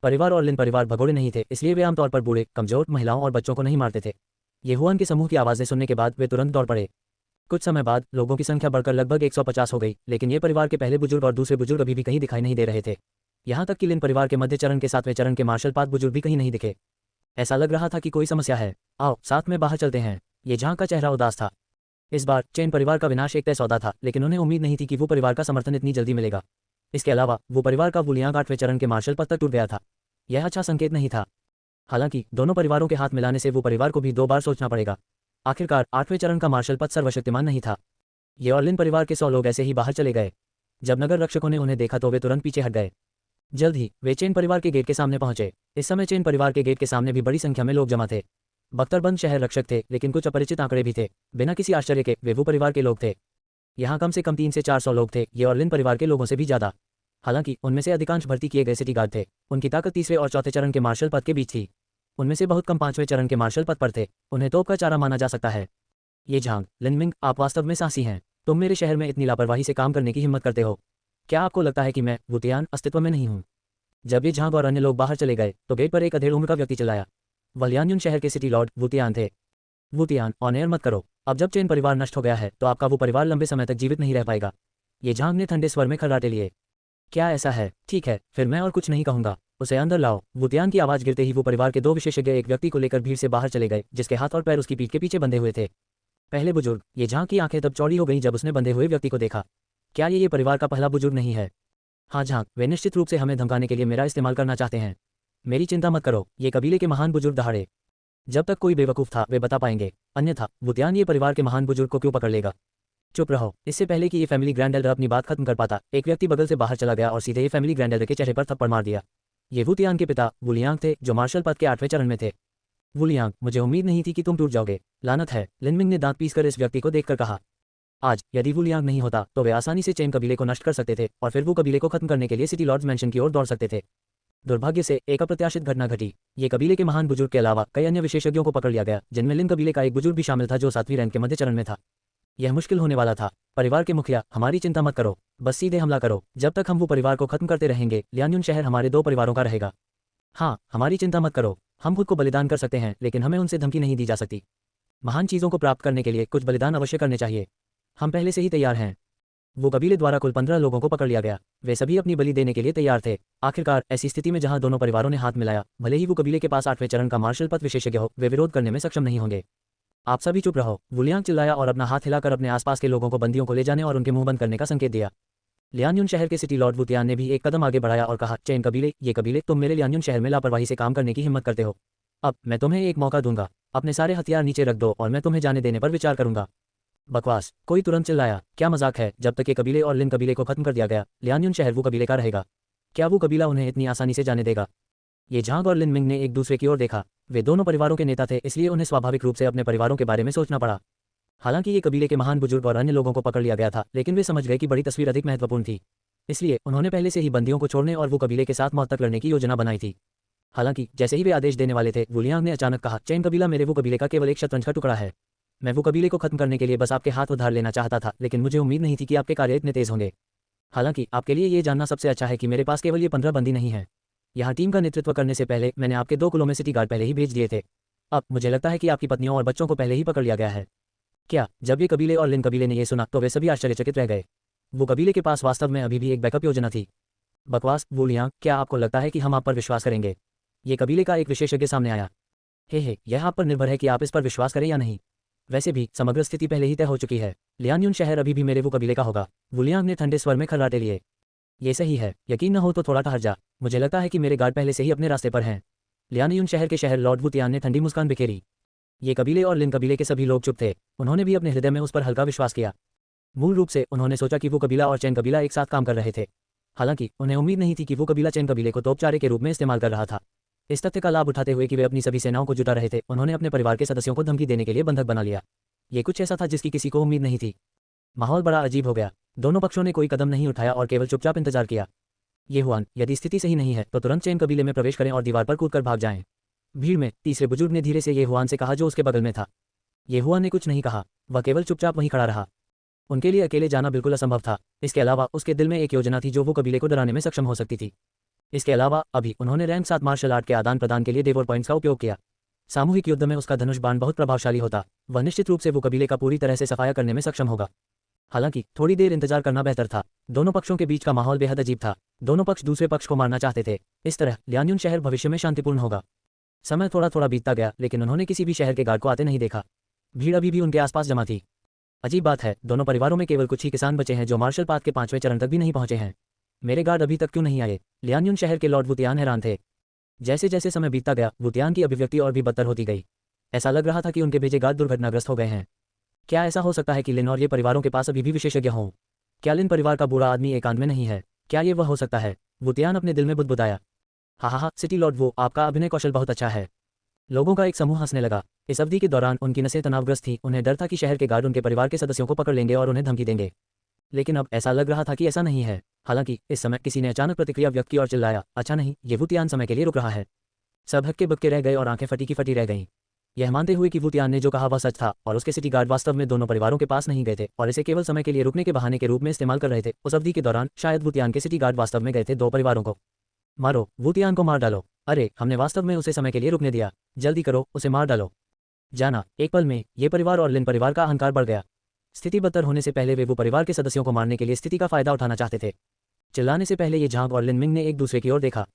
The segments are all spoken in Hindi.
परिवार और लिन परिवार भगोड़े नहीं थे, इसलिए वे आमतौर पर बूढ़े, कमजोर, महिलाओं और बच्चों को नहीं मारते थे। ये हुआन के समूह की आवाज़ें सुनने के बाद वे तुरंत दौड़ पड़े। कुछ समय बाद लोगों की संख्या बढ़कर लगभग 150 हो गई, लेकिन ये परिवार के पहले बुजुर्ग और दूसरे बुजुर्ग अभी भी कहीं दिखाई नहीं दे रहे थे। यहाँ तक कि लिन परिवार के मध्य चरण के 7वें चरण के मार्शल पाथ बुजुर्ग भी कहीं नहीं दिखे। ऐसा लग रहा था कि कोई समस्या है। आओ साथ में बाहर चलते हैं। ये झांग का चेहरा उदास था। इस बार चेन परिवार का विनाश एक तय सौदा था, लेकिन उन्हें उम्मीद नहीं थी कि वो परिवार का समर्थन इतनी जल्दी मिलेगा। इसके अलावा वो परिवार का वुलियांग 8वें चरण के मार्शल पद तक टूट गया था। यह अच्छा संकेत नहीं था। हालांकि दोनों परिवारों के हाथ मिलाने से वो परिवार को भी 2 बार सोचना पड़ेगा। आखिरकार 8वें चरण का मार्शल पद सर्वशक्तिमान नहीं था। ये और लिन परिवार के 100 लोग ऐसे ही बाहर चले गए। जब नगर रक्षकों ने उन्हें देखा तो वे तुरंत पीछे हट गए। जल्द ही वे चेन परिवार के गेट के सामने पहुंचे। इस समय चेन परिवार के गेट के सामने भी बड़ी संख्या में लोग जमा थे। बख्तरबंद शहर रक्षक थे, लेकिन कुछ अपरिचित आंकड़े भी थे। बिना किसी आश्चर्य के वे वो परिवार के लोग थे। यहाँ कम से कम 300 से 400 लोग थे, ये और लिन परिवार के लोगों से भी ज्यादा। हालांकि उनमें से अधिकांश भर्ती किए गए सिटी गार्ड थे। उनकी ताकत 3रे और 4थे चरण के मार्शल पद के बीच थी। उनमें से बहुत कम 5वें चरण के मार्शल पद पर थे। उन्हें तोप का चारा माना जा सकता है। ये झांग, लिनमिंग, आप वास्तव में साहसी हैं। तुम मेरे शहर में इतनी लापरवाही से काम करने की हिम्मत करते हो। क्या आपको लगता है कि मैं वुतियान अस्तित्व में नहीं हूँ? जब ये झांग और अन्य लोग बाहर चले गए तो गेट पर एक अधेड़ उम्र का व्यक्ति चिल्लाया। वह लियान्युन शहर के सिटी लॉर्ड वुतियान थे। वुतियान, ऑन एयर मत करो। अब जब चेन परिवार नष्ट हो गया है तो आपका वो परिवार लंबे समय तक जीवित नहीं रह पाएगा। ये झांग ने ठंडे स्वर में खर्राटे लिए। क्या ऐसा है? ठीक है, फिर मैं और कुछ नहीं कहूंगा। उसे अंदर लाओ। वुतियान की आवाज गिरते ही वो परिवार के 2 विशेषज्ञ एक व्यक्ति को लेकर भीड़ से बाहर चले गए, जिसके हाथ और पैर उसकी पीठ के पीछे बंधे हुए थे। पहले बुजुर्ग। ये झांग की आंखें तब चौड़ी हो गईं जब उसने बंधे हुए व्यक्ति को देखा। क्या ये परिवार का पहला बुजुर्ग नहीं है? हाँ झांग, वे निश्चित रूप से हमें धमकाने के लिए मेरा इस्तेमाल करना चाहते हैं। मेरी चिंता मत करो, ये कबीले के महान बुजुर्ग दहाड़े। जब तक कोई बेवकूफ था वे बता पाएंगे, अन्यथा वुतियान ये परिवार के महान बुजुर्ग को क्यों पकड़ लेगा? चुप रहो। इससे पहले कि ये फैमिली ग्रैंड एल्डर अपनी बात खत्म कर पाता, एक व्यक्ति बगल से बाहर चला गया और सीधे ये फैमिली ग्रैंड एल्डर के चेहरे पर थप्पड़ मार दिया। ये वुतियान के पिता वुलियांग थे, जो मार्शल पद के 8वें चरण में थे। वुलियांग, मुझे उम्मीद नहीं थी कि तुम टूट जाओगे। लानत है, लिनमिंग ने दांत पीसकर इस व्यक्ति को देखकर कहा। आज यदि वुलियांग नहीं होता तो वे आसानी से चेन कबीले को नष्ट कर सकते थे और फिर वो कबीले को खत्म करने के लिए सिटी लॉर्ड्स मैंशन की ओर दौड़ सकते थे। दुर्भाग्य से एक अप्रत्याशित घटना घटी। ये कबीले के महान बुजुर्ग के अलावा कई अन्य विशेषज्ञों को पकड़ लिया गया, जिनमें लिन कबीले का एक बुजुर्ग भी शामिल था जो 7वीं रैंक के मध्य चरण में था। यह मुश्किल होने वाला था। परिवार के मुखिया, हमारी चिंता मत करो, बस सीधे हमला करो। जब तक हम वो परिवार को खत्म करते रहेंगे, लियान्युन शहर हमारे 2 परिवारों का रहेगा। हाँ, हमारी चिंता मत करो। हम खुद को बलिदान कर सकते हैं, लेकिन हमें उनसे धमकी नहीं दी जा सकती। महान चीजों को प्राप्त करने के लिए कुछ बलिदान अवश्य करने चाहिए। हम पहले से ही तैयार हैं। वो कबीले द्वारा कुल 15 लोगों को पकड़ लिया गया। वे सभी अपनी बलि देने के लिए तैयार थे। आखिरकार ऐसी स्थिति में जहां दोनों परिवारों ने हाथ मिलाया, भले ही वो कबीले के पास 8वें चरण का मार्शल पद विशेषज्ञ हो, वे विरोध करने में सक्षम नहीं होंगे। आप सभी चुप रहो। वुलियांग चिल्लाया और अपना हाथ हिलाकर अपने आसपास के लोगों को बंदियों को ले जाने और उनके मुंह बंद करने का संकेत दिया। लियान्युन शहर के सिटी लॉर्ड वुतियान ने भी एक कदम आगे बढ़ाया और कहा, चेन कबीले, ये कबीले, तुम मेरे लियान्युन शहर में लापरवाही से काम करने की हिम्मत करते हो। अब मैं तुम्हें एक मौका दूंगा। अपने सारे हथियार नीचे रख दो और मैं तुम्हें जाने देने पर विचार करूंगा। बकवास, कोई तुरंत चिल्लाया। क्या मजाक है? जब तक ये कबीले और लिन कबीले को खत्म कर दिया गया, लियान्युन शहर वो कबीले का रहेगा। क्या वो कबीला उन्हें इतनी आसानी से जाने देगा? ये झांग और लिनमिंग ने एक दूसरे की ओर देखा। वे दोनों परिवारों के नेता थे, इसलिए उन्हें स्वाभाविक रूप से अपने परिवारों के बारे में सोचना पड़ा। हालांकि ये कबीले के महान बुजुर्ग और अन्य लोगों को पकड़ लिया गया था, लेकिन वे समझ गए कि बड़ी तस्वीर अधिक महत्वपूर्ण थी। इसलिए उन्होंने पहले से ही बंदियों को छोड़ने और वो कबीले के साथ मौत तक लड़ने की योजना बनाई थी। हालांकि जैसे ही वे आदेश देने वाले थे, वुलियांग ने अचानक कहा, चेन कबीला मेरे वो कबीले का केवल एक शतरंज का टुकड़ा है। मैं वो कबीले को खत्म करने के लिए बस आपके हाथ उधार लेना चाहता था, लेकिन मुझे उम्मीद नहीं थी कि आपके कार्य इतने तेज होंगे। हालांकि आपके लिए ये जानना सबसे अच्छा है कि मेरे पास केवल ये 15 बंदी नहीं है। यहाँ टीम का नेतृत्व करने से पहले मैंने आपके 2 कुलों में सिटी गार्ड पहले ही भेज दिए थे। अब मुझे लगता है कि आपकी पत्नियों और बच्चों को पहले ही पकड़ लिया गया है। क्या? जब ये कबीले और लिन कबीले ने यह सुना तो वे सभी आश्चर्यचकित रह गए। वो कबीले के पास वास्तव में अभी भी एक बैकअप योजना थी। बकवास। वुलियांग, क्या आपको लगता है कि हम आप पर विश्वास करेंगे? ये कबीले का एक विशेषज्ञ सामने आया। हे, यह आप पर निर्भर है कि आप इस पर विश्वास करें या नहीं। वैसे भी समग्र स्थिति पहले ही तय हो चुकी है। लियान्युन शहर अभी भी मेरे वो कबीले का होगा। वुलियांग ने ठंडे स्वर में खर्राटे लिए। ये सही है। यकीन न हो तो थोड़ा ठहर जा। मुझे लगता है कि मेरे गार्ड पहले से ही अपने रास्ते पर हैं। लियान्युन शहर के शहर लॉर्ड वुतियान ने ठंडी मुस्कान बिखेरी। ये कबीले और लिन कबीले के सभी लोग चुप थे। उन्होंने भी अपने हृदय में उस पर हल्का विश्वास किया। मूल रूप से उन्होंने सोचा कि वो कबीला और चैन कबीला एक साथ काम कर रहे थे। हालांकि उन्हें उम्मीद नहीं थी कि वो कबीला चैन कबीले को तोपचारे के रूप में इस्तेमाल कर रहा था। इस तथ्य का लाभ उठाते हुए कि वे अपनी सभी सेनाओं को जुटा रहे थे, उन्होंने अपने परिवार के सदस्यों को धमकी देने के लिए बंधक बना लिया। ये कुछ ऐसा था जिसकी किसी को उम्मीद नहीं थी। माहौल बड़ा अजीब हो गया। दोनों पक्षों ने कोई कदम नहीं उठाया और केवल चुपचाप इंतजार किया। ये हुआन, यदि स्थिति सही नहीं है तो तुरंत चैन कबीले में प्रवेश करें और दीवार पर कूदकर भाग जाएं। भीड़ में तीसरे बुजुर्ग ने धीरे से ये हुआन से कहा जो उसके बगल में था। ये हुआन ने कुछ नहीं कहा, वह केवल चुपचाप वहीं खड़ा रहा। उनके लिए अकेले जाना बिल्कुल असंभव था। इसके अलावा उसके दिल में एक योजना थी जो वो कबीले को डराने में सक्षम हो सकती थी। इसके अलावा अभी उन्होंने रैंक 7 मार्शल आर्ट के आदान प्रदान के लिए देवोर पॉइंट्स का उपयोग किया। सामूहिक युद्ध में उसका धनुष बाण बहुत प्रभावशाली होता, वह निश्चित रूप से वो कबीले का पूरी तरह से सफाया करने में सक्षम होगा। हालांकि थोड़ी देर इंतजार करना बेहतर था। दोनों पक्षों के बीच का माहौल बेहद अजीब था। दोनों पक्ष दूसरे पक्ष को मारना चाहते थे। इस तरह लियान्युन शहर भविष्य में शांतिपूर्ण होगा। समय थोड़ा थोड़ा बीतता गया, लेकिन उन्होंने किसी भी शहर के गार्ड को आते नहीं देखा। भीड़ अभी भी उनके आसपास जमा थी। अजीब बात है, दोनों परिवारों में केवल कुछ ही किसान बचे हैं जो मार्शल पाथ के 5वें चरण तक भी नहीं पहुंचे हैं। मेरे गार्ड अभी तक क्यों नहीं आए? लियान्युन शहर के लॉर्ड वुतियान हैरान थे। जैसे जैसे समय बीतता गया, वुतियान की अभिव्यक्ति और भी बदतर होती गई। ऐसा लग रहा था कि उनके भेजे गार्ड दुर्घटनाग्रस्त हो गए हैं। क्या ऐसा हो सकता है कि लिन और ये परिवारों के पास अभी भी विशेषज्ञ हों? क्या लिन परिवार का बुरा आदमी एकांत में नहीं है? क्या ये वह हो सकता है? वुतियान अपने दिल में बुदबुदाया। हा, सिटी लॉर्ड, वो आपका अभिनय कौशल बहुत अच्छा है। लोगों का एक समूह हंसने लगा। इस अवधि के दौरान उनकी नसें तनावग्रस्त थीं। उन्हें डर था कि शहर के गार्ड उनके परिवार के सदस्यों को पकड़ लेंगे और उन्हें धमकी देंगे। लेकिन अब ऐसा लग रहा था कि ऐसा नहीं है। हालांकि इस समय किसी ने अचानक प्रतिक्रिया व्यक्त की और चिल्लाया, अच्छा नहीं, ये वुतियान समय के लिए रुक रहा है। सब हक्के बक्के रह गए और आंखें फटी की फटी रह गईं। यह मानते हुए कि वुतियान ने जो कहा वह सच था और उसके सिटी गार्ड वास्तव में दोनों परिवारों के पास नहीं गए थे और इसे केवल समय के लिए रुकने के बहाने के रूप में इस्तेमाल कर रहे थे। उस अवधि के दौरान शायद वुतियान के सिटी गार्ड वास्तव में गए थे दो परिवारों को मारो, वुतियान को मार डालो। अरे, हमने वास्तव में उसे समय के लिए रुकने दिया। जल्दी करो, उसे मार डालो। जाना। एक पल में ये परिवार और लिन परिवार का अहंकार बढ़ गया। स्थिति बदतर होने से पहले वे वो परिवार के सदस्यों को मारने के लिए स्थिति का फायदा उठाना चाहते थे। चिल्लाने से पहले ये झांग और लिन मिंग ने एक दूसरे की ओर देखा।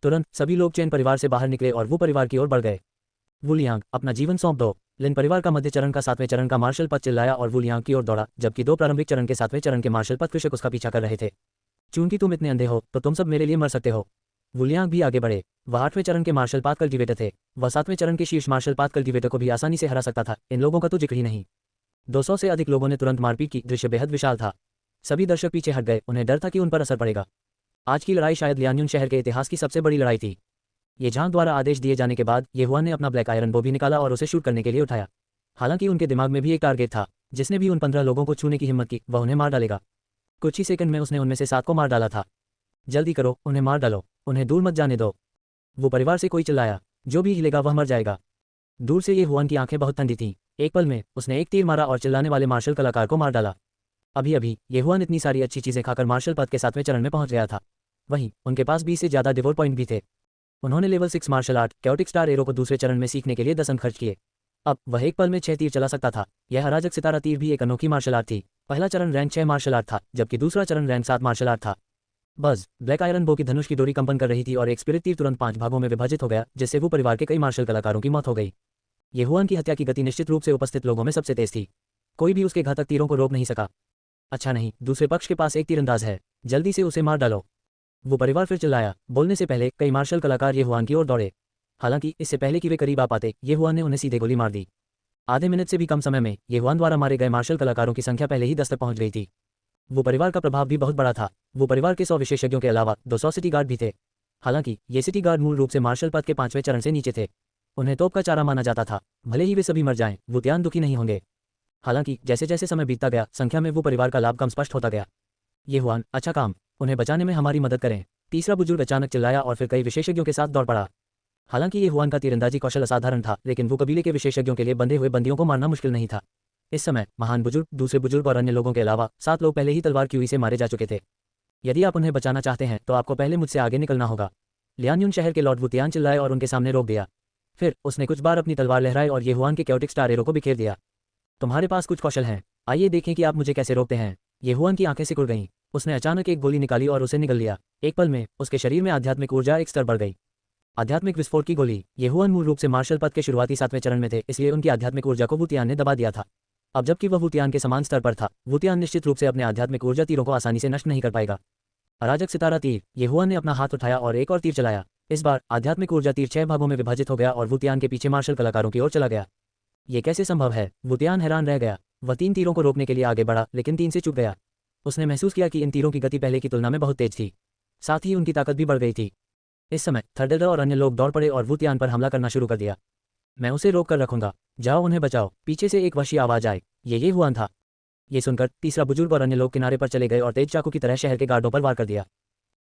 तुरंत सभी लोग चैन परिवार से बाहर निकले और वो परिवार की ओर बढ़ गए। वुलियांग, अपना जीवन सौंप दो। लिन परिवार का मध्य चरण का 7वें चरण का मार्शल पद चिल्लाया और वुलियांग की ओर दौड़ा, जबकि दो प्रारंभिक चरण के 7वें चरण के मार्शल पद कृषक उसका पीछा कर रहे थे। चूंकि तुम इतने अंधे हो तो तुम सब मेरे लिए मर सकते हो। वुलियांग भी आगे बढ़े। वह 8वें चरण के मार्शल पाथ कल्टिवेटर थे। वह 7वें चरण के शीर्ष मार्शल पाथ कल्टिवेटर को भी आसानी से हरा सकता था। इन लोगों का तो जिक्र ही नहीं। 200 से अधिक लोगों ने तुरंत मारपीट की। दृश्य बेहद विशाल था। सभी दर्शक पीछे हट गए। उन्हें डर था कि उन पर असर पड़ेगा। आज की लड़ाई शायद लियान्युन शहर के इतिहास की सबसे बड़ी लड़ाई थी। ये झांग द्वारा आदेश दिए जाने के बाद येहुआन ने अपना ब्लैक आयरन बो भी निकाला और उसे शूट करने के लिए उठाया। हालांकि उनके दिमाग में भी एक टारगेट था। जिसने भी उन 15 लोगों को छूने की हिम्मत की वह उन्हें मार डालेगा। कुछ ही सेकंड में उसने उनमें से 7 को मार डाला था। जल्दी करो, उन्हें मार डालो। उन्हें दूर मत जाने दो। वो परिवार से कोई चिल्लाया, जो भी हिलेगा वह मर जाएगा। दूर से येहुआन की आंखें बहुत ठंडी थीं। एक पल में उसने एक तीर मारा और चिल्लाने वाले मार्शल कलाकार को मार डाला। अभी अभी येहुआन इतनी सारी अच्छी चीजें खाकर मार्शल पद के 7वें चरण में पहुंच गया था। वहीं उनके पास 20 से ज्यादा डिवोर पॉइंट भी थे। उन्होंने level 6 martial art chaotic star arrow को दूसरे चरण में सीखने के लिए 10 अंक खर्च किए। अब वह एक पल में 6 तीर चला सकता था। यह अराजक सितारा तीर भी एक अनोखी मार्शल आर्ट थी। पहला चरण रैंक 6 मार्शल आर्ट था, जबकि दूसरा चरण रैंक 7 मार्शल आर्ट था। बस ब्लैक आयरन बो की धनुष की डोरी कंपन कर रही थी और एक स्पिरिट तीर तुरंत 5 भागों में विभाजित हो गया, जिससे वो परिवार के कई मार्शल कलाकारों की मौत हो गई। येहुआन की हत्या की गति निश्चित रूप से उपस्थित लोगों में सबसे तेज थी। कोई भी उसके घातक तीरों को रोक नहीं सका। अच्छा नहीं, दूसरे पक्ष के पास एक तीरंदाज है, जल्दी से उसे मार डालो। वो परिवार फिर चिल्लाया। बोलने से पहले कई मार्शल कलाकार येहुआन की ओर दौड़े। हालांकि इससे पहले कि वे करीब आ पाते, येहुआन ने उन्हें सीधे गोली मार दी। आधे मिनट से भी कम समय में येहुआन द्वारा मारे गए मार्शल कलाकारों की संख्या पहले ही 10 तक पहुंच गई थी। वो परिवार का प्रभाव भी बहुत बड़ा था। वो परिवार के 100 विशेषज्ञों के अलावा 200 सिटी गार्ड भी थे। हालांकि ये सिटी गार्ड मूल रूप से मार्शल पद के 5वें चरण से नीचे थे। उन्हें तोप का चारा माना जाता था। भले ही वे सभी मर जाएं, वुतियान दुखी नहीं होंगे। हालांकि जैसे जैसे समय बीतता गया, संख्या में वो परिवार का लाभ कम स्पष्ट होता गया। येहुआन, अच्छा काम, उन्हें बचाने में हमारी मदद करें। तीसरा बुजुर्ग अचानक चिल्लाया और फिर कई विशेषज्ञों के साथ दौड़ पड़ा। हालांकि येहुआन का तीरंदाजी कौशल असाधारण था, लेकिन वो कबीले के विशेषज्ञों के लिए बंधे हुए बंदियों को मारना मुश्किल नहीं था। इस समय महान बुजुर्ग, दूसरे बुजुर्ग और अन्य लोगों के अलावा 7 लोग पहले ही तलवार क्यूई से मारे जा चुके थे। यदि आप उन्हें बचाना चाहते हैं तो आपको पहले मुझसे आगे निकलना होगा। लियान्युन शहर के लॉर्ड वुतियान चिल्लाए और उनके सामने रोक दिया। फिर उसने कुछ बार अपनी तलवार लहराई और येहुआन के कैओटिक स्टार एरो को बिखेर दिया। तुम्हारे पास कुछ कौशल हैं, आइए देखें कि आप मुझे कैसे रोकते हैं। येहुआन की आंखें सिकुड़ गईं। उसने अचानक एक गोली निकाली और उसे निगल लिया। एक पल में उसके शरीर में आध्यात्मिक ऊर्जा एक स्तर बढ़ गई। आध्यात्मिक विस्फोट की गोली। येहुआन मूल रूप से मार्शल पद के शुरुआती 7वें चरण में थे, इसलिए उनकी आध्यात्मिक ऊर्जा को वुतियान ने दबा दिया था। अब जबकि वह वुतियान के समान स्तर पर था, वुतियान निश्चित रूप से अपने आध्यात्मिक ऊर्जा तीरों को आसानी से नष्ट नहीं कर पाएगा। अराजक सितारा तीर। येहुआन ने अपना हाथ उठाया और एक और तीर चलाया। इस बार आध्यात्मिक ऊर्जा तीर 6 भागों में विभाजित हो गया और वुतियान के पीछे मार्शल कलाकारों की ओर चला गया। ये कैसे संभव है? वुतियान हैरान रह गया। वह 3 तीरों को रोकने के लिए आगे बढ़ा, लेकिन 3 से चूक गया। उसने महसूस किया कि इन तीरों की गति पहले की तुलना में बहुत तेज थी, साथ ही उनकी ताकत भी बढ़ गई थी। इस समय थर्डेलर और अन्य लोग दौड़ पड़े और वुतियान पर हमला करना शुरू कर दिया। मैं उसे रोक कर रखूंगा, जाओ उन्हें बचाओ। पीछे से एक वहशी आवाज आई। ये येहुआन था। ये सुनकर तीसरा बुजुर्ग और अन्य लोग किनारे पर चले गए और तेज चाकू की तरह शहर के गार्डों पर वार कर दिया।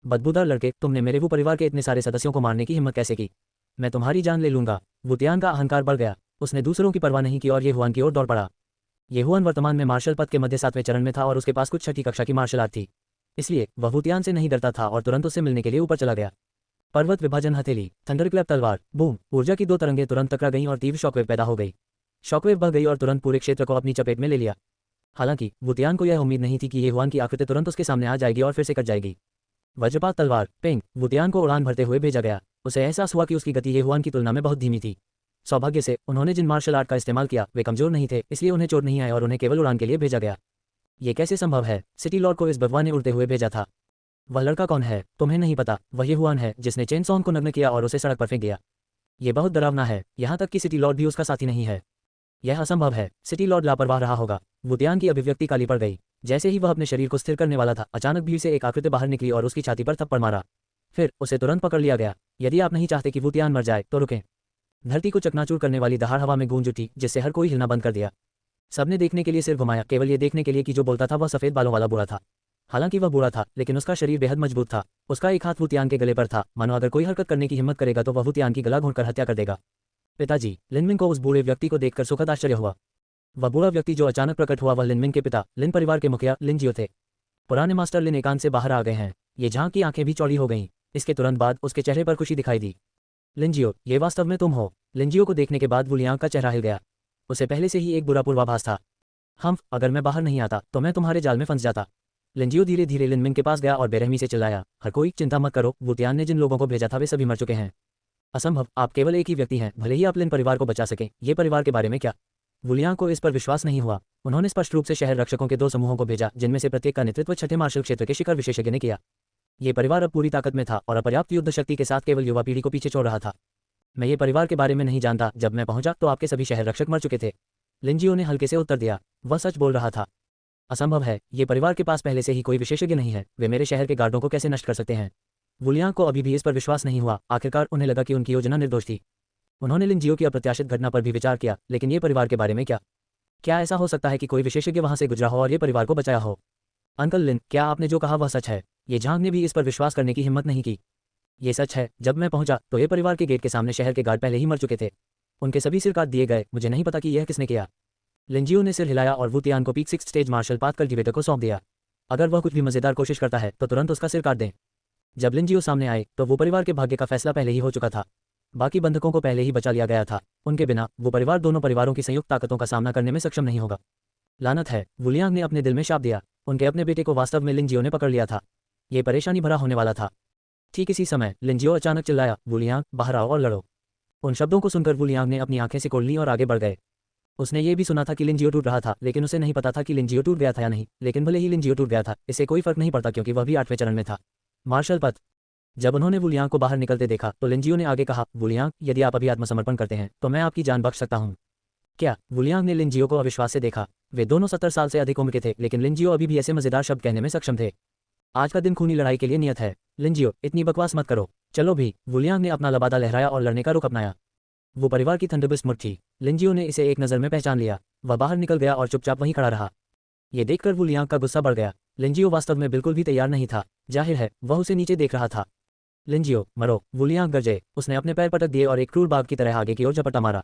बदबूदार लड़के, तुमने मेरे वो परिवार के इतने सारे सदस्यों को मारने की हिम्मत कैसे की? मैं तुम्हारी जान ले लूंगा। वुतियान का अहंकार बढ़ गया। उसने दूसरों की परवाह नहीं की और येहुआन की ओर दौड़ पड़ा। येहुआन वर्तमान में मार्शल पद के मध्य 7वें चरण में था और उसके पास कुछ छठी कक्षा की मार्शल आर्ट थी। इसलिए वह वुतियान से नहीं डरता था और तुरंत उससे मिलने के लिए ऊपर चला गया। पर्वत विभाजन हथेली, थंडरक्लैप तलवार, बूम, ऊर्जा की दो तरंगें तुरंत टकरा गईं और तीव्र शॉकवेव पैदा हो गई। शॉकवेव बह गई और तुरंत पूरे क्षेत्र को अपनी चपेट में ले लिया। हालांकि वुतियान को यह उम्मीद नहीं थी कि ये हुआन की आकृति तुरंत उसके सामने आ जाएगी और फिर से कट जाएगी। वज्रपात तलवार, पेंग, वुतियान को उड़ान भरते हुए भेजा गया। उसे एहसास हुआ कि उसकी गति ये हुआन की तुलना में बहुत धीमी थी। सौभाग्य से उन्होंने जिन मार्शल आर्ट का इस्तेमाल किया वे कमजोर नहीं थे, इसलिए उन्हें चोट नहीं आई और उन्हें केवल उड़ान के लिए भेजा गया। ये कैसे संभव है? सिटी लॉर्ड को इस बगवा ने उड़ते हुए भेजा था। वह लड़का कौन है? तुम्हें नहीं पता? वह ये हुआन है जिसने चेनसॉन्ग को नग्न किया और उसे सड़क पर फेंक दिया। ये बहुत डरावना है, यहाँ तक कि सिटी लॉर्ड भी उसका साथी नहीं है। यह असंभव है। सिटी लॉर्ड लापरवाह रहा होगा। वुतियान की अभिव्यक्ति काली पड़ गई। जैसे ही वह अपने शरीर को स्थिर करने वाला था, अचानक भीड़ से एक आकृति बाहर निकली और उसकी छाती पर थप्पड़ मारा। फिर उसे तुरंत पकड़ लिया गया। यदि आप नहीं चाहते कि वुतियान मर जाए तो रुकें। धरती को चकनाचूर करने वाली दहाड़ हवा में गूंज उठी, जिससे हर कोई हिलना बंद कर दिया। सबने देखने के लिए सिर घुमाया, केवल ये देखने के लिए कि जो बोलता था वह सफेद बालों वाला बूढ़ा था। हालांकि वह बूढ़ा था, लेकिन उसका शरीर बेहद मजबूत था। उसका एक हाथ वुतियान के गले पर था, मानो अगर कोई हरकत करने की हिम्मत करेगा तो वह वुतियान की गला घोंटकर हत्या कर देगा। पिताजी, लिनमिंग को उस बूढ़े व्यक्ति को देखकर सुखद आश्चर्य हुआ। वह बूढ़ा व्यक्ति जो अचानक प्रकट हुआ वह लिनमिंग के पिता, लिन परिवार के मुखिया लिन जियो थे। पुराने मास्टर लिन एकांत से बाहर आ गए हैं। ये झांक की आंखें भी चौड़ी हो गईं। इसके तुरंत बाद उसके चेहरे पर खुशी दिखाई दी। लिनजियो, ये वास्तव में तुम हो? लिनजियो को देखने के बाद वुलियांग का चेहरा हिल गया। उसे पहले से ही एक बुरा पूर्वाभास था। अगर मैं बाहर नहीं आता तो मैं तुम्हारे जाल में फंस जाता। लिनजियो धीरे धीरे लिनमिंग के पास गया और बेरहमी से चिल्लाया, हर कोई चिंता मत करो, वुतियान ने जिन लोगों को भेजा था वे सभी मर चुके हैं। असंभव, आप केवल एक ही व्यक्ति हैं, भले ही आप लिन परिवार को बचा सकें। ये परिवार के बारे में क्या? वुलियांग को इस पर विश्वास नहीं हुआ। उन्होंने स्पष्ट रूप से शहर रक्षकों के 2 समूहों को भेजा, जिनमें से प्रत्येक का नेतृत्व छठे मार्शल क्षेत्र के शिखर विशेषज्ञ ने किया। ये परिवार अब पूरी ताकत में था और अपर्याप्त युद्ध शक्ति के साथ केवल युवा पीढ़ी को पीछे छोड़ रहा था। मैं ये परिवार के बारे में नहीं जानता। जब मैं पहुंचा तो आपके सभी शहर रक्षक मर चुके थे। लिनजियो ने हल्के से उत्तर दिया। वह सच बोल रहा था। असंभव है, ये परिवार के पास पहले से ही कोई विशेषज्ञ नहीं है। वे मेरे शहर के गार्डों को कैसे नष्ट कर सकते हैं? वुलियांग को अभी भी इस पर विश्वास नहीं हुआ। आखिरकार उन्हें लगा कि उनकी योजना निर्दोष थी। उन्होंने लिनजियो की अप्रत्याशित घटना पर भी विचार किया, लेकिन ये परिवार के बारे में क्या? क्या ऐसा हो सकता है कि कोई विशेषज्ञ वहां से गुजरा हो और ये परिवार को बचाया हो? अंकल लिन, क्या आपने जो कहा वह सच है? ये झांग ने भी इस पर विश्वास करने की हिम्मत नहीं की। ये सच है। जब मैं पहुंचा तो ये परिवार के गेट के सामने शहर के गार्ड पहले ही मर चुके थे। उनके सभी सिर काट दिए गए। मुझे नहीं पता कि यह किसने किया। लिनजियो ने सिर हिलाया और वुतियान को peak 6 stage martial path cultivator को सौंप दिया। अगर वह कुछ भी मजेदार कोशिश करता है तो तुरंत उसका सिर काट दें। जब लिनजियो सामने आए तो वो परिवार के भाग्य का फैसला पहले ही हो चुका था। बाकी बंधकों को पहले ही बचा लिया गया था। उनके बिना वो परिवार दोनों परिवारों की संयुक्त ताकतों का सामना करने में सक्षम नहीं होगा। लानत है, वुलियांग ने अपने दिल में शाप दिया। उनके अपने बेटे को वास्तव में लिनजियो ने पकड़ लिया था। ये परेशानी भरा होने वाला था। ठीक इसी समय लिनजियो अचानक चिल्लाया, वुलियांग, बाहर आओ और लड़ो। उन शब्दों को सुनकर वुलियांग ने अपनी आंखें सिकोड़ लीं और आगे बढ़ गए। उसने ये भी सुना था कि लिनजियो टूट रहा था, लेकिन उसे नहीं पता था कि लिनजियो टूट गया था या नहीं। लेकिन भले ही लिनजियो टूट गया था, इससे कोई फर्क नहीं पड़ता क्योंकि वह भी 8वें चरण में था। मार्शल पथ। जब उन्होंने वुलियांग को बाहर निकलते देखा तो लिनजियो ने आगे कहा, वुलियांग, यदि आप अभी आत्मसमर्पण करते हैं तो मैं आपकी जान बख्श सकता हूँ। क्या? वुलियांग ने लिनजियो को अविश्वास से देखा। वे दोनों 70 साल से अधिक उम्र के थे, लेकिन लिनजियो अभी भी ऐसे मजेदार शब्द कहने में सक्षम थे। आज का दिन खूनी लड़ाई के लिए नियत है। लिनजियो, इतनी बकवास मत करो। चलो भी। वुलियांग ने अपना लबादा लहराया और लड़ने का रुख अपनाया। वो परिवार की थंडरबर्स्ट मुठ थी। लिनजियो ने इसे एक नज़र में पहचान लिया। वह बाहर निकल गया और चुपचाप वहीं खड़ा रहा। ये देखकर वुलियांग का गुस्सा बढ़ गया। लिनजियो वास्तव में बिल्कुल भी तैयार नहीं था। जाहिर है वह उसे नीचे देख रहा था। लिनजियो, मरो, वुलियांग गरजे। उसने अपने पैर पटक दिए और एक क्रूर बाघ की तरह आगे की ओर झपट्टा मारा।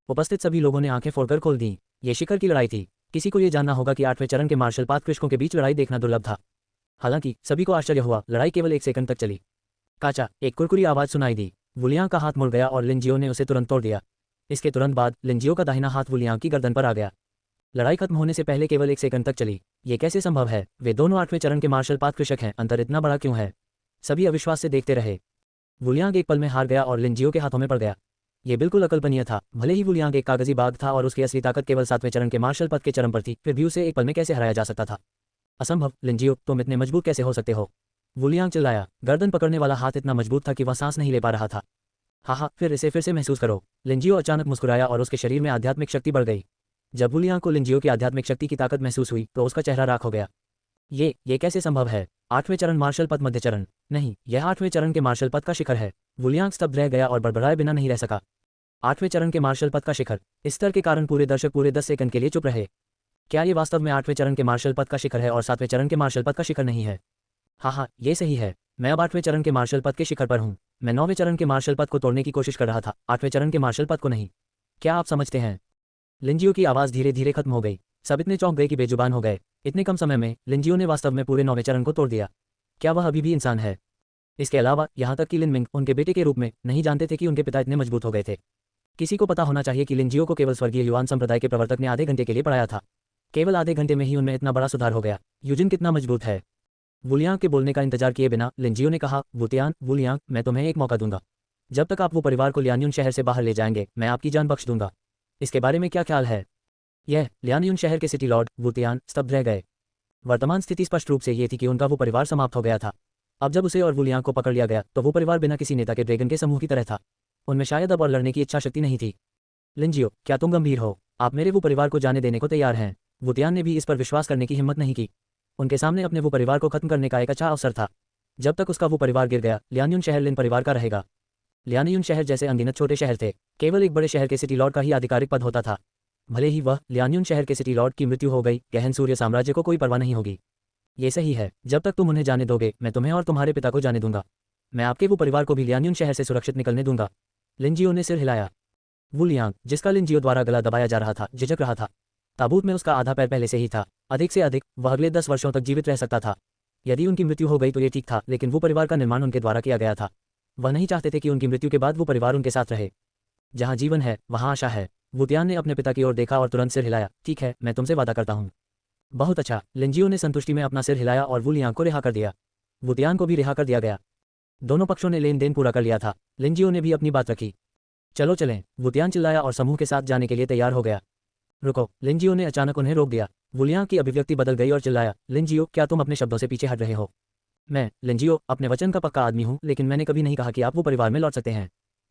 उपस्थित सभी लोगों ने आंखें फोड़कर खोल दी। ये शिखर की लड़ाई थी। किसी को ये जानना होगा कि 8वें चरण के मार्शल पाथ कृषकों के बीच लड़ाई देखना दुर्लभ था। हालांकि सभी को आश्चर्य हुआ। लड़ाई केवल 1 सेकंड तक चली। काचा, एक कुरकुरी आवाज सुनाई दी। वुलियांग का हाथ मुड़ गया और लिनजियो ने उसे तुरंत तोड़ दिया। इसके तुरंत बाद लिनजियो का दाहिना हाथ वुलियांग की गर्दन पर आ गया। लड़ाई खत्म होने से पहले केवल 1 सेकंड तक चली। ये कैसे संभव है? वे दोनों 8वें चरण के मार्शल पाथ कृषक हैं। अंतर इतना बड़ा क्यों है? सभी अविश्वास से देखते रहे। वुलियांग एक पल में हार गया और लिनजियो के हाथों में पड़ गया। ये बिल्कुल अकल्पनीय था। भले ही वुलियांग एक कागजी बाघ था और उसकी असली ताकत केवल 7वें चरण के मार्शल पथ के चरम पर थी, फिर भी उसे एक पल में कैसे हराया जा सकता था? असंभव। लिनजियो, तुम इतने मजबूत कैसे हो सकते हो? वुलियांग चिल्लाया। गर्दन पकड़ने वाला हाथ इतना मजबूत था कि वह सांस नहीं ले पा रहा था। हाँ, फिर से महसूस करो। लिनजियो अचानक मुस्कुराया और उसके शरीर में आध्यात्मिक शक्ति बढ़ गई। जब वुलियांग को लिनजियो की आध्यात्मिक शक्ति की ताकत महसूस हुई तो उसका चेहरा राख हो गया। ये कैसे संभव है? 8वें चरण मार्शल पथ मध्य चरण? नहीं, यह 8वें चरण के मार्शल पथ का शिखर है। वुलियांग स्तब्ध रह गया और बड़बड़ाए बिना नहीं रह सका। 8वें चरण के मार्शल पथ का शिखर। इस स्तर के कारण पूरे दर्शक पूरे 10 सेकंड के लिए चुप रहे। क्या ये वास्तव में 8वें चरण के मार्शल पथ का शिखर है और 7वें चरण के मार्शल पथ का शिखर नहीं है? हाँ, ये सही है। मैं अब 8वें चरण के मार्शल पथ के शिखर पर हूँ। मैं 9वें चरण के मार्शल पथ को तोड़ने की कोशिश कर रहा था, 8वें चरण के मार्शल पथ को नहीं। क्या आप समझते हैं? लिनजियो की आवाज़ धीरे धीरे खत्म हो गई। सब इतने चौंक गए कि बेजुबान हो गए। इतने कम समय में लिनजियो ने वास्तव में पूरे 9वें चरण को तोड़ दिया। क्या वह अभी भी इंसान है? इसके अलावा यहाँ तक कि लिन मिंग उनके बेटे के रूप में नहीं जानते थे कि उनके पिता इतने मजबूत हो गए थे। किसी को पता होना चाहिए कि लिन जियो को केवल स्वर्गीय युआन संप्रदाय के प्रवर्तक ने आधे घंटे के लिए पढ़ाया था। केवल आधे घंटे में ही उनमें इतना बड़ा सुधार हो गया। यूजिन कितना मजबूत है। वुलियांग के बोलने का इंतजार किए बिना लिन जियो ने कहा, वुलियांग, मैं तुम्हें एक मौका दूंगा। जब तक आप वो परिवार को लियानयुन शहर से बाहर ले जाएंगे, मैं आपकी जान बख्श दूंगा। इसके बारे में क्या ख्याल है? यह लियानयुन शहर के सिटी लॉर्ड वुतियान स्तब्ध रह गए। वर्तमान स्थिति स्पष्ट रूप से ये थी कि उनका वो परिवार समाप्त हो गया था। अब जब उसे और वुलियांग को पकड़ लिया गया तो वो परिवार बिना किसी नेता के ड्रैगन के समूह की तरह था। उनमें शायद अब और लड़ने की इच्छा शक्ति नहीं थी। लिन जियो, क्या तुम गंभीर हो? आप मेरे वो परिवार को जाने देने को तैयार हैं? वुतियान ने भी इस पर विश्वास करने की हिम्मत नहीं की। उनके सामने अपने वो परिवार को खत्म करने का एक अच्छा अवसर था। जब तक उसका वो परिवार गिर गया, लियानयुन शहर लिन परिवार का रहेगा। लियानयुन शहर जैसे अनगिनत छोटे शहर थे, केवल एक बड़े शहर के सिटी लॉर्ड का ही आधिकारिक पद होता था। भले ही वह लियानयुन शहर के सिटी लॉर्ड की मृत्यु हो गई, गहन सूर्य साम्राज्य को कोई परवाह नहीं होगी। ये सही है, जब तक तुम उन्हें जाने दोगे, मैं तुम्हें और तुम्हारे पिता को जाने दूंगा। मैं आपके वो परिवार को भी लियानयुन शहर से सुरक्षित निकलने दूंगा। लिन जियो ने सिर हिलाया। वुलियांग, जिसका लिन जियो द्वारा गला दबाया जा रहा था, झिझक रहा था। ताबूत में उसका आधा पैर पहले से ही था। अधिक से अधिक वह अगले 10 वर्षों तक जीवित रह सकता था। यदि उनकी मृत्यु हो गई तो ये ठीक था, लेकिन वो परिवार का निर्माण उनके द्वारा किया गया था। वह नहीं चाहते थे कि उनकी मृत्यु के बाद वो परिवार उनके साथ रहे। जहाँ जीवन है वहाँ आशा है। वुतियान ने अपने पिता की ओर देखा और तुरंत सिर हिलाया। ठीक है, मैं तुमसे वादा करता हूँ। बहुत अच्छा। लिन जियो ने संतुष्टि में अपना सिर हिलाया और वुलियांग को रिहा कर दिया। वुतियान को भी रिहा कर दिया गया। दोनों पक्षों ने लेन देन पूरा कर लिया था। लिन जियो ने भी अपनी बात रखी। चलो चलें, वुतियान चिल्लाया और समूह के साथ जाने के लिए तैयार हो गया। रुको, लिन जियो ने अचानक उन्हें रोक दिया। वुलियांग की अभिव्यक्ति बदल गई और चिल्लाया, लिन जियो, क्या तुम अपने शब्दों से पीछे हट रहे हो? मैं, लिन जियो, अपने वचन का पक्का आदमी हूँ, लेकिन मैंने कभी नहीं कहा कि आप वो परिवार में लौट सकते हैं।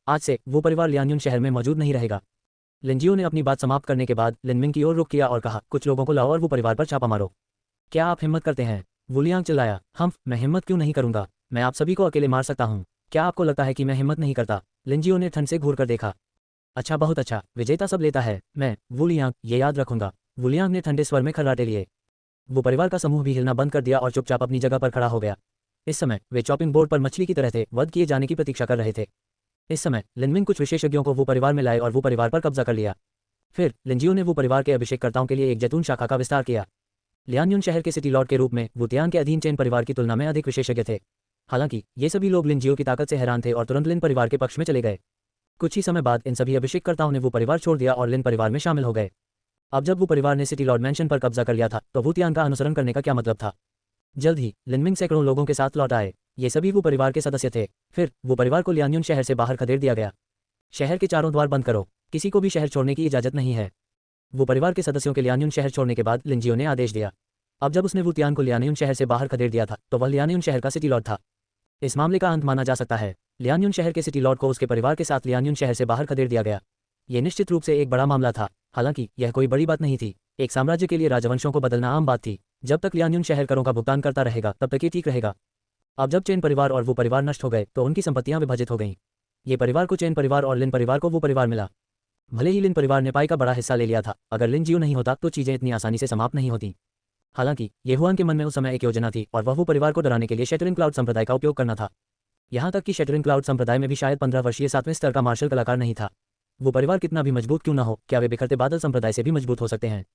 आज से वो परिवार लियानयुन शहर में मौजूद नहीं रहेगा। लिन जियो ने अपनी बात समाप्त करने के बाद लिन मिंग की ओर रुख किया और कहा, कुछ लोगों को लाओ और वो परिवार पर छापा मारो। क्या आप हिम्मत करते हैं? वुलियांग चिल्लाया। मैं हिम्मत क्यों नहीं करूंगा? मैं आप सभी को अकेले मार सकता हूँ। क्या आपको लगता है कि मैं हिम्मत नहीं करता? लिन जियो ने ठंड से घूर कर देखा। अच्छा, बहुत अच्छा, विजेता सब लेता है। मैं, वुलियांग, ये याद रखूंगा। वुलियांग ने ठंडे स्वर में खर्राटे लिए। वो परिवार का समूह भी हिलना बंद कर दिया और चुपचाप अपनी जगह पर खड़ा हो गया। इस समय वे चॉपिंग बोर्ड पर मछली की तरह थे, वध किए जाने की प्रतीक्षा कर रहे थे। इस समय लिनमिंग कुछ विशेषज्ञों को वो परिवार में लाए और वो परिवार पर कब्जा कर लिया। फिर लिनजियो ने वो परिवार के अभिषेककर्ताओं के लिए एक जैतून शाखा का विस्तार किया। लियानयुन शहर के सिटी लॉर्ड के रूप में वुतियान के अधीन चेन परिवार की तुलना में अधिक विशेषज्ञ थे। हालांकि ये सभी लोग लिनजियो की ताकत से हैरान थे और तुरंत लिन परिवार के पक्ष में चले गए। कुछ ही समय बाद इन सभी अभिषेककर्ताओं ने वो परिवार छोड़ दिया और लिन परिवार में शामिल हो गए। अब जब वो परिवार ने सिटी लॉर्ड मैंशन पर कब्जा कर लिया था तो वुतियान का अनुसरण करने का क्या मतलब था? जल्द ही लिनमिंग सैकड़ों लोगों के साथ लौट आए। ये सभी वो परिवार के सदस्य थे। फिर वो परिवार को लियानयुन शहर से बाहर खदेड़ दिया गया। शहर के चारों द्वार बंद करो, किसी को भी शहर छोड़ने की इजाजत नहीं है। वो परिवार के सदस्यों के लियानयुन शहर छोड़ने के बाद लिनजियो ने आदेश दिया। अब जब उसने वुतियान को लियानयुन शहर से बाहर खदेड़ दिया था तो वह लियानयुन शहर का सिटी लॉर्ड था। इस मामले का अंत माना जा सकता है। लियानयुन शहर के सिटी लॉर्ड को उसके परिवार के साथ लियानयुन शहर से बाहर खदेड़ दिया गया। ये निश्चित रूप से एक बड़ा मामला था। हालांकि यह कोई बड़ी बात नहीं थी। एक साम्राज्य के लिए राजवंशों को बदलना आम बात थी। जब तक लियानयुन शहर करों का भुगतान करता रहेगा तब तक ये ठीक रहेगा। अब जब चेन परिवार और वो परिवार नष्ट हो गए तो उनकी संपत्तियां विभाजित हो गईं। ये परिवार को चेन परिवार और लिन परिवार को वो परिवार मिला। भले ही लिन परिवार ने पाई का बड़ा हिस्सा ले लिया था, अगर लिन जियो नहीं होता तो चीजें इतनी आसानी से समाप्त नहीं होती। हालांकि येहुआन के मन में उस समय एक योजना थी और वह वो परिवार को डराने के लिए शैटरिंग क्लाउड संप्रदाय का उपयोग करना था। यहाँ तक कि शैटरिंग क्लाउड संप्रदाय में भी शायद 15 वर्षीय 7वें स्तर का मार्शल कलाकार नहीं था। वो परिवार कितना भी मजबूत क्यों न हो, क्या वे बिखरते बादल संप्रदाय से भी मजबूत हो सकते हैं?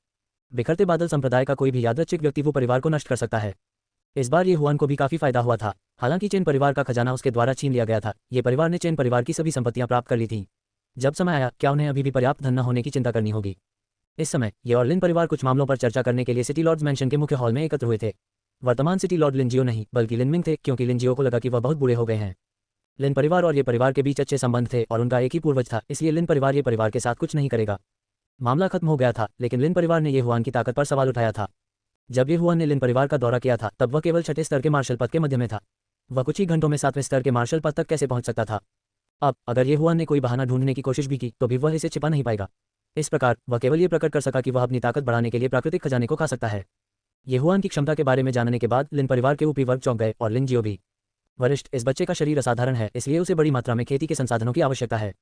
बिखरते बादल संप्रदाय का कोई भी यादृच्छिक व्यक्ति वो परिवार को नष्ट कर सकता है। इस बार येहुआन को भी काफी फायदा हुआ था। हालांकि चेन परिवार का खजाना उसके द्वारा छीन लिया गया था। ये परिवार ने चेन परिवार की सभी संपत्तियां प्राप्त कर ली थी। जब समय आया, क्या उन्हें अभी भी पर्याप्त धन न होने की चिंता करनी होगी? इस समय ये और लिन परिवार कुछ मामलों पर चर्चा करने के लिए सिटी लॉर्ड्स मैंशन के मुख्य हॉल में एकत्र हुए थे। वर्तमान सिटी लॉर्ड लिनजियो नहीं बल्कि लिनमिंग थे, क्योंकि लिनजियो को लगा कि वह बहुत बूढ़े हो गए हैं। लिन परिवार और ये परिवार के बीच अच्छे संबंध थे और उनका एक ही पूर्वज था, इसलिए लिन परिवार ये परिवार के साथ कुछ नहीं करेगा। मामला खत्म हो गया था, लेकिन लिन परिवार ने येहुआन की ताकत पर सवाल उठाया था। जब येहुआन ने लिन परिवार का दौरा किया था तब वह केवल 6ठे स्तर के मार्शल पद के मध्य में था। वह कुछ ही घंटों में 7वें स्तर के मार्शल पद तक कैसे पहुंच सकता था? अब अगर येहुआन ने कोई बहाना ढूंढने की कोशिश भी की तो भी वह इसे छिपा नहीं पाएगा। इस प्रकार वह केवल ये प्रकट कर सका कि वह अपनी ताकत बढ़ाने के लिए प्राकृतिक खजाने को खा सकता है। येहुआन की क्षमता के बारे में जानने के बाद लिन परिवार के ऊपरी वर्ग चौंक गए और लिन जियो भी। वरिष्ठ, इस बच्चे का शरीर असाधारण है, इसलिए उसे बड़ी मात्रा में खेती के संसाधनों की आवश्यकता है।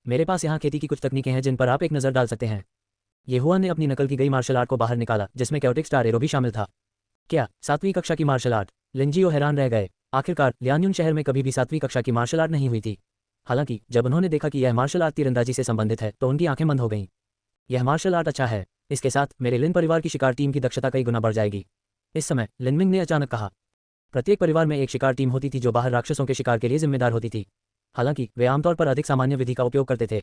मेरे पास यहाँ खेती की कुछ तकनीकें हैं जिन पर आप एक नज़र डाल सकते हैं। येहुआन ने अपनी नकल की गई मार्शल आर्ट को बाहर निकाला, जिसमें कैओटिक स्टार एरो भी शामिल था। क्या 7वीं कक्षा की मार्शल आर्ट? लिन जियो हैरान रह गए। आखिरकार लियानयुन शहर में कभी भी 7वीं कक्षा की मार्शल आर्ट नहीं हुई थी। हालांकि जब उन्होंने देखा कि यह मार्शल आर्ट तीरंदाजी से संबंधित है तो उनकी आंखें बंद हो गईं। यह मार्शल आर्ट अच्छा है। इसके साथ मेरे लिन परिवार की शिकार टीम की दक्षता कई गुना बढ़ जाएगी। इस समय लिनमिंग ने अचानक कहा। प्रत्येक परिवार में एक शिकार टीम होती थी जो बाहर राक्षसों के शिकार के लिए जिम्मेदार होती थी। हालांकि वे आमतौर पर अधिक सामान्य विधि का उपयोग करते थे।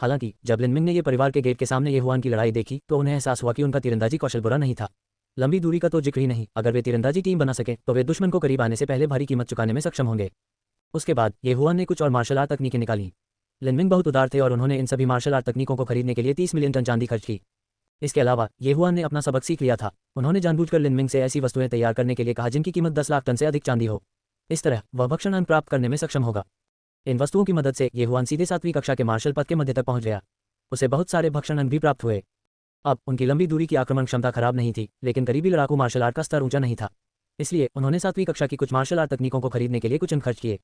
हालांकि जब लिनमिंग ने ये परिवार के गेट के सामने ये हुआन की लड़ाई देखी तो उन्हें एहसास हुआ कि उनका तीरंदाजी कौशल बुरा नहीं था। लंबी दूरी का तो जिक्र ही नहीं, अगर वे तीरंदाजी टीम बना सके तो वे दुश्मन को करीब आने से पहले भारी कीमत चुकाने में सक्षम होंगे। उसके बाद ये हुआन ने कुछ और मार्शल आर्ट तकनीकें निकाली। लिनमिंग बहुत उदार थे और उन्होंने इन सभी मार्शल आर्ट तकनीकों को खरीदने के लिए 30 मिलियन टन चांदी खर्च की। इसके अलावा ये हुआन ने अपना सबक सीख लिया था। उन्होंने जानबूझकर लिनमिंग से ऐसी वस्तुएं तैयार करने के लिए कहा जिनकी कीमत 10 लाख टन से अधिक चांदी हो। इस तरह वह भक्षण अन्न प्राप्त करने में सक्षम होगा। इन वस्तुओं की मदद से ये हुआन सीधे 7वीं कक्षा के मार्शल पद के मध्य तक पहुंच गया। उसे बहुत सारे भक्षण अन्न भी प्राप्त हुए। अब उनकी लंबी दूरी की आक्रमण क्षमता खराब नहीं थी, लेकिन करीबी लड़ाकू मार्शल आर्ट का स्तर ऊंचा नहीं था। इसलिए उन्होंने 7वीं कक्षा की कुछ मार्शल आर्ट तकनीकों को खरीदने के लिए कुछ अन्न खर्च किए।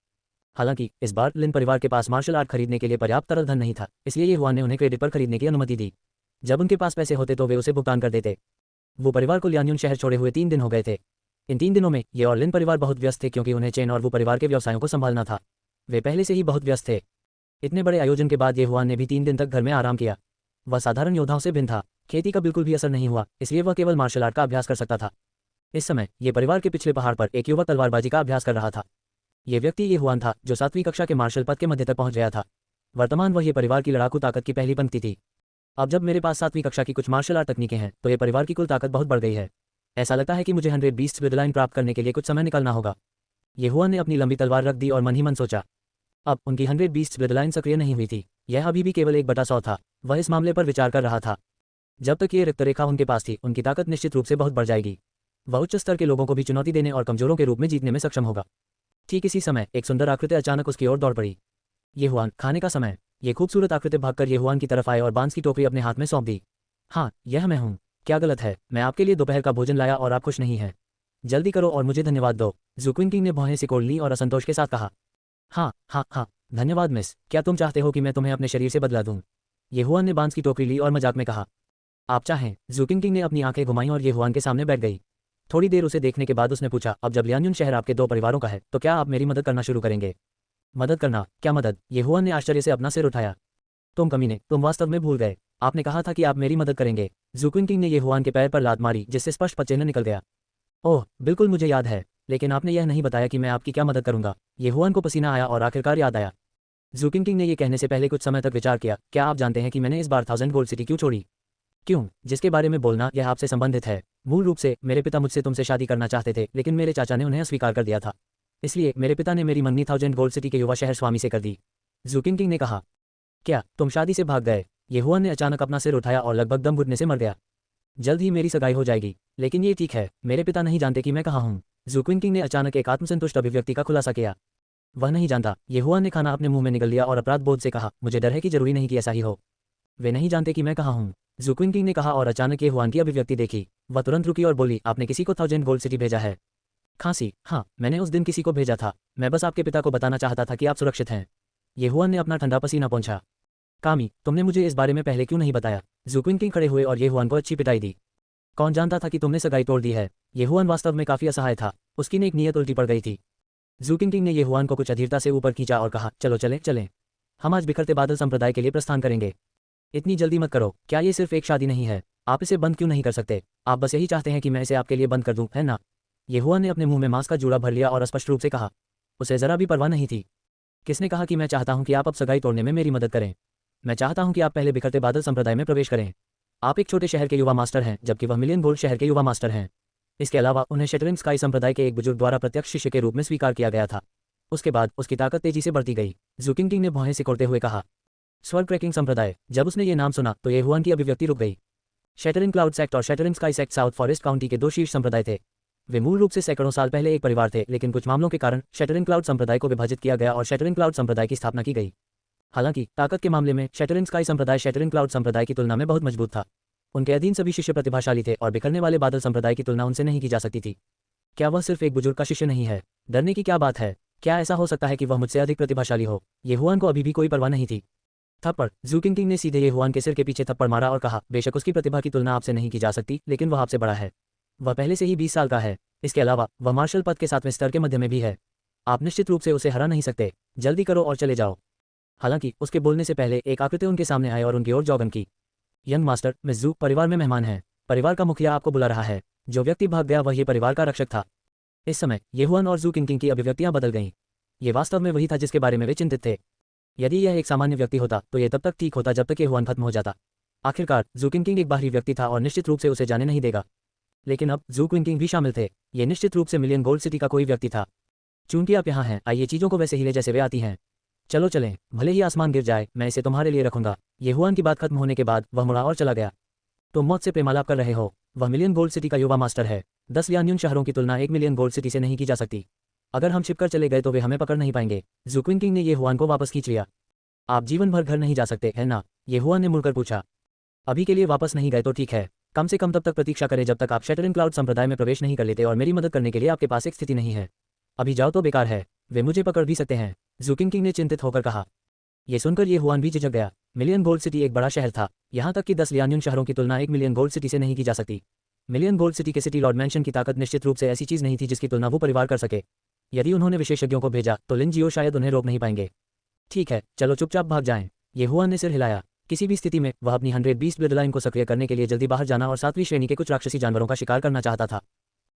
हालांकि इस बार लिन परिवार के पास मार्शल आर्ट खरीदने के लिए पर्याप्त तरल धन नहीं था, इसलिए ये हुआन ने उन्हें क्रेडिट पर खरीदने की अनुमति दी। जब उनके पास पैसे होते तो वे उसे भुगतान कर देते। वो परिवार को लियान्यून शहर छोड़े हुए 3 दिन हो गए थे। इन 3 दिनों में ये और लिन परिवार बहुत व्यस्त थे क्योंकि उन्हें चेन और वो परिवार के व्यवसायों को संभालना था। वे पहले से ही बहुत व्यस्त थे। इतने बड़े आयोजन के बाद ये हुआन ने भी 3 दिन तक घर में आराम किया। वह साधारण योद्धाओं से भिन्न था। खेती का बिल्कुल भी असर नहीं हुआ, इसलिए वह केवल मार्शल आर्ट का अभ्यास कर सकता था। इस समय ये परिवार के पिछले पहाड़ पर एक युवक तलवारबाजी का अभ्यास कर रहा था। ये व्यक्ति ये हुआन था जो 7वीं कक्षा के मार्शल पद के मध्य तक पहुंच गया था। वर्तमान वह ये परिवार की लड़ाकू ताकत की पहली पंक्ति थी। अब जब मेरे पास 7वीं कक्षा की कुछ मार्शल आर्ट तकनीकें हैं तो ये परिवार की कुल ताकत बहुत बढ़ गई है। ऐसा लगता है कि मुझे 120 स्प्लिट लाइन प्राप्त करने के लिए कुछ समय निकालना होगा। ये हुआन ने अपनी लंबी तलवार रख दी और मन ही मन सोचा। अब उनकी 120 स्प्लिट लाइन सक्रिय नहीं हुई थी। यह अभी भी केवल 1/100 था। वह इस मामले पर विचार कर रहा था। जब तक ये रक्तरेखा उनके पास थी उनकी ताकत निश्चित रूप से बहुत बढ़ जाएगी। वह उच्च स्तर के लोगों को भी चुनौती देने और कमजोरों के रूप में जीतने में सक्षम होगा। ठीक इसी समय एक सुंदर आकृति अचानक उसकी ओर दौड़ पड़ी। ये हुआन, खाने का समय। ये खूबसूरत आकृति भागकर ये हुआन की तरफ आए और बांस की टोकरी अपने हाथ में सौंप दी। हाँ, यह मैं हूँ। क्या गलत है? मैं आपके लिए दोपहर का भोजन लाया और आप खुश नहीं हैं। जल्दी करो और मुझे धन्यवाद दो। ज़ुक्विंग ने भौहें सिकोड़ ली और असंतोष के साथ कहा। हाँ हाँ हाँ, धन्यवाद मिस। क्या तुम चाहते हो कि मैं तुम्हें अपने शरीर से बदला दूं? ये हुआन ने बांस की टोकरी ली और मजाक में कहा। आप चाहें। ज़ुक्विंग ने अपनी आंखें घुमाई और ये हुआन के सामने बैठ गई। थोड़ी देर उसे देखने के बाद उसने पूछा, अब जब लियान्यून शहर आपके 2 परिवारों का है तो क्या आप मेरी मदद करना शुरू करेंगे? मदद करना? क्या मदद? ये हुआन ने आश्चर्य से अपना सिर उठाया। तुम कमीने, तुम वास्तव में भूल गए। आपने कहा था कि आप मेरी मदद करेंगे। ज़ुक्विंग ने ये हुआन के पैर पर लात मारी जिससे स्पष्ट पदचिह्न निकल गया। ओह, बिल्कुल मुझे याद है, लेकिन आपने यह नहीं बताया कि मैं आपकी क्या मदद करूंगा। ये हुआन को पसीना आया और आखिरकार याद आया। ज़ुक्विंग ने ये कहने से पहले कुछ समय तक विचार किया। क्या आप जानते हैं कि मैंने इस बार 1000 गोल्ड सिटी क्यों छोड़ी? क्यों? जिसके बारे में बोलना यह आपसे संबंधित है। मूल रूप से मेरे पिता मुझसे तुमसे शादी करना चाहते थे, लेकिन मेरे चाचा ने उन्हें अस्वीकार कर दिया था। इसलिए मेरे पिता ने मेरी मंगनी 1000 गोल्ड सिटी के युवा शहर स्वामी से कर दी। ज़ुक्विंग ने कहा। क्या तुम शादी से भाग गए? ये हुआन ने अचानक अपना सिर उठाया और लगभग दम घुटने से मर गया। जल्द ही मेरी सगाई हो जाएगी, लेकिन ये ठीक है, मेरे पिता नहीं जानते कि मैं कहाँ हूँ। ज़ुक्विंग ने अचानक एक आत्मसंतुष्ट अभिव्यक्ति का खुलासा किया। वह नहीं जानता। ये हुआन ने खाना अपने मुंह में निगल लिया और अपराध बोध से कहा, मुझे डर है कि जरूरी नहीं कि ऐसा ही हो। वे नहीं जानते कि मैं कहाँ हूँ, ज़ुक्विंग ने कहा और अचानक ये हुआन की अभिव्यक्ति देखी। वह तुरंत रुकी और बोली, आपने किसी को 1000 गोल्ड सिटी भेजा है? खांसी। हाँ, मैंने उस दिन किसी को भेजा था। मैं बस आपके पिता को बताना चाहता था कि आप सुरक्षित हैं। ये हुआन ने अपना ठंडा पसीना पोंछा। कामी, तुमने मुझे इस बारे में पहले क्यों नहीं बताया? ज़ुक्विंग खड़े हुए और ये हुआन को अच्छी पिटाई दी। कौन जानता था कि तुमने सगाई तोड़ दी है? ये हुआन वास्तव में काफी असहाय था। उसकी नेक नीयत उल्टी पड़ गई थी। ज़ुक्विंग ने ये हुआन को कुछ अधीरता से ऊपर खींचा और कहा, चलो चलें। हम आज बिखरते बादल संप्रदाय के लिए प्रस्थान करेंगे। इतनी जल्दी मत करो। क्या ये सिर्फ एक शादी नहीं है? आप इसे बंद क्यों नहीं कर सकते? आप बस यही चाहते हैं कि मैं इसे आपके लिए बंद कर दूं, है ना? ये हुआन ने अपने मुंह में मांस का जूड़ा भर लिया और स्पष्ट रूप से कहा। उसे जरा भी परवाह नहीं थी। किसने कहा कि मैं चाहता हूं कि आप अब सगाई तोड़ने में मेरी मदद करें? मैं चाहता हूं कि आप पहले बिखरते बादल संप्रदाय में प्रवेश करें। आप एक छोटे शहर के युवा मास्टर हैं, जबकि वह मिलियन गोल्ड शहर के युवा मास्टर हैं। इसके अलावा उन्हें शटरिंग स्काई संप्रदाय के एक बुजुर्ग द्वारा प्रत्यक्ष शिष्य के रूप में स्वीकार किया गया था। उसके बाद उसकी ताकत तेजी से बढ़ती गई। ज़ुक्विंग ने भौहें सिकोड़ते हुए कहा, स्वर्ग क्रैकिंग संप्रदाय। जब उसने ये नाम सुना तो ये हुआन की अभिव्यक्ति रुक गई। शैटरिंग क्लाउड सेक्ट और shattering sky sect south forest county के 2 शीर्ष संप्रदाय थे। वे मूल रूप से सैकड़ों साल पहले एक परिवार थे, लेकिन कुछ मामलों के कारण शैटरिंग क्लाउड संप्रदाय को विभाजित किया गया और शैटरिंग क्लाउड संप्रदाय की स्थापना की गई। हालांकि ताकत के मामले में शैटरिंग स्काई संप्रदाय शैटरिंग क्लाउड संप्रदाय की तुलना में बहुत मजबूत था। उनके अधीन सभी शिष्य प्रतिभाशाली थे और बिखरने वाले बादल संप्रदाय की तुलना उनसे नहीं की जा सकती थी। क्या वह सिर्फ एक बुजुर्ग का शिष्य नहीं है? डरने की क्या बात है? क्या ऐसा हो सकता है कि वह मुझसे अधिक प्रतिभाशाली हो? ये हुआन को अभी भी कोई परवाह नहीं थी। थप्पड़। ज़ुक्विंग ने सीधे ये हुआन के सिर के पीछे थप्पड़ मारा और कहा, बेशक उसकी प्रतिभा की तुलना आपसे नहीं की जा सकती, लेकिन वह आपसे बड़ा है। वह पहले से ही 20 साल का है। इसके अलावा वह मार्शल पद के 7वें स्तर के मध्य में भी है। आप निश्चित रूप से उसे हरा नहीं सकते। जल्दी करो और चले जाओ। हालांकि उसके बोलने से पहले एक आकृति उनके सामने आए और उनकी ओर जॉगन की। यंग मास्टर, मिस ज़ू परिवार में मेहमान हैं। परिवार का मुखिया आपको बुला रहा है। जो व्यक्ति भाग गया वह ये परिवार का रक्षक था। इस समय येहुआन और जू किंग की अभिव्यक्तियां बदल गईं। ये वास्तव में वही था जिसके बारे में वे चिंतित थे। यदि यह एक सामान्य व्यक्ति होता तो यह तब तक ठीक होता जब तक येहुआन खत्म हो जाता। आखिरकार जू किंग एक बाहरी व्यक्ति था और निश्चित रूप से उसे जाने नहीं देगा। लेकिन अब जू किंग भी शामिल थे। ये निश्चित रूप से मिलियन गोल्ड सिटी का कोई व्यक्ति था। चूंकि आप यहाँ हैं, आइए चीज़ों को वैसे ही ले जैसे वे आती हैं। चलो चलें, भले ही आसमान गिर जाए, मैं इसे तुम्हारे लिए रखूंगा। येहुआन की बात खत्म होने के बाद वह मुड़ा और चला गया। तुम मौत से प्रेमालाप कर रहे हो। वह मिलियन गोल्ड सिटी का युवा मास्टर है। 10 लियान्यून शहरों की तुलना 1 मिलियन गोल्ड सिटी से नहीं की जा सकती। अगर हम छिपकर चले गए तो वे हमें पकड़ नहीं पाएंगे। जू किंग ने येहुआन को वापस खींच लिया। आप जीवन भर घर नहीं जा सकते, है ना? येहुआन ने मुड़कर पूछा। अभी के लिए वापस नहीं गए तो ठीक है। कम से कम तब तक प्रतीक्षा करें जब तक आप शैटरिंग क्लाउड संप्रदाय में प्रवेश नहीं कर लेते और मेरी मदद करने के लिए आपके पास एक स्थिति नहीं है। अभी जाओ तो बेकार है। वे मुझे पकड़ भी सकते हैं, जू किंग ने चिंतित होकर कहा। यह सुनकर येहुआन भी झिझक गया। मिलियन गोल्ड सिटी एक बड़ा शहर था। यहाँ तक कि 10 लियान्यून शहरों की तुलना 1 मिलियन गोल्ड सिटी से नहीं की जा सकती। मिलियन गोल्ड सिटी के सिटी लॉर्ड मैंशन की ताकत निश्चित रूप से ऐसी चीज़ नहीं थी जिसकी तुलना वो परिवार कर सके। यदि उन्होंने विशेषज्ञों को भेजा तो लिन जियो शायद उन्हें रोक नहीं पाएंगे। ठीक है, चलो चुपचाप भाग जाएं। येहुआन ने सिर हिलाया। किसी भी स्थिति में वह अपनी 120 ब्लड लाइन को सक्रिय करने के लिए जल्दी बाहर जाना और 7वीं श्रेणी के कुछ राक्षसी जानवरों का शिकार करना चाहता था।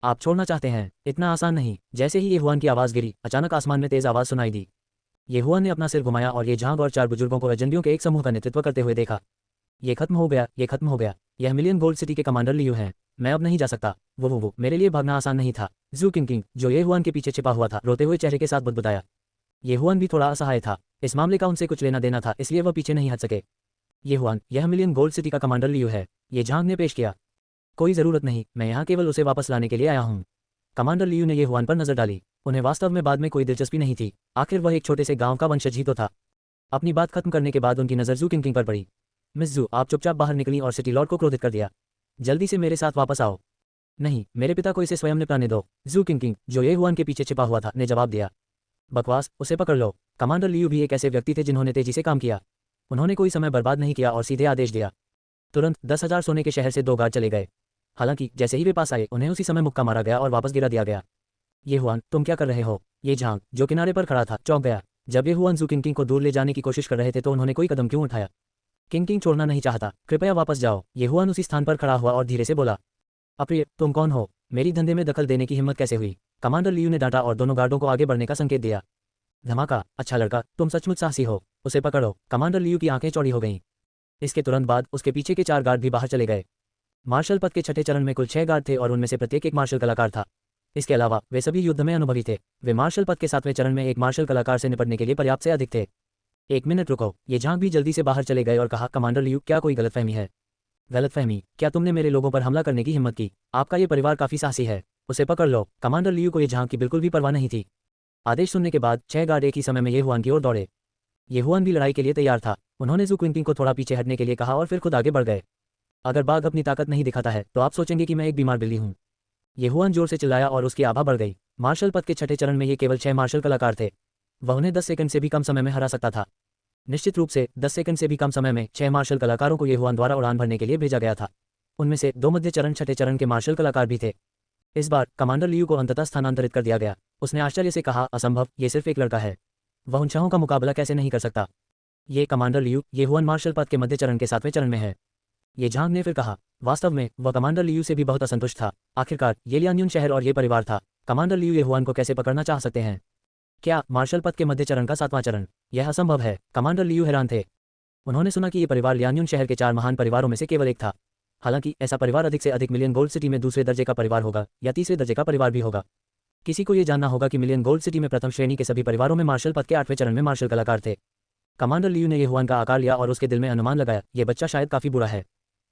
आप छोड़ना चाहते हैं? इतना आसान नहीं। जैसे ही येहुआन की आवाज़ गिरी, अचानक आसमान में तेज आवाज़ सुनाई दी। येहुआन ने अपना सिर घुमाया और ये झांग और 4 बुजुर्गों को एजेंडियों के एक समूह का नेतृत्व करते हुए देखा। ये खत्म हो गया, ये खत्म हो गया। यह मिलियन गोल्ड सिटी के कमांडर लियू हैं। मैं अब नहीं जा सकता। वो मेरे लिए भागना आसान नहीं था। जू किंग, जो येहुआन के पीछे छिपा हुआ था, रोते हुए चेहरे के साथ बुदबुदाया। येहुआन भी थोड़ा असहाय था। इस मामले का उनसे कुछ लेना देना था, इसलिए वह पीछे नहीं हट सके। येहुआन, यह मिलियन गोल्ड सिटी का कमांडर लियू है, ये झांग ने पेश किया। कोई ज़रूरत नहीं, मैं यहाँ केवल उसे वापस लाने के लिए आया हूँ। कमांडर लियू ने येहुआन पर नजर डाली। उन्हें वास्तव में बाद में कोई दिलचस्पी नहीं थी। आखिर वह एक छोटे से गांव का वंशज ही तो था। अपनी बात खत्म करने के बाद उनकी नज़र जू किंग पर पड़ी। मिस जू, आप चुपचाप बाहर निकली और सिटी लॉर्ड को क्रोधित कर दिया। जल्दी से मेरे साथ वापस आओ। नहीं, मेरे पिता को इसे स्वयं निपटाने दो। जू किंग, जो येहुआन के पीछे छिपा हुआ था, ने जवाब दिया। बकवास, उसे पकड़ लो। कमांडर लियू भी एक ऐसे व्यक्ति थे जिन्होंने तेजी से काम किया। उन्होंने कोई समय बर्बाद नहीं किया और सीधे आदेश दिया। तुरंत 10,000 सोने के शहर से 2 गार्ड चले गए। हालांकि जैसे ही वे पास आए, उन्हें उसी समय मुक्का मारा गया और वापस गिरा दिया गया। येहुआन, तुम क्या कर रहे हो? ये झांग, जो किनारे पर खड़ा था, चौंक गया। जब येहुआन जू किंग को दूर ले जाने की कोशिश कर रहे थे तो उन्होंने कोई कदम क्यों उठाया? किंग छोड़ना नहीं चाहता, कृपया वापस जाओ। येहुआन उसी स्थान पर खड़ा हुआ और धीरे से बोला। अप्रिय, तुम कौन हो? मेरी धंधे में दखल देने की हिम्मत कैसे हुई? कमांडर लियू ने डांटा और दोनों गार्डों को आगे बढ़ने का संकेत दिया। धमाका, अच्छा लड़का, तुम सचमुच साहसी हो। उसे पकड़ो। कमांडर लियू की आंखें चौड़ी हो गईं। इसके तुरंत बाद उसके पीछे के 4 गार्ड भी बाहर चले गए। मार्शल पद के छठे चरण में कुल 6 गार्ड थे और उनमें से प्रत्येक एक मार्शल कलाकार था। इसके अलावा वे सभी युद्ध में अनुभवी थे। वे मार्शल पद के 7वें चरण में एक मार्शल कलाकार से निपटने के लिए पर्याप्त से अधिक थे। 1 मिनट रुको। ये झांग भी जल्दी से बाहर चले गए और कहा, कमांडर लियू, क्या कोई गलतफहमी है? गलतफहमी? क्या तुमने मेरे लोगों पर हमला करने की हिम्मत की? आपका ये परिवार काफी साहसी है। उसे पकड़ लो। कमांडर लियू को ये झांग की बिल्कुल भी परवाह नहीं थी। आदेश सुनने के बाद 6 गार्ड एक ही समय में येहुआन की ओर दौड़े। येहुआन भी लड़ाई के लिए तैयार था। उन्होंने जू किंग को थोड़ा पीछे हटने के लिए कहा और फिर खुद आगे बढ़ गए। अगर बाघ अपनी ताकत नहीं दिखाता है तो आप सोचेंगे कि मैं एक बीमार बिल्ली हूँ। येहुआन जोर से चिल्लाया और उसकी आभा बढ़ गई। मार्शल पद के छठे चरण में ये केवल 6 मार्शल कलाकार थे। वह उन्हें 10 सेकंड से भी कम समय में हरा सकता था। निश्चित रूप से 10 सेकंड से भी कम समय में 6 मार्शल कलाकारों को येहुआन द्वारा उड़ान भरने के लिए भेजा गया था। उनमें से 2 मध्य चरण छठे चरण के मार्शल कलाकार भी थे। इस बार कमांडर लियू को अंततः स्थानांतरित कर दिया गया। उसने आश्चर्य से कहा, असंभव, ये सिर्फ एक लड़का है। वह उन 6 का मुकाबला कैसे नहीं कर सकता? ये कमांडर लियू येहुआन मार्शल पद के मध्य चरण के 7वें चरण में है। ये झांग ने फिर कहा। वास्तव में वह कमांडर लियू से भी बहुत असंतुष्ट था। आखिरकार ये लियान्यून शहर और ये परिवार था। कमांडर लियू येहुआन को कैसे पकड़ना चाह सकते हैं? क्या मार्शल पद के मध्य चरण का 7वां चरण? यह असंभव है। कमांडर लियू हैरान थे। उन्होंने सुना कि ये परिवार लियान्यून शहर के 4 महान परिवारों में से केवल एक था। हालांकि ऐसा परिवार अधिक से अधिक मिलियन गोल्ड सिटी में दूसरे दर्जे का परिवार होगा या तीसरे दर्जे का परिवार भी होगा। किसी को ये जानना होगा कि मिलियन गोल्ड सिटी में प्रथम श्रेणी के सभी परिवारों में मार्शल पद के 8वें चरण में मार्शल कलाकार थे। कमांडर लियू ने येहुआन का आकार लिया और उसके दिल में अनुमान लगाया, ये बच्चा शायद काफी बुरा है।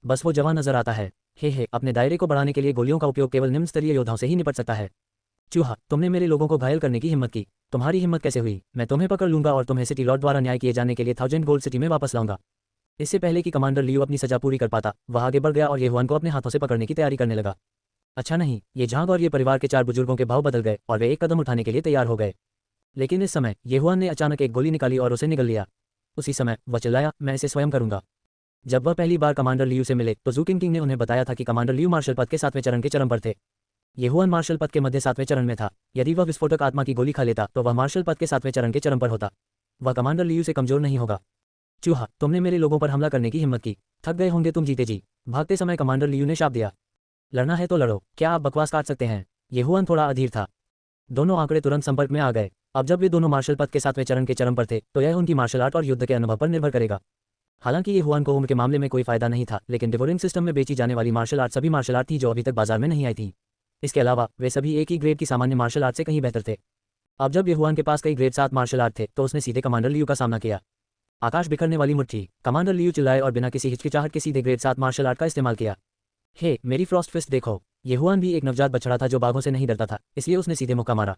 बस वो जवान नजर आता है। हे, अपने दायरे को बढ़ाने के लिए गोलियों का उपयोग केवल निम्न स्तरीय योद्धाओं से ही निपट सकता है। चूहा, तुमने मेरे लोगों को घायल करने की हिम्मत की। तुम्हारी हिम्मत कैसे हुई? मैं तुम्हें पकड़ लूंगा और तुम्हें सिटी लॉर्ड द्वारा न्याय किए जाने के लिए 1000 गोल्ड सिटी में वापस लाऊंगा। इससे पहले कि कमांडर लियू अपनी सजा पूरी कर पाता, वह आगे बढ़ गया और येहुआन को अपने हाथों से पकड़ने की तैयारी करने लगा। अच्छा नहीं, ये झांग और ये परिवार के 4 बुजुर्गों के भाव बदल गए और वे एक कदम उठाने के लिए तैयार हो गए। लेकिन इस समय येहुआन ने अचानक एक गोली निकाली और उसे निगल लिया। उसी समय वह चिल्लाया, मैं इसे स्वयं करूंगा। जब वह पहली बार कमांडर लियू से मिले तो जू किंग ने उन्हें बताया था कि कमांडर लियू मार्शल पद के 7वें चरण के चरम पर थे। येहुआन मार्शल पद के मध्य 7वें चरण में था। यदि वह विस्फोटक आत्मा की गोली खा लेता तो वह मार्शल पद के 7वें चरण के चरम पर होता। वह कमांडर लियू से कमजोर नहीं होगा। चूहा, तुमने मेरे लोगों पर हमला करने की हिम्मत की। थक गए होंगे तुम जीते जी। भागते समय कमांडर लियू ने शाप दिया। लड़ना है तो लड़ो। क्या आप बकवास काट सकते हैं? येहुआन थोड़ा अधीर था। दोनों आंकड़े तुरंत संपर्क में आ गए। अब जब वे दोनों मार्शल पद के 7वें चरण के चरम पर थे तो यह उनकी मार्शल आर्ट और युद्ध के अनुभव पर निर्भर करेगा। हालांकि ये हुआन को उम्र के मामले में कोई फायदा नहीं था, लेकिन डिवोरिंग सिस्टम में बेची जाने वाली मार्शल आर्ट सभी मार्शल आर्ट थी जो अभी तक बाजार में नहीं आई थी। इसके अलावा वे सभी एक ही ग्रेड की सामान्य मार्शल आर्ट से कहीं बेहतर थे। अब जब युआन के पास कई ग्रेड 7 मार्शल आर्ट थे तो उसने सीधे कमांडर लियू का सामना किया। आकाश बिखरने वाली मुट्ठी। कमांडर लियू चिल्लाए और बिना किसी हिचकिचाहट के सीधे ग्रेड 7 मार्शल आर्ट का इस्तेमाल किया। हे मेरी फ्रॉस्ट फिस्ट देखो। युआन भी एक नवजात बछड़ा था जो बाघों से नहीं डरता था, इसलिए उसने सीधे मुक्का मारा।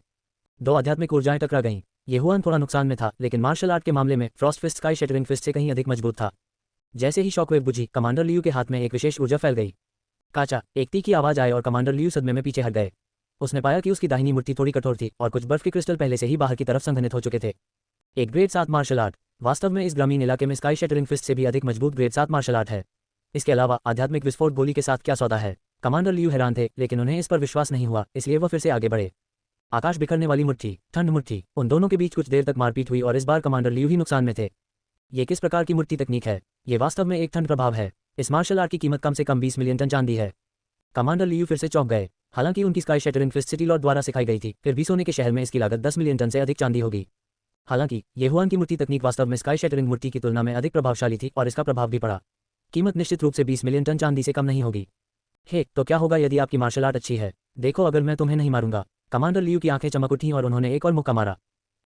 दो आध्यात्मिक ऊर्जाएं टकरा गईं। युआन थोड़ा नुकसान में था, लेकिन मार्शल आर्ट के मामले में frost fist sky shattering fist से कहीं अधिक मजबूत था। जैसे ही शॉकवेव बुझी, कमांडर लियू के हाथ में एक विशेष ऊर्जा फैल गई। काचा, एक तीखी आवाज आई और कमांडर लियू सदमे में पीछे हट गए। उसने पाया कि उसकी दाहिनी मुट्ठी थोड़ी कठोर थी और कुछ बर्फ के क्रिस्टल पहले से ही बाहर की तरफ संघनित हो चुके थे। एक ग्रेड 7 मार्शल आर्ट। वास्तव में इस ग्रामीण इलाके में स्काई शैटरिंग फिस्ट से भी अधिक मजबूत ग्रेड 7 मार्शल आर्ट है। इसके अलावा आध्यात्मिक विस्फोट गोली के साथ क्या सौदा है। कमांडर लियू हैरान थे, लेकिन उन्हें इस पर विश्वास नहीं हुआ, इसलिए वह फिर से आगे बढ़े। आकाश बिखरने वाली मुट्ठी, ठंड मुट्ठी। उन दोनों के बीच कुछ देर तक मारपीट हुई और इस बार कमांडर लियू ही नुकसान में थे। ये किस प्रकार की मुट्ठी तकनीक है? ये वास्तव में एक ठंड प्रभाव है। इस मार्शल आर्ट की कीमत कम से कम 20 मिलियन टन चांदी है। कमांडर लियू फिर से चौंक गए। हालांकि उनकी sky shattering fist city lord द्वारा सिखाई गई थी, फिर भी सोने के शहर में इसकी लागत 10 मिलियन टन से अधिक चांदी होगी। हालांकि युआन की मुट्ठी तकनीक वास्तव में स्काई शैटरिंग मुट्ठी की तुलना में अधिक प्रभावशाली थी और इसका प्रभाव भी पड़ा। कीमत निश्चित रूप से 20 मिलियन टन चांदी से कम नहीं होगी। हे, तो क्या होगा यदि आपकी मार्शल आर्ट अच्छी है? देखो, अगर मैं तुम्हें नहीं मारूंगा। कमांडर लियू की आंखें चमक उठीं और उन्होंने एक और मुक्का मारा।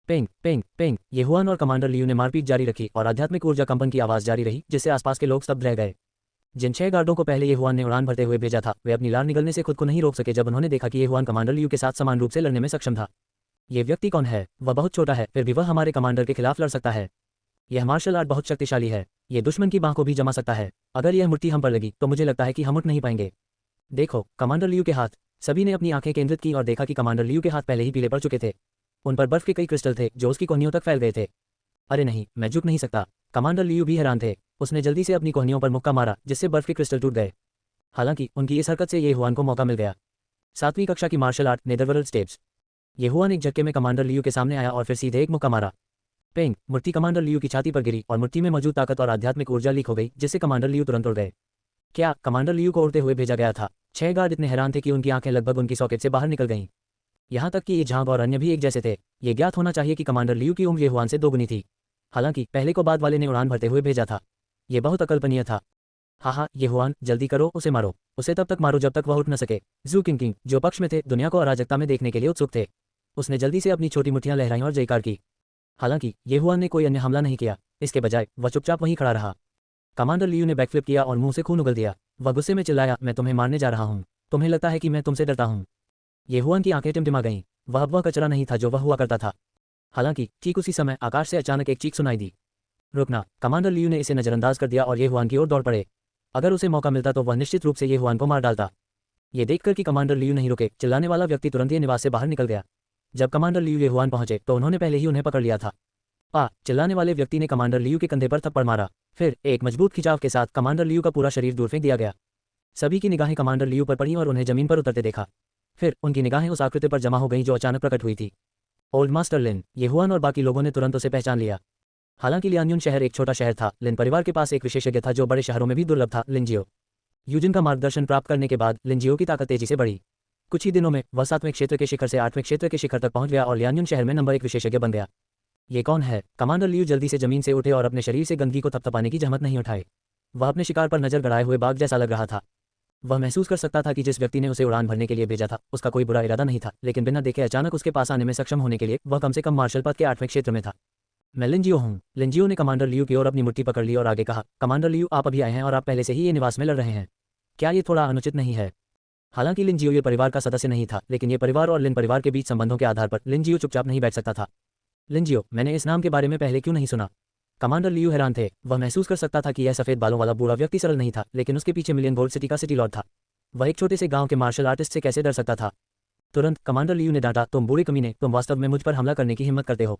पेंग पेंग पेंग। युआन और कमांडर लियू ने मारपीट जारी रखी और आध्यात्मिक ऊर्जा कंपन की आवाज जारी रही, जिससे आसपास के लोग स्तब्ध रह गए। जिन 6 गार्डों को पहले युआन ने उड़ान भरते हुए भेजा था, वे अपनी लार निगलने से खुद को नहीं रोक सके जब उन्होंने देखा कि युआन कमांडर लियू के साथ समान रूप से लड़ने में सक्षम था। ये व्यक्ति कौन है? वह बहुत छोटा है, फिर भी वह हमारे कमांडर के खिलाफ लड़ सकता है। यह मार्शल आर्ट बहुत शक्तिशाली है। ये दुश्मन की बाह को भी जमा सकता है। अगर यह मुट्ठी हम पर लगी तो मुझे लगता है कि हम उठ नहीं पाएंगे। देखो, कमांडर लियू के हाथ। सभी ने अपनी आंखें केंद्रित की और देखा कि कमांडर लियू के हाथ पहले ही पीले पड़ चुके थे। उन पर बर्फ के कई क्रिस्टल थे जो उसकी कोहनियों तक फैल गए थे। अरे नहीं, मैं झुक नहीं सकता। कमांडर लियू भी हैरान थे। उसने जल्दी से अपनी कोहनियों पर मुक्का मारा, जिससे बर्फ के क्रिस्टल टूट गए। हालांकि उनकी इस हरकत से युआन को मौका मिल गया। 7वीं कक्षा की मार्शल आर्ट नेदरवर्ल्ड स्टेप्स। युआन एक झटके में कमांडर लियू के सामने आया और फिर सीधे एक मुक्का मारा। पेंग। मुट्ठी कमांडर लियू की छाती पर गिरी और मुट्ठी में मौजूद ताकत और आध्यात्मिक ऊर्जा लीक हो गई, जिससे कमांडर लियू तुरंत उड़ गए। क्या कमांडर लियू को उड़ते हुए भेजा गया था? 6 गार्ड इतने हैरान थे कि उनकी आंखें लगभग उनकी सॉकेट से बाहर निकल गईं। यहाँ तक कि ये झांग और अन्य भी एक जैसे थे। ये ज्ञात होना चाहिए कि कमांडर लियू की उम्र युआन से दोगुनी थी। हालांकि पहले को बाद वाले ने उड़ान भरते हुए भेजा था। ये बहुत अकल्पनीय था। हाँ, युआन, जल्दी करो, उसे मारो। उसे तब तक मारो जब तक वह उठ न सके। जू किंग, जो पक्ष में थे, दुनिया को अराजकता में देखने के लिए उत्सुक थे। उसने जल्दी से अपनी छोटी मुट्ठियां लहराईं और जयकार की। हालांकि युआन ने कोई अन्य हमला नहीं किया। इसके बजाय वह चुपचाप वहीं खड़ा रहा। कमांडर लियू ने बैकफ्लिप किया और मुंह से खून उगल दिया। वह गुस्से में चिल्लाया, मैं तुम्हें मारने जा रहा हूँ। तुम्हें लगता है कि मैं तुमसे डरता हूँ? युआन की आंखें टिमटिमा गईं। वह अब वह कचरा नहीं था जो वह हुआ करता था। हालांकि ठीक उसी समय आकाश से अचानक एक चीख सुनाई दी। रुकना। कमांडर लियू ने इसे नजरअंदाज कर दिया और युआन की ओर दौड़ पड़े। अगर उसे मौका मिलता तो वह निश्चित रूप से युआन को मार डालता। ये देखकर कि कमांडर लियू नहीं रुके, चिल्लाने वाला व्यक्ति तुरंत ही निवास से बाहर निकल गया। जब कमांडर लियू युआन पहुंचे तो उन्होंने पहले ही उन्हें पकड़ लिया था। चिल्लाने वाले व्यक्ति ने कमांडर लियू के कंधे पर थप्पड़ मारा। फिर एक मजबूत खिंचाव के साथ कमांडर लियू का पूरा शरीर दूर फेंक दिया गया। सभी की निगाहें कमांडर लियू पर पड़ी और उन्हें जमीन पर उतरते देखा। फिर उनकी निगाहें उस आकृति पर जमा हो गईं जो अचानक प्रकट हुई थी। ओल्ड मास्टर लिन। युआन और बाकी लोगों ने तुरंत उसे पहचान लिया। हालांकि लियान्युन शहर एक छोटा शहर था, लिन परिवार के पास एक विशेषज्ञ था जो बड़े शहरों में भी दुर्लभ था, लिनजियो। यूजिन का मार्गदर्शन प्राप्त करने के बाद लिनजियो की ताकत तेजी से बढ़ी। कुछ ही दिनों में वह 7वें क्षेत्र के शिखर से 8वें क्षेत्र के शिखर तक पहुंच गया और लियान्युन शहर में नंबर 1 विशेषज्ञ बन गया। ये कौन है? कमांडर लियू जल्दी से जमीन से उठे और अपने शरीर से गंदगी को थपथपाने की जहमत नहीं उठाए। वह अपने शिकार पर नजर गड़ाए हुए बाघ जैसा लग रहा था। वह महसूस कर सकता था कि जिस व्यक्ति ने उसे उड़ान भरने के लिए भेजा था उसका कोई बुरा इरादा नहीं था, लेकिन बिना देखे अचानक उसके पास आने में सक्षम होने के लिए वह कम से कम मार्शल पद के 8वें क्षेत्र में था। मैं लिनजियो हूँ। लिनजियो ने कमांडर लियू की ओर अपनी मुट्ठी पकड़ ली और आगे कहा, कमांडर लियू, आप अभी आए हैं और आप पहले से ही ये निवास में लड़ रहे हैं। क्या ये थोड़ा अनुचित नहीं है? हालांकि लिनजियो ये परिवार का सदस्य नहीं था, लेकिन ये परिवार और लिन परिवार के बीच संबंधों के आधार पर लिनजियो चुपचाप नहीं बैठ सकता था। लिनजियो, मैंने इस नाम के बारे में पहले क्यों नहीं सुना? कमांडर लियू हैरान थे। वह महसूस कर सकता था कि यह सफेद बालों वाला बूढ़ा व्यक्ति सरल नहीं था, लेकिन उसके पीछे मिलियन गोल्ड सिटी का सिटी लॉर्ड था। वह एक छोटे से गांव के मार्शल आर्टिस्ट से कैसे डर सकता था? तुरंत कमांडर लियू ने डांटा, तुम बूढ़े कमीने, तुम वास्तव में मुझ पर हमला करने की हिम्मत करते हो।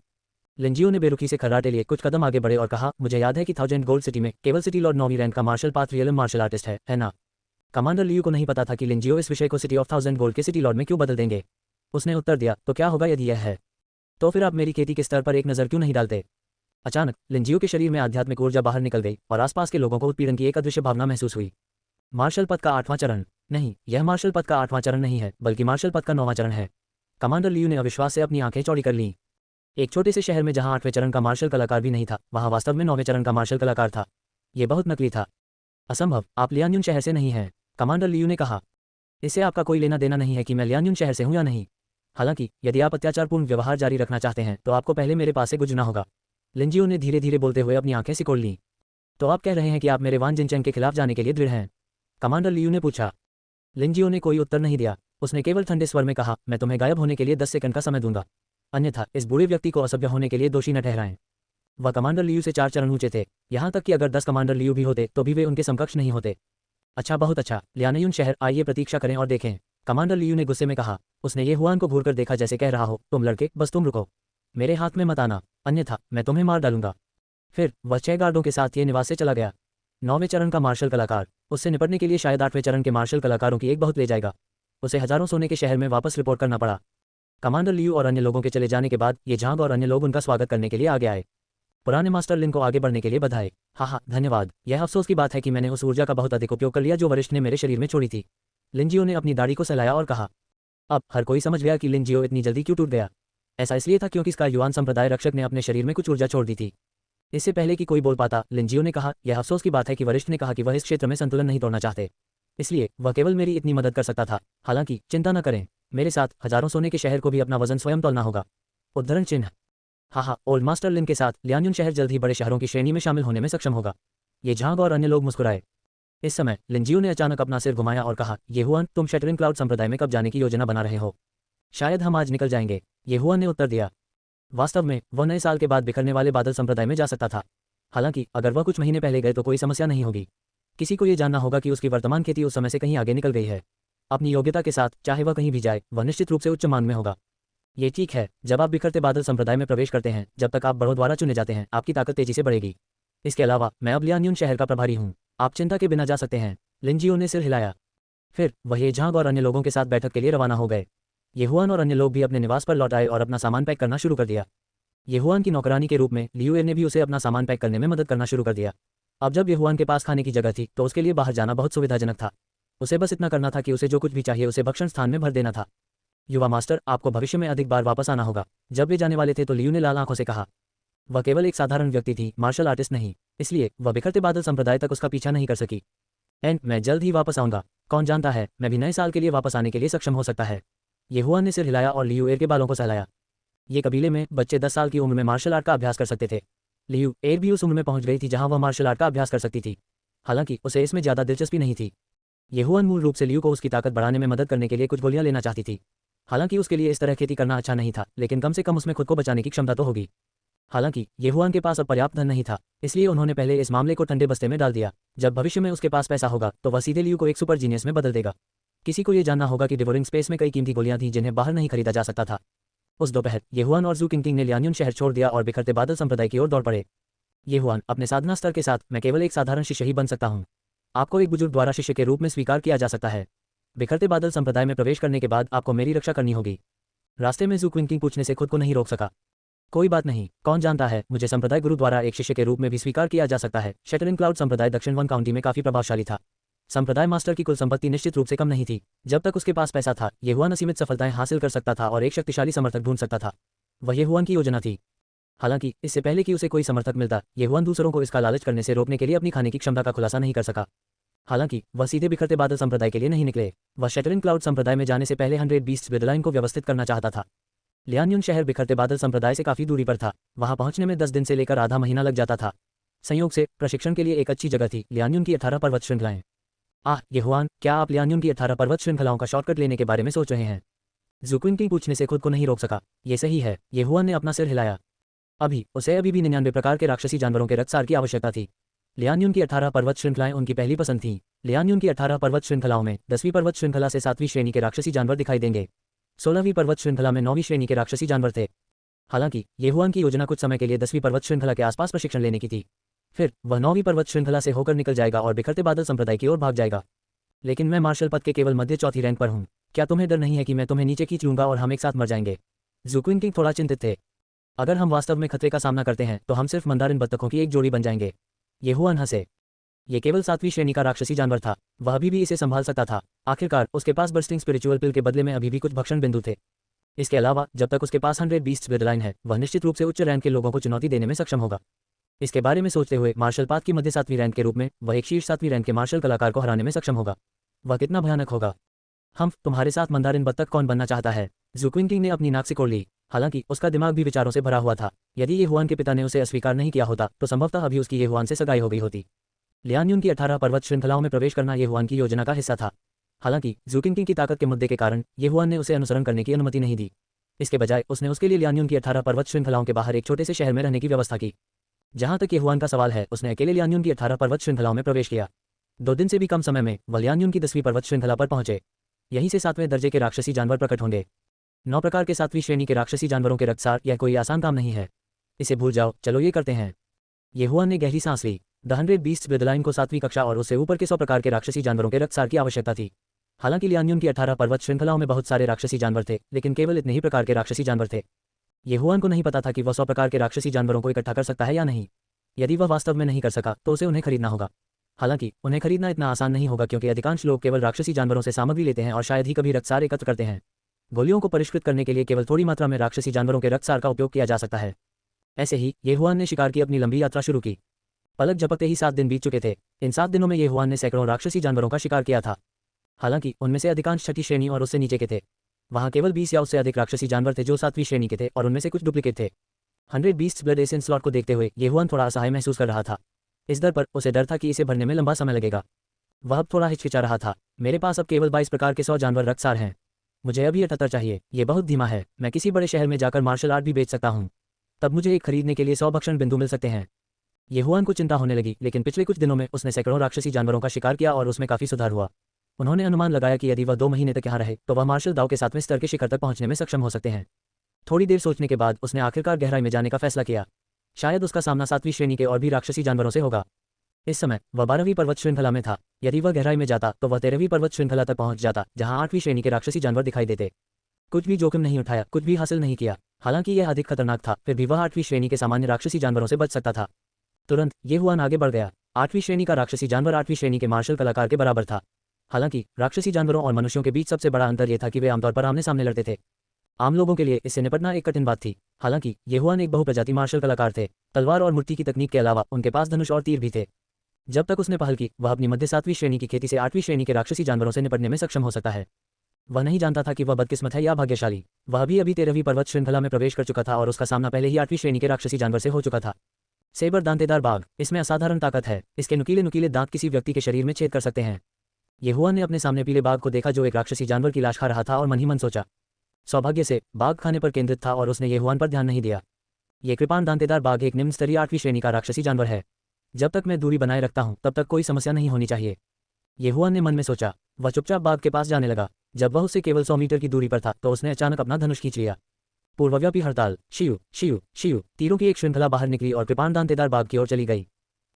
लिनजियो ने बेरुखी से खर्राटे लिए कुछ कदम आगे बढ़े और कहा, मुझे याद है कि 1000 गोल्ड सिटी में केवल सिटी लॉर्ड 9वीं रैंक का martial path realm martial artist है ना? कमांडर लियू को नहीं पता था कि लिनजियो इस विषय को सिटी ऑफ 1000 गोल्ड के सिटी लॉर्ड में क्यों बदल देंगे। उसने उत्तर दिया, तो क्या होगा यदि यह है? तो फिर आप मेरी खेती के स्तर पर एक नज़र क्यों नहीं डालते? अचानक लिनजियो के शरीर में आध्यात्मिक ऊर्जा बाहर निकल गई और आसपास के लोगों को उत्पीड़न की एक अदृश्य भावना महसूस हुई। मार्शल पद का 8वां चरण? नहीं, यह मार्शल पद का 8वां चरण नहीं है, बल्कि मार्शल पद का 9वां चरण है। कमांडर लियू ने अविश्वास से अपनी आंखें चौड़ी कर लीं। एक छोटे से शहर में जहां 8वें चरण का मार्शल कलाकार भी नहीं था, वहां वास्तव में 9वें चरण का मार्शल कलाकार था। ये बहुत नकली था। असंभव, आप लियान्युन शहर से नहीं हैं, कमांडर लियू ने कहा। इससे आपका कोई लेना देना नहीं है कि मैं लियान्युन शहर से हूं या नहीं। हालांकि यदि आप अत्याचारपूर्ण व्यवहार जारी रखना चाहते हैं तो आपको पहले मेरे पास से गुजरना होगा। लिंजियो ने धीरे धीरे बोलते हुए अपनी आंखें सिकोड़ लीं। तो आप कह रहे हैं कि आप मेरे वान जिनचेंग के खिलाफ जाने के लिए दृढ़ हैं? कमांडर लियू ने पूछा। लिंजियो ने कोई उत्तर नहीं दिया। उसने केवल ठंडे स्वर में कहा, मैं तुम्हें गायब होने के लिए 10 सेकंड का समय दूंगा, अन्यथा इस बूढ़े व्यक्ति को असभ्य होने के लिए दोषी न ठहराएं। वह कमांडर लियू से 4 चरण ऊंचे थे, यहाँ तक कि अगर 10 कमांडर लियू भी होते तो भी वे उनके समकक्ष नहीं होते। अच्छा, बहुत अच्छा, लियानयुन शहर, आइए प्रतीक्षा करें और देखें, कमांडर लियू ने गुस्से में कहा। उसने ये हुआन को घूरकर देखा जैसे कह रहा हो, तुम लड़के बस तुम रुको, मेरे हाथ में मत आना, अन्यथा मैं तुम्हें मार डालूंगा। फिर वह 6 गार्डों के साथ ये निवास से चला गया। 9वें चरण का मार्शल कलाकार, उससे निपटने के लिए शायद 8वें चरण के मार्शल कलाकारों की एक बहुत ले जाएगा। उसे हजारों सोने के शहर में वापस रिपोर्ट करना पड़ा। कमांडर लियू और अन्य लोगों के चले जाने के बाद ये झांग और अन्य लोग उनका स्वागत करने के लिए आगे आए। पुराने मास्टर लिन को आगे बढ़ने के लिए बधाई। हाँ, धन्यवाद। यह अफसोस की बात है कि मैंने उस ऊर्जा का बहुत अधिक उपयोग कर लिया जो वरिष्ठ ने मेरे शरीर में छोड़ी थी। लिंजियो ने अपनी दाढ़ी को सहलाया और कहा। अब हर कोई समझ गया कि लिंजियो इतनी जल्दी क्यों टूट गया। ऐसा इसलिए था क्योंकि इसका युवान संप्रदाय रक्षक ने अपने शरीर में कुछ ऊर्जा छोड़ दी थी। इससे पहले कि कोई बोल पाता, लिंजियो ने कहा, यह अफसोस की बात है कि वरिष्ठ ने कहा कि वह इस क्षेत्र में संतुलन नहीं तोड़ना चाहते, इसलिए वह केवल मेरी इतनी मदद कर सकता था। हालांकि चिंता न करें, मेरे साथ हजारों सोने के शहर को भी अपना वजन स्वयं तोलना होगा। उद्धरण चिन्ह। हाँ, ओल्ड मास्टर लिन के साथ लियान्युन शहर जल्द ही बड़े शहरों की श्रेणी में शामिल होने में सक्षम होगा। ये झांग और अन्य लोग मुस्कुराए। इस समय लिंजियो ने अचानक अपना सिर घुमाया और कहा, ये हुआन, तुम शैटरिंग क्लाउड संप्रदाय में कब जाने की योजना बना रहे हो? शायद हम आज निकल जाएंगे, ये हुआन ने उत्तर दिया। वास्तव में वह नए साल के बाद बिखरने वाले बादल संप्रदाय में जा सकता था। हालांकि अगर वह कुछ महीने पहले गए तो कोई समस्या नहीं होगी। किसी को ये जानना होगा कि उसकी वर्तमान खेती उस समय से कहीं आगे निकल गई है। अपनी योग्यता के साथ चाहे वह कहीं भी जाए, वह निश्चित रूप से उच्च मान में होगा। ये ठीक है, जब आप बिखरते बादल संप्रदाय में प्रवेश करते हैं, जब तक आप बड़ों द्वारा चुने जाते हैं, आपकी ताकत तेजी से बढ़ेगी। इसके अलावा मैं अब लियान्युन शहर का प्रभारी हूँ, आप चिंता के बिना जा सकते हैं। लिंजियो ने सिर हिलाया। फिर वह ये झांग और अन्य लोगों के साथ बैठक के लिए रवाना हो गए। ये हुआन और अन्य लोग भी अपने निवास पर लौट आए और अपना सामान पैक करना शुरू कर दिया। ये हुआन की नौकरानी के रूप में लियूए ने भी उसे अपना सामान पैक करने में मदद करना शुरू कर दिया। अब जब ये हुआन के पास खाने की जगह थी तो उसके लिए बाहर जाना बहुत सुविधाजनक था। उसे बस इतना करना था कि उसे जो कुछ भी चाहिए उसे भक्षण स्थान में भर देना था। युवा मास्टर, आपको भविष्य में अधिक बार वापस आना होगा। जब वे जाने वाले थे तो लियू ने लाल आंखों से कहा। वह केवल एक साधारण व्यक्ति थी, मार्शल आर्टिस्ट नहीं, इसलिए वह बिखरते बादल संप्रदाय तक उसका पीछा नहीं कर सकी। एंड मैं जल्द ही वापस आऊंगा, कौन जानता है, मैं भी नए साल के लिए वापस आने के लिए सक्षम हो सकता है। ये हुआन ने सिर हिलाया और लियू एर के बालों को सहलाया। ये कबीले में बच्चे 10 साल की उम्र में मार्शल आर्ट का अभ्यास कर सकते थे। लियू एर भी उस उम्र में पहुंच गई थी जहां वह मार्शल आर्ट का अभ्यास कर सकती थी। हालांकि उसे इसमें ज्यादा दिलचस्पी नहीं थी। ये हुआन मूल रूप से लियू को उसकी ताकत बढ़ाने में मदद करने के लिए कुछ गोलियां लेना चाहती थी। हालांकि उसके लिए इस तरह खेती करना अच्छा नहीं था, लेकिन कम से कम उसमें खुद को बचाने की क्षमता तो होगी। हालांकि ये हुआन के पास अब पर्याप्त धन नहीं था, इसलिए उन्होंने पहले इस मामले को ठंडे बस्ते में डाल दिया। जब भविष्य में उसके पास पैसा होगा तो वह सीधे लियू को एक सुपर जीनियस में बदल देगा। किसी को ये जानना होगा कि डिवोरिंग स्पेस में कई कीमती गोलियां थी जिन्हें बाहर नहीं खरीदा जा सकता था। उस दोपहर ये हुआन और जू किंग ने लियान्युन शहर छोड़ दिया और बिखरते बादल संप्रदाय की ओर दौड़ पड़े। ये हुआन, अपने साधना स्तर के साथ मैं केवल एक साधारण शिष्य ही बन सकता हूँ। आपको एक बुजुर्ग द्वारा शिष्य के रूप में स्वीकार किया जा सकता है। बिखरते बादल संप्रदाय में प्रवेश करने के बाद आपको मेरी रक्षा करनी होगी। रास्ते में जू किंग पूछने से खुद को नहीं रोक सका। कोई बात नहीं, कौन जानता है, मुझे संप्रदाय गुरु द्वारा एक शिष्य के रूप में भी स्वीकार किया जा सकता है। शैटरिंग क्लाउड संप्रदाय दक्षिण वन काउंटी में काफी प्रभावशाली था। संप्रदाय मास्टर की कुल संपत्ति निश्चित रूप से कम नहीं थी। जब तक उसके पास पैसा था, ये हुआन असीमित सफलताएं हासिल कर सकता था और एक शक्तिशाली समर्थक ढूंढ सकता था। वह ये हुआन की योजना थी। हालांकि इससे पहले कि उसे कोई समर्थक मिलता, ये हुआन दूसरों को इसका लालच करने से रोकने के लिए अपनी खाने की क्षमता का खुलासा नहीं कर सका। हालांकि वह सीधे बिखरते बादल संप्रदाय के लिए नहीं निकले। वह शैटरिंग क्लाउड संप्रदाय में जाने से पहले 100 बीस्ट्स विद को व्यवस्थित करना चाहता था। लियान्युन शहर बिखरते बादल संप्रदाय से काफी दूरी पर था। वहां पहुंचने में 10 दिन से लेकर आधा महीना लग जाता था। संयोग से प्रशिक्षण के लिए एक अच्छी जगह थी, लियान्युन की 18 पर्वत श्रृंखलाएं। ये हुआन, क्या आप लियान्युन की 18 पर्वत श्रृंखलाओं का शॉर्टकट लेने के बारे में सोच रहे हैं? जू किंग पूछने से खुद को नहीं रोक सका। ये सही है, ये हुआन ने अपना सिर हिलाया। उसे अभी भी 99 प्रकार के राक्षसी जानवरों के रक्तसार की आवश्यकता थी। लियान्युन की 18 पर्वत श्रृंखलाएं उनकी पहली पसंद थीं। लियान्युन की 18 पर्वत श्रृंखलाओं में 10वीं पर्वत श्रृंखला से 7वीं श्रेणी के राक्षसी जानवर दिखाई देंगे। 16वीं पर्वत श्रृंखला में 9वीं श्रेणी के राक्षसी जानवर थे। हालांकि ये हुआन की योजना कुछ समय के लिए 10वीं पर्वत श्रृंखला के आसपास प्रशिक्षण लेने की थी। फिर वह 9वीं पर्वत श्रृंखला से होकर निकल जाएगा और बिखरते बादल संप्रदाय की ओर भाग जाएगा। लेकिन मैं मार्शल पद के केवल मध्य चौथी रैंक पर हूँ। क्या तुम्हें डर नहीं है कि मैं तुम्हें नीचे खींच लूंगा और हम एक साथ मर जाएंगे? जू किंग थोड़ा चिंतित थे। अगर हम वास्तव में खतरे का सामना करते हैं तो हम सिर्फ मंदारिन बत्तखों की एक जोड़ी बन जाएंगे। ये हुआन हंसे। ये केवल 7वीं श्रेणी का राक्षसी जानवर था, वह अभी भी इसे संभाल सकता था। आखिरकार उसके पास बर्स्टिंग स्पिरिचुअल पिल के बदले में अभी भी कुछ भक्षण बिंदु थे। इसके अलावा जब तक उसके पास 100 बीस्ट्स ब्लडलाइन है, वह निश्चित रूप से उच्च रैंक के लोगों को चुनौती देने में सक्षम होगा। इसके बारे में सोचते हुए मार्शल पाथ की मध्य 7वीं रैंक के रूप में वह एक शीर्ष 7वीं रैंक के मार्शल कलाकार को हराने में सक्षम होगा। वह कितना भयानक होगा। हम तुम्हारे साथ मंदारिन बत्तख कौन बनना चाहता है? ज़ू क्विंगटिंग ने अपनी नाक सिकोड़ ली। हालांकि उसका दिमाग भी विचारों से भरा हुआ था। यदि ये हुआन के पिता ने उसे अस्वीकार नहीं किया होता तो संभवतः अभी उसकी ये हुआन से सगाई हो गई होती। लियान्यून की 18 पर्वत श्रृंखलाओं में प्रवेश करना ये हुआन की योजना का हिस्सा था। हालांकि ज़ू क्विंगटिंग की ताकत के मुद्दे के कारण ये हुआन ने उसे अनुसरण करने की अनुमति नहीं दी। इसके बजाय उसने उसके लिए लियान्यून की 18 पर्वत श्रृंखलाओं के बाहर एक छोटे से शहर में रहने की व्यवस्था की। जहां तक ये हुआन का सवाल है, उसने अकेले लियान्यून की 18 पर्वत श्रृंखलाओं में प्रवेश किया। 2 दिन से भी कम समय में वह लियान्यून की 10वीं पर्वत श्रृंखला पर पहुंचे। यहीं से 7वें दर्जे के राक्षसी जानवर प्रकट होंगे। 9 प्रकार के 7वीं श्रेणी के राक्षसी जानवरों के रक्तसार यह कोई आसान काम नहीं है। इसे भूल जाओ, चलो ये करते हैं। ये हुआन ने गहरी सांस ली। द 100 बीस्ट्स ब्लडलाइन को 7वीं कक्षा और उससे ऊपर के 100 प्रकार के राक्षसी जानवरों के रक्तसार की आवश्यकता थी। हालांकि लियान्यून की 18 पर्वत श्रृंखलाओं में बहुत सारे राक्षसी जानवर थे, लेकिन केवल इतने ही प्रकार के राक्षसी जानवर थे। ये हुआन को नहीं पता था कि वह 100 प्रकार के राक्षसी जानवरों को इकट्ठा कर सकता है या नहीं। यदि वह वास्तव में नहीं कर सका तो उसे उन्हें खरीदना होगा। हालांकि उन्हें खरीदना इतना आसान नहीं होगा, क्योंकि अधिकांश लोग केवल राक्षसी जानवरों से सामग्री लेते हैं और शायद ही कभी रक्तसार एकत्र करते हैं। गोलियों को परिष्कृत करने के लिए केवल थोड़ी मात्रा में राक्षसी जानवरों के रक्तसार का उपयोग किया जा सकता है। ऐसे ही ये हुआन ने शिकार की अपनी लंबी यात्रा शुरू की। पलक झपकते ही 7 दिन बीत चुके थे। इन 7 दिनों में ये हुआन ने सैकड़ों राक्षसी जानवरों का शिकार किया था। हालांकि उनमें से अधिकांश 6ठी श्रेणी और उससे नीचे के थे। वहाँ केवल 20 या उससे अधिक राक्षसी जानवर थे जो 7वीं श्रेणी के थे, और उनमें से कुछ डुप्लीकेट थे। 100 बीस्ट्स ब्लड एसेंस स्लॉट को देखते हुए ये हुआन थोड़ा असहाय महसूस कर रहा था। इस दर पर उसे डर था कि इसे भरने में लंबा समय लगेगा। वह अब थोड़ा हिचकिचा रहा था। मेरे पास अब केवल 22 प्रकार के 100 जानवर रक्तसार हैं। मुझे अभी 78 चाहिए। ये बहुत धीमा है। मैं किसी बड़े शहर में जाकर मार्शल आर्ट भी बेच सकता हूँ। तब मुझे एक खरीदने के लिए 100 भक्षण बिंदु मिल सकते हैं। ये हुआन को चिंता होने लगी, लेकिन पिछले कुछ दिनों में उसने सैकड़ों राक्षसी जानवरों का शिकार किया और उसमें काफी सुधार हुआ। उन्होंने अनुमान लगाया कि यदि वह 2 महीने तक यहाँ रहे तो वह मार्शल दाव के 7वें स्तर के शिखर तक पहुंचने में सक्षम हो सकते हैं। थोड़ी देर सोचने के बाद उसने आखिरकार गहराई में जाने का फैसला किया। शायद उसका सामना 7वीं श्रेणी के और भी राक्षसी जानवरों से होगा। इस समय वह 12वीं पर्वत श्रृंखला में था। यदि वह गहराई में जाता तो वह 13वीं पर्वत श्रृंखला तक पहुंच जाता, जहां 8वीं श्रेणी के राक्षसी जानवर दिखाई देते। कुछ भी जोखिम नहीं उठाया, कुछ भी हासिल नहीं किया। हालांकि यह अधिक खतरनाक था, फिर भी वह 8वीं श्रेणी के सामान्य राक्षसी जानवरों से बच सकता था। तुरंत ये हुआन आगे बढ़ गया। 8वीं श्रेणी का राक्षसी जानवर 8वीं श्रेणी के मार्शल कलाकार के बराबर था। हालांकि राक्षसी जानवरों और मनुष्यों के बीच सबसे बड़ा अंतर यह था कि वे आमतौर पर आमने सामने लड़ते थे। आम लोगों के लिए इससे निपटना एक कठिन बात थी। हालांकि ये हुआन एक बहुप्रजाति मार्शल कलाकार थे। तलवार और मुट्ठी की तकनीक के अलावा उनके पास धनुष और तीर भी थे। जब तक उसने पहल की, वह अपनी मध्य 7वीं श्रेणी की खेती से 8वीं श्रेणी के राक्षसी जानवरों से निपटने में सक्षम हो सकता है। वह नहीं जानता था कि वह बदकिस्मत है या भाग्यशाली। वह भी अभी 13वीं पर्वत श्रृंखला में प्रवेश कर चुका था और उसका सामना पहले ही 8वीं श्रेणी के राक्षसी जानवर से हो चुका था। सेबर दांतेदार बाघ। इसमें असाधारण ताकत है। इसके नुकीले नुकीले दांत किसी व्यक्ति के शरीर में छेद कर सकते हैं। ये हुआन ने अपने सामने पीले बाघ को देखा जो एक राक्षसी जानवर की लाश खा रहा था और मन ही मन सोचा। सौभाग्य से बाघ खाने पर केंद्रित था और उसने ये हुआन पर ध्यान नहीं दिया। ये कृपाण दांतेदार बाघ एक निम्न स्तरीय 8वीं श्रेणी का राक्षसी जानवर है। जब तक मैं दूरी बनाए रखता हूं तब तक कोई समस्या नहीं होनी चाहिए, ये हुआन ने मन में सोचा। वह चुपचाप बाघ के पास जाने लगा। जब वह उससे केवल 100 मीटर की दूरी पर था तो उसने अचानक अपना धनुष खींच लिया। पूर्वव्यापी हड़ताल। शियू शियू शियू। तीरों की एक श्रृंखला बाहर निकली और कृपाण दांतेदार बाघ की ओर चली गई।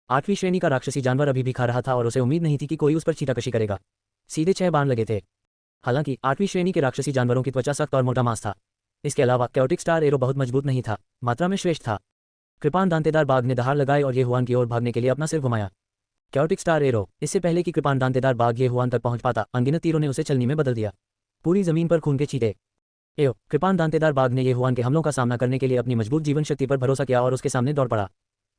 8वीं श्रेणी का राक्षसी जानवर अभी भी खा रहा था और उसे उम्मीद नहीं थी कि कोई उस पर छीटाकशी करेगा। सीधे 6 बाण लगे थे। हालांकि 8वीं श्रेणी के राक्षसी जानवरों की त्वचा सख्त और मोटा मांस था। इसके अलावा कैओटिक स्टार एरो बहुत मजबूत नहीं था, मात्रा में श्रेष्ठ था। कृपाण दांतेदार बाघ ने दहाड़ लगाई और ये हुआन की ओर भागने के लिए अपना सिर घुमाया। Chaotic star arrow. इससे पहले कि कृपाण दांतेदार बाघ ये हुआन तक पहुंच पाता, अनगिनत तीरों ने उसे छलनी में बदल दिया। पूरी जमीन पर खून के छींटे। एओ। कृपाण दांतेदार बाघ ने ये हुआन के हमलों का सामना करने के लिए अपनी मजबूत जीवन शक्ति पर भरोसा किया और उसके सामने दौड़ पड़ा।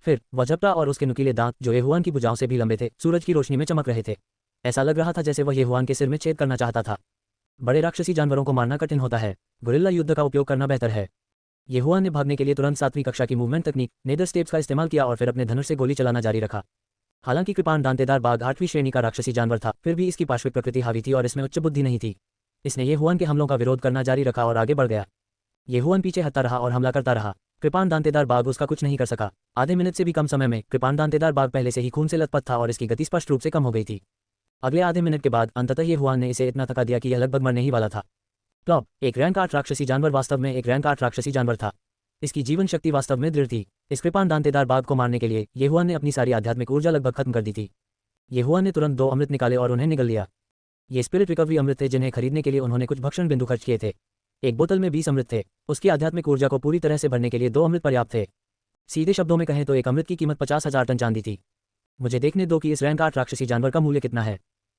फिर वह झपटा और उसके नुकीले दांत, जो ये हुआन की भुजाओं से भी लंबे थे, सूरज की रोशनी में चमक रहे थे। ऐसा लग रहा था जैसे वह ये हुआन के सिर में छेद करना चाहता था। बड़े राक्षसी जानवरों को मारना कठिन होता है, गुरिल्ला युद्ध का उपयोग करना बेहतर है। ये हुआन ने भागने के लिए तुरंत 7वीं कक्षा की मूवमेंट तकनीक नेदर स्टेप्स का इस्तेमाल किया और फिर अपने धनुष से गोली चलाना जारी रखा। हालांकि कृपाण दांतेदार बाघ 8वीं श्रेणी का राक्षसी जानवर था, फिर भी इसकी पार्श्विक प्रकृति हावी थी और इसमें उच्च बुद्धि नहीं थी। इसने ये हुआन के हमलों का विरोध करना जारी रखा और आगे बढ़ गया। ये हुआन पीछे हटता रहा और हमला करता रहा। कृपाण दांतेदार बाघ उसका कुछ नहीं कर सका। आधे मिनट से भी कम समय में कृपाण दांतेदार बाघ पहले से ही खून से लथपथ था और इसकी गति स्पष्ट रूप से कम हो गई थी। अगले आधे मिनट के बाद अंततः ये हुआन ने इसे इतना थका दिया कि यह लगभग मरने ही वाला था। प्लॉप। एक रैंक 8 राक्षसी जानवर वास्तव में एक रैंक 8 राक्षसी जानवर था। इसकी जीवन शक्ति वास्तव में दृढ़ थी। इस कृपाण दांतेदार बाघ को मारने के लिए ये हुआन ने अपनी सारी आध्यात्मिक ऊर्जा लगभग खत्म कर दी थी। ये हुआन ने तुरंत 2 अमृत निकाले और उन्हें निगल लिया। ये स्पिरिट रिकवरी अमृत थे जिन्हें खरीदने के लिए उन्होंने कुछ भक्षण बिंदु खर्च किए थे। एक बोतल में 20 अमृत थे। उसकी आध्यात्मिक ऊर्जा को पूरी तरह से भरने के लिए 2 अमृत पर्याप्त थे। सीधे शब्दों में कहें तो एक अमृत की कीमत 50,000 टन चांदी थी। मुझे देखने दो कि इस रैंक 8 राक्षसी जानवर का मूल्य कितना है।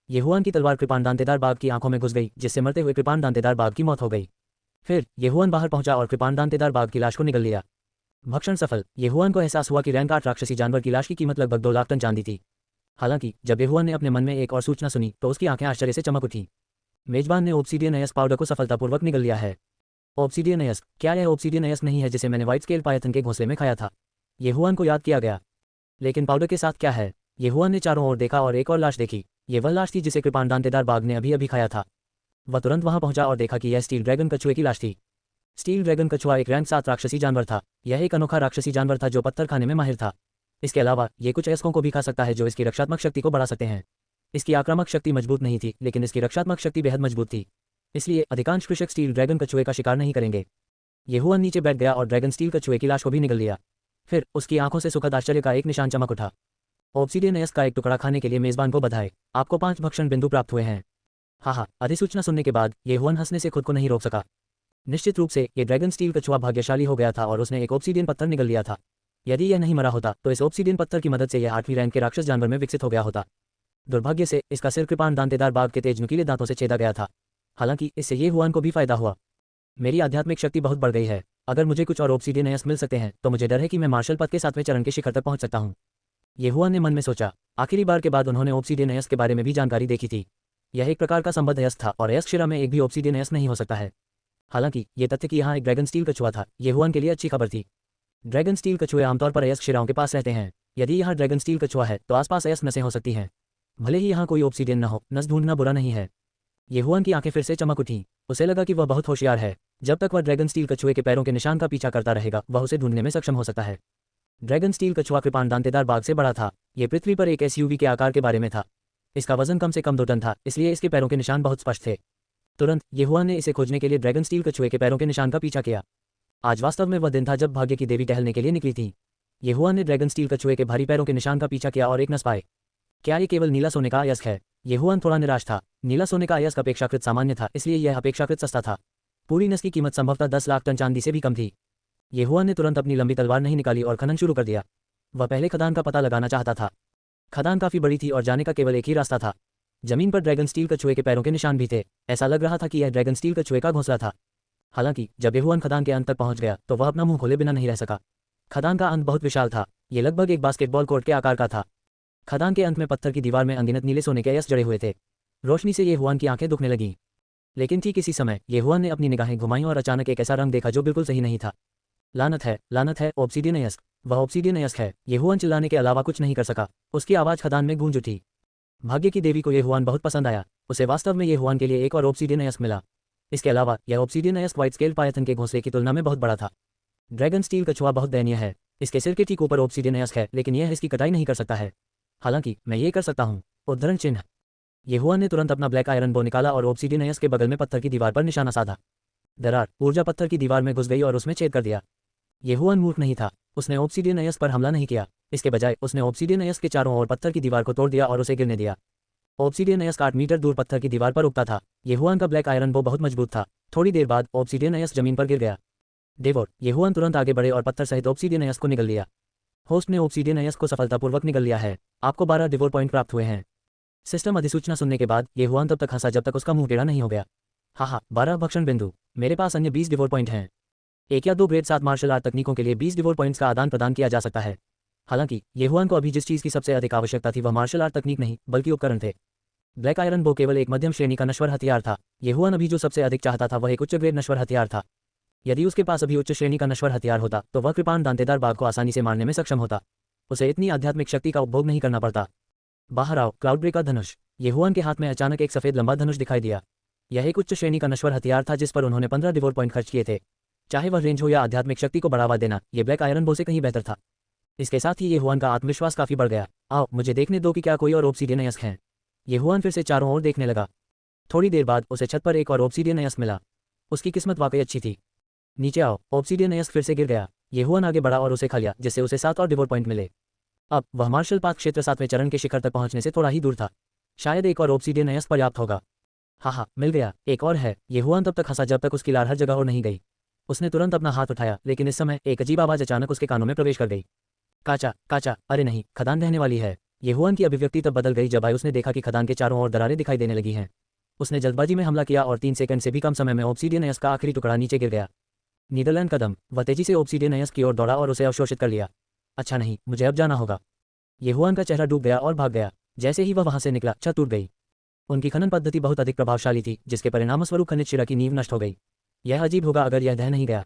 ये हुआन की तलवार कृपाण दांतेदार बाघ की आंखों में घुस गई, जिससे मरते हुए कृपाण दांतेदार बाघ की मौत हो गई। फिर येहुआन बाहर पहुंचा और कृपाण दांतेदार बाघ की लाश को निगल लिया। भक्षण सफल। येहुआन को एहसास हुआ कि रैंक 8 राक्षसी जानवर की लाश की कीमत लगभग 2 लाख टन चांदी थी। हालांकि जब येहुआन ने अपने मन में एक और सूचना सुनी तो उसकी आंखें आश्चर्य से चमक उठी। मेजबान ने ऑब्सीडियन अयस्क पाउडर को सफलतापूर्वक निगल लिया है। ऑब्सीडियन अयस्क? क्या यह ऑब्सीडियन अयस्क नहीं है जिसे मैंने व्हाइट स्केल पायथन के घोंसले में खाया था? येहुआन को याद किया गया। लेकिन पाउडर के साथ क्या है? येहुआन ने चारों ओर देखा और एक और लाश देखी। ये वह लाश थी जिसे कृपाण दांतेदार बाघ ने अभी अभी खाया था। वह तुरंत वहां पहुंचा और देखा कि यह स्टील ड्रैगन कछुए की लाश थी। स्टील ड्रैगन कछुआ एक रैंक 7 राक्षसी जानवर था। यह एक अनोखा राक्षसी जानवर था जो पत्थर खाने में माहिर था। इसके अलावा ये कुछ अयस्कों को भी खा सकता है जो इसकी रक्षात्मक शक्ति को बढ़ा सकते हैं। इसकी आक्रामक शक्ति मजबूत नहीं थी, लेकिन इसकी रक्षात्मक शक्ति बेहद मजबूत थी। इसलिए अधिकांश कृषक स्टील ड्रैगन कछुए का शिकार नहीं करेंगे। येहुआन नीचे बैठ गया और ड्रैगन स्टील कछुए की लाश को भी निगल लिया। फिर उसकी आंखों से सुखद आश्चर्य का एक निशान चमक उठा। ऑब्सीडियन अयस्क का एक टुकड़ा खाने के लिए मेजबान को बधाई। आपको 5 भक्षण बिंदु प्राप्त हुए हैं। हाँ, अधिसूचना सुनने के बाद येहुआन हंसने से खुद को नहीं रोक सका। निश्चित रूप से ये ड्रैगन स्टील कछुआ भाग्यशाली हो गया था और उसने एक ऑब्सीडियन पत्थर निगल लिया था। यदि यह नहीं मरा होता तो इस ऑब्सीडियन पत्थर की मदद से यह 8वीं रैंक के राक्षस जानवर में विकसित हो गया होता। दुर्भाग्य से इसका सिर कृपाण दांतेदार बाघ के तेज नुकीले दांतों से छेदा गया था। हालांकि इससे येहुआन को भी फायदा हुआ। मेरी आध्यात्मिक शक्ति बहुत बढ़ गई है। अगर मुझे कुछ और ऑब्सीडियन अयस्क मिल सकते हैं तो मुझे डर है कि मैं मार्शल पद के 7वें चरण के शिखर तक पहुंच सकता हूं। येहुआन ने मन में सोचा। आखिरी बार के बाद उन्होंने ऑब्सीडियन अयस्क के बारे में भी जानकारी देखी थी। यह एक प्रकार का संबद्ध अयस्क था और अयस्क शिरा में एक भी ऑब्सीडियन अयस्क नहीं हो सकता है। हालांकि ये तथ्य कि यहाँ एक ड्रैगन स्टील कछुआ था येहुआन के लिए अच्छी खबर थी। ड्रैगन स्टील कछुए आमतौर पर अयस्क शिराओं के पास रहते हैं। यदि यहाँ ड्रैगन स्टील कछुआ है तो आसपास अयस्क नसें हो सकती हैं। भले ही यहाँ कोई ऑब्सीडियन न हो, नस ढूंढना बुरा नहीं है। येहुआन की आंखें फिर से चमक उठी। उसे लगा कि वह बहुत होशियार है। जब तक वह ड्रैगन स्टील कछुए के पैरों के निशान का पीछा करता रहेगा वह उसे ढूंढने में सक्षम हो सकता है। ड्रैगन स्टील कछुआ कृपाण दांतेदार बाघ से बड़ा था। ये पृथ्वी पर एक एसयूवी के आकार के बारे में था। इसका वजन कम से कम 2 टन था, इसलिए इसके पैरों के निशान बहुत स्पष्ट थे। तुरंत येहुआन ने इसे खोजने के लिए ड्रैगन स्टील कछुए के पैरों के निशान का पीछा किया। आज वास्तव में वह दिन था जब भाग्य की देवी टहलने के लिए निकली थी। येहुआन ने ड्रैगन स्टील कछुए के भारी पैरों के निशान का पीछा किया और एक नस पाए। क्या ये केवल नीला सोने का अयस्क है? येहुआन थोड़ा निराश था। नीला सोने का अयस्क अपेक्षाकृत सामान्य था, इसलिए यह अपेक्षाकृत सस्ता था। पूरी नस की कीमत संभवतः 10 लाख टन चांदी से भी कम थी। येहुआन ने तुरंत अपनी लंबी तलवार नहीं निकाली और खनन शुरू कर दिया। वह पहले खदान का पता लगाना चाहता था। खदान काफी बड़ी थी और जाने का केवल एक ही रास्ता था। जमीन पर ड्रैगन स्टील कछुए के पैरों के निशान भी थे। ऐसा लग रहा था कि यह ड्रैगन स्टील कछुए का घोंसला था। हालांकि जब येहुआन खदान के अंत तक पहुंच गया तो वह अपना मुंह खोले बिना नहीं रह सका। खदान का अंत बहुत विशाल था। ये लगभग एक बास्केटबॉल कोर्ट के आकार का था। खदान के अंत में पत्थर की दीवार में अनगिनत नीले सोने के अयस्क जड़े हुए थे। रोशनी से येहुआन की आंखें दुखने लगीं। लेकिन ठीक इसी समय येहुआन ने अपनी निगाहें घुमाईं और अचानक एक ऐसा रंग देखा जो बिल्कुल सही नहीं था। लानत है, ऑब्सीडियन अयस्क। वह ऑब्सीडियन अयस्क है। येहुआन चिल्लाने के अलावा कुछ नहीं कर सका। उसकी आवाज खदान में गूंज उठी। भाग्य की देवी को येहुआन बहुत पसंद आया। उसे वास्तव में येहुआन के लिए एक और ऑब्सीडियन अयस्क मिला। इसके अलावा यह ऑब्सीडियन अयस्क व्हाइट स्केल पायथन के घोंसले की तुलना में बहुत बड़ा था। ड्रैगन स्टील कछुआ बहुत दयनीय है। इसके सिर के ठीक ऊपर ऑब्सीडियन अयस्क है, लेकिन यह इसकी कटाई नहीं कर सकता है। हालांकि मैं ये कर सकता हूँ। उद्धरण चिन्ह। येहुआन ने तुरंत अपना ब्लैक आयरन बो निकाला और ऑब्सीडियन अयस्क के बगल में पत्थर की दीवार पर निशाना साधा। दरार, ऊर्जा पत्थर की दीवार में घुस गई और उसमें छेद कर दिया। येहुआन मूर्ख नहीं था। उसने ऑब्सीडियन अयस्क पर हमला नहीं किया। इसके बजाय उसने ऑब्सीडियन अयस्क के चारों ओर पत्थर की दीवार को तोड़ दिया और उसे गिरने दिया। ऑब्सीडियन अयस्क 8 मीटर दूर पत्थर की दीवार पर उगता था। येहुआन का ब्लैक आयरन बो बहुत मजबूत था। थोड़ी देर बाद ऑब्सीडियन अयस्क जमीन पर गिर गया। डेवोर, येहुआन तुरंत आगे बढ़े और पत्थर सहित ऑब्सीडियन अयस्क को निगल लिया। होस्ट ने ऑब्सीडियन अयस्क को सफलतापूर्वक निगल लिया है। आपको 12 डिवोर पॉइंट प्राप्त हुए हैं। सिस्टम अधिसूचना सुनने के बाद येहुआन तब तक हंसा जब तक उसका मुंह टेढ़ा नहीं हो गया। हाँ, 12 भक्षण बिंदु। मेरे पास अन्य 20 डिवोर पॉइंट हैं। 1 या 2 ग्रेड 7 मार्शल आर्ट तकनीकों के लिए 20 डिवोर पॉइंट्स का आदान प्रदान किया जा सकता है। हालांकि येहुआन को अभी जिस चीज़ की सबसे अधिक आवश्यकता थी वह मार्शल आर्ट तकनीक नहीं बल्कि उपकरण थे। ब्लैक आयरन बो केवल एक मध्यम श्रेणी का नश्वर हथियार था। येहुआन अभी जो सबसे अधिक चाहता था वह एक उच्च ग्रेड नश्वर हथियार था। यदि उसके पास अभी उच्च श्रेणी का नश्वर हथियार होता तो वह कृपाण दांतेदार बाघ को आसानी से मारने में सक्षम होता। उसे इतनी आध्यात्मिक शक्ति का उपभोग नहीं करना पड़ता। बाहर आओ, क्लाउडब्रेक का धनुष। येहुआन के हाथ में अचानक एक सफेद लंबा धनुष दिखाई दिया। यह एक उच्च श्रेणी का नश्वर हथियार था जिस पर उन्होंने 15 डिवोर पॉइंट खर्च किए थे। चाहे वह रेंज हो या आध्यात्मिक शक्ति को बढ़ावा देना, ये ब्लैक आयरन बो से कहीं बेहतर था। इसके साथ ही येहुआन का आत्मविश्वास काफी बढ़ गया। आओ, मुझे देखने दो कि क्या कोई और ऑब्सीडियन अयस्क हैं। येहुआन फिर से चारों ओर देखने लगा। थोड़ी देर बाद उसे छत पर एक और ऑब्सीडियन अयस्क मिला। उसकी किस्मत वाकई अच्छी थी। नीचे आओ, ऑब्सीडियन अयस्क फिर से गिर गया। येहुआन आगे बढ़ा और उसे खा लिया, जिससे उसे 7 और डिवोर पॉइंट मिले। अब वह मार्शल पाथ क्षेत्र 7वें चरण के शिखर तक पहुंचने से थोड़ा ही दूर था। शायद एक और ऑब्सीडियन अयस्क पर्याप्त होगा। हाँ, मिल गया। एक और है। येहुआन तब तक हंसा जब तक उसकी लार हर जगह और नहीं गई। उसने तुरंत अपना हाथ उठाया, लेकिन इस समय एक अजीब आवाज अचानक उसके कानों में प्रवेश कर गई। काचा, काचा, अरे नहीं, खदान रहने वाली है। येहुआन की अभिव्यक्ति तब बदल गई जब उसने देखा कि खदान के चारों ओर दरारें दिखाई देने लगी हैं। उसने जल्दबाजी में हमला किया और 3 सेकंड से भी कम समय में ऑब्सीडियनयस का आखिरी टुकड़ा नीचे गिर गया। नीदरलैंड कदम, वह तेजी से ऑब्सीडियनयस की ओर दौड़ा और उसे अवशोषित कर लिया। अच्छा नहीं, मुझे अब जाना होगा। येहुआन का चेहरा डूब गया और भाग गया। जैसे ही वह वहां से निकला, छत टूट गई। उनकी खनन पद्धति बहुत अधिक प्रभावशाली थी, जिसके परिणामस्वरूप खनिज शिरा की नींव नष्ट हो गई। यह अजीब होगा अगर यह ढह नहीं गया।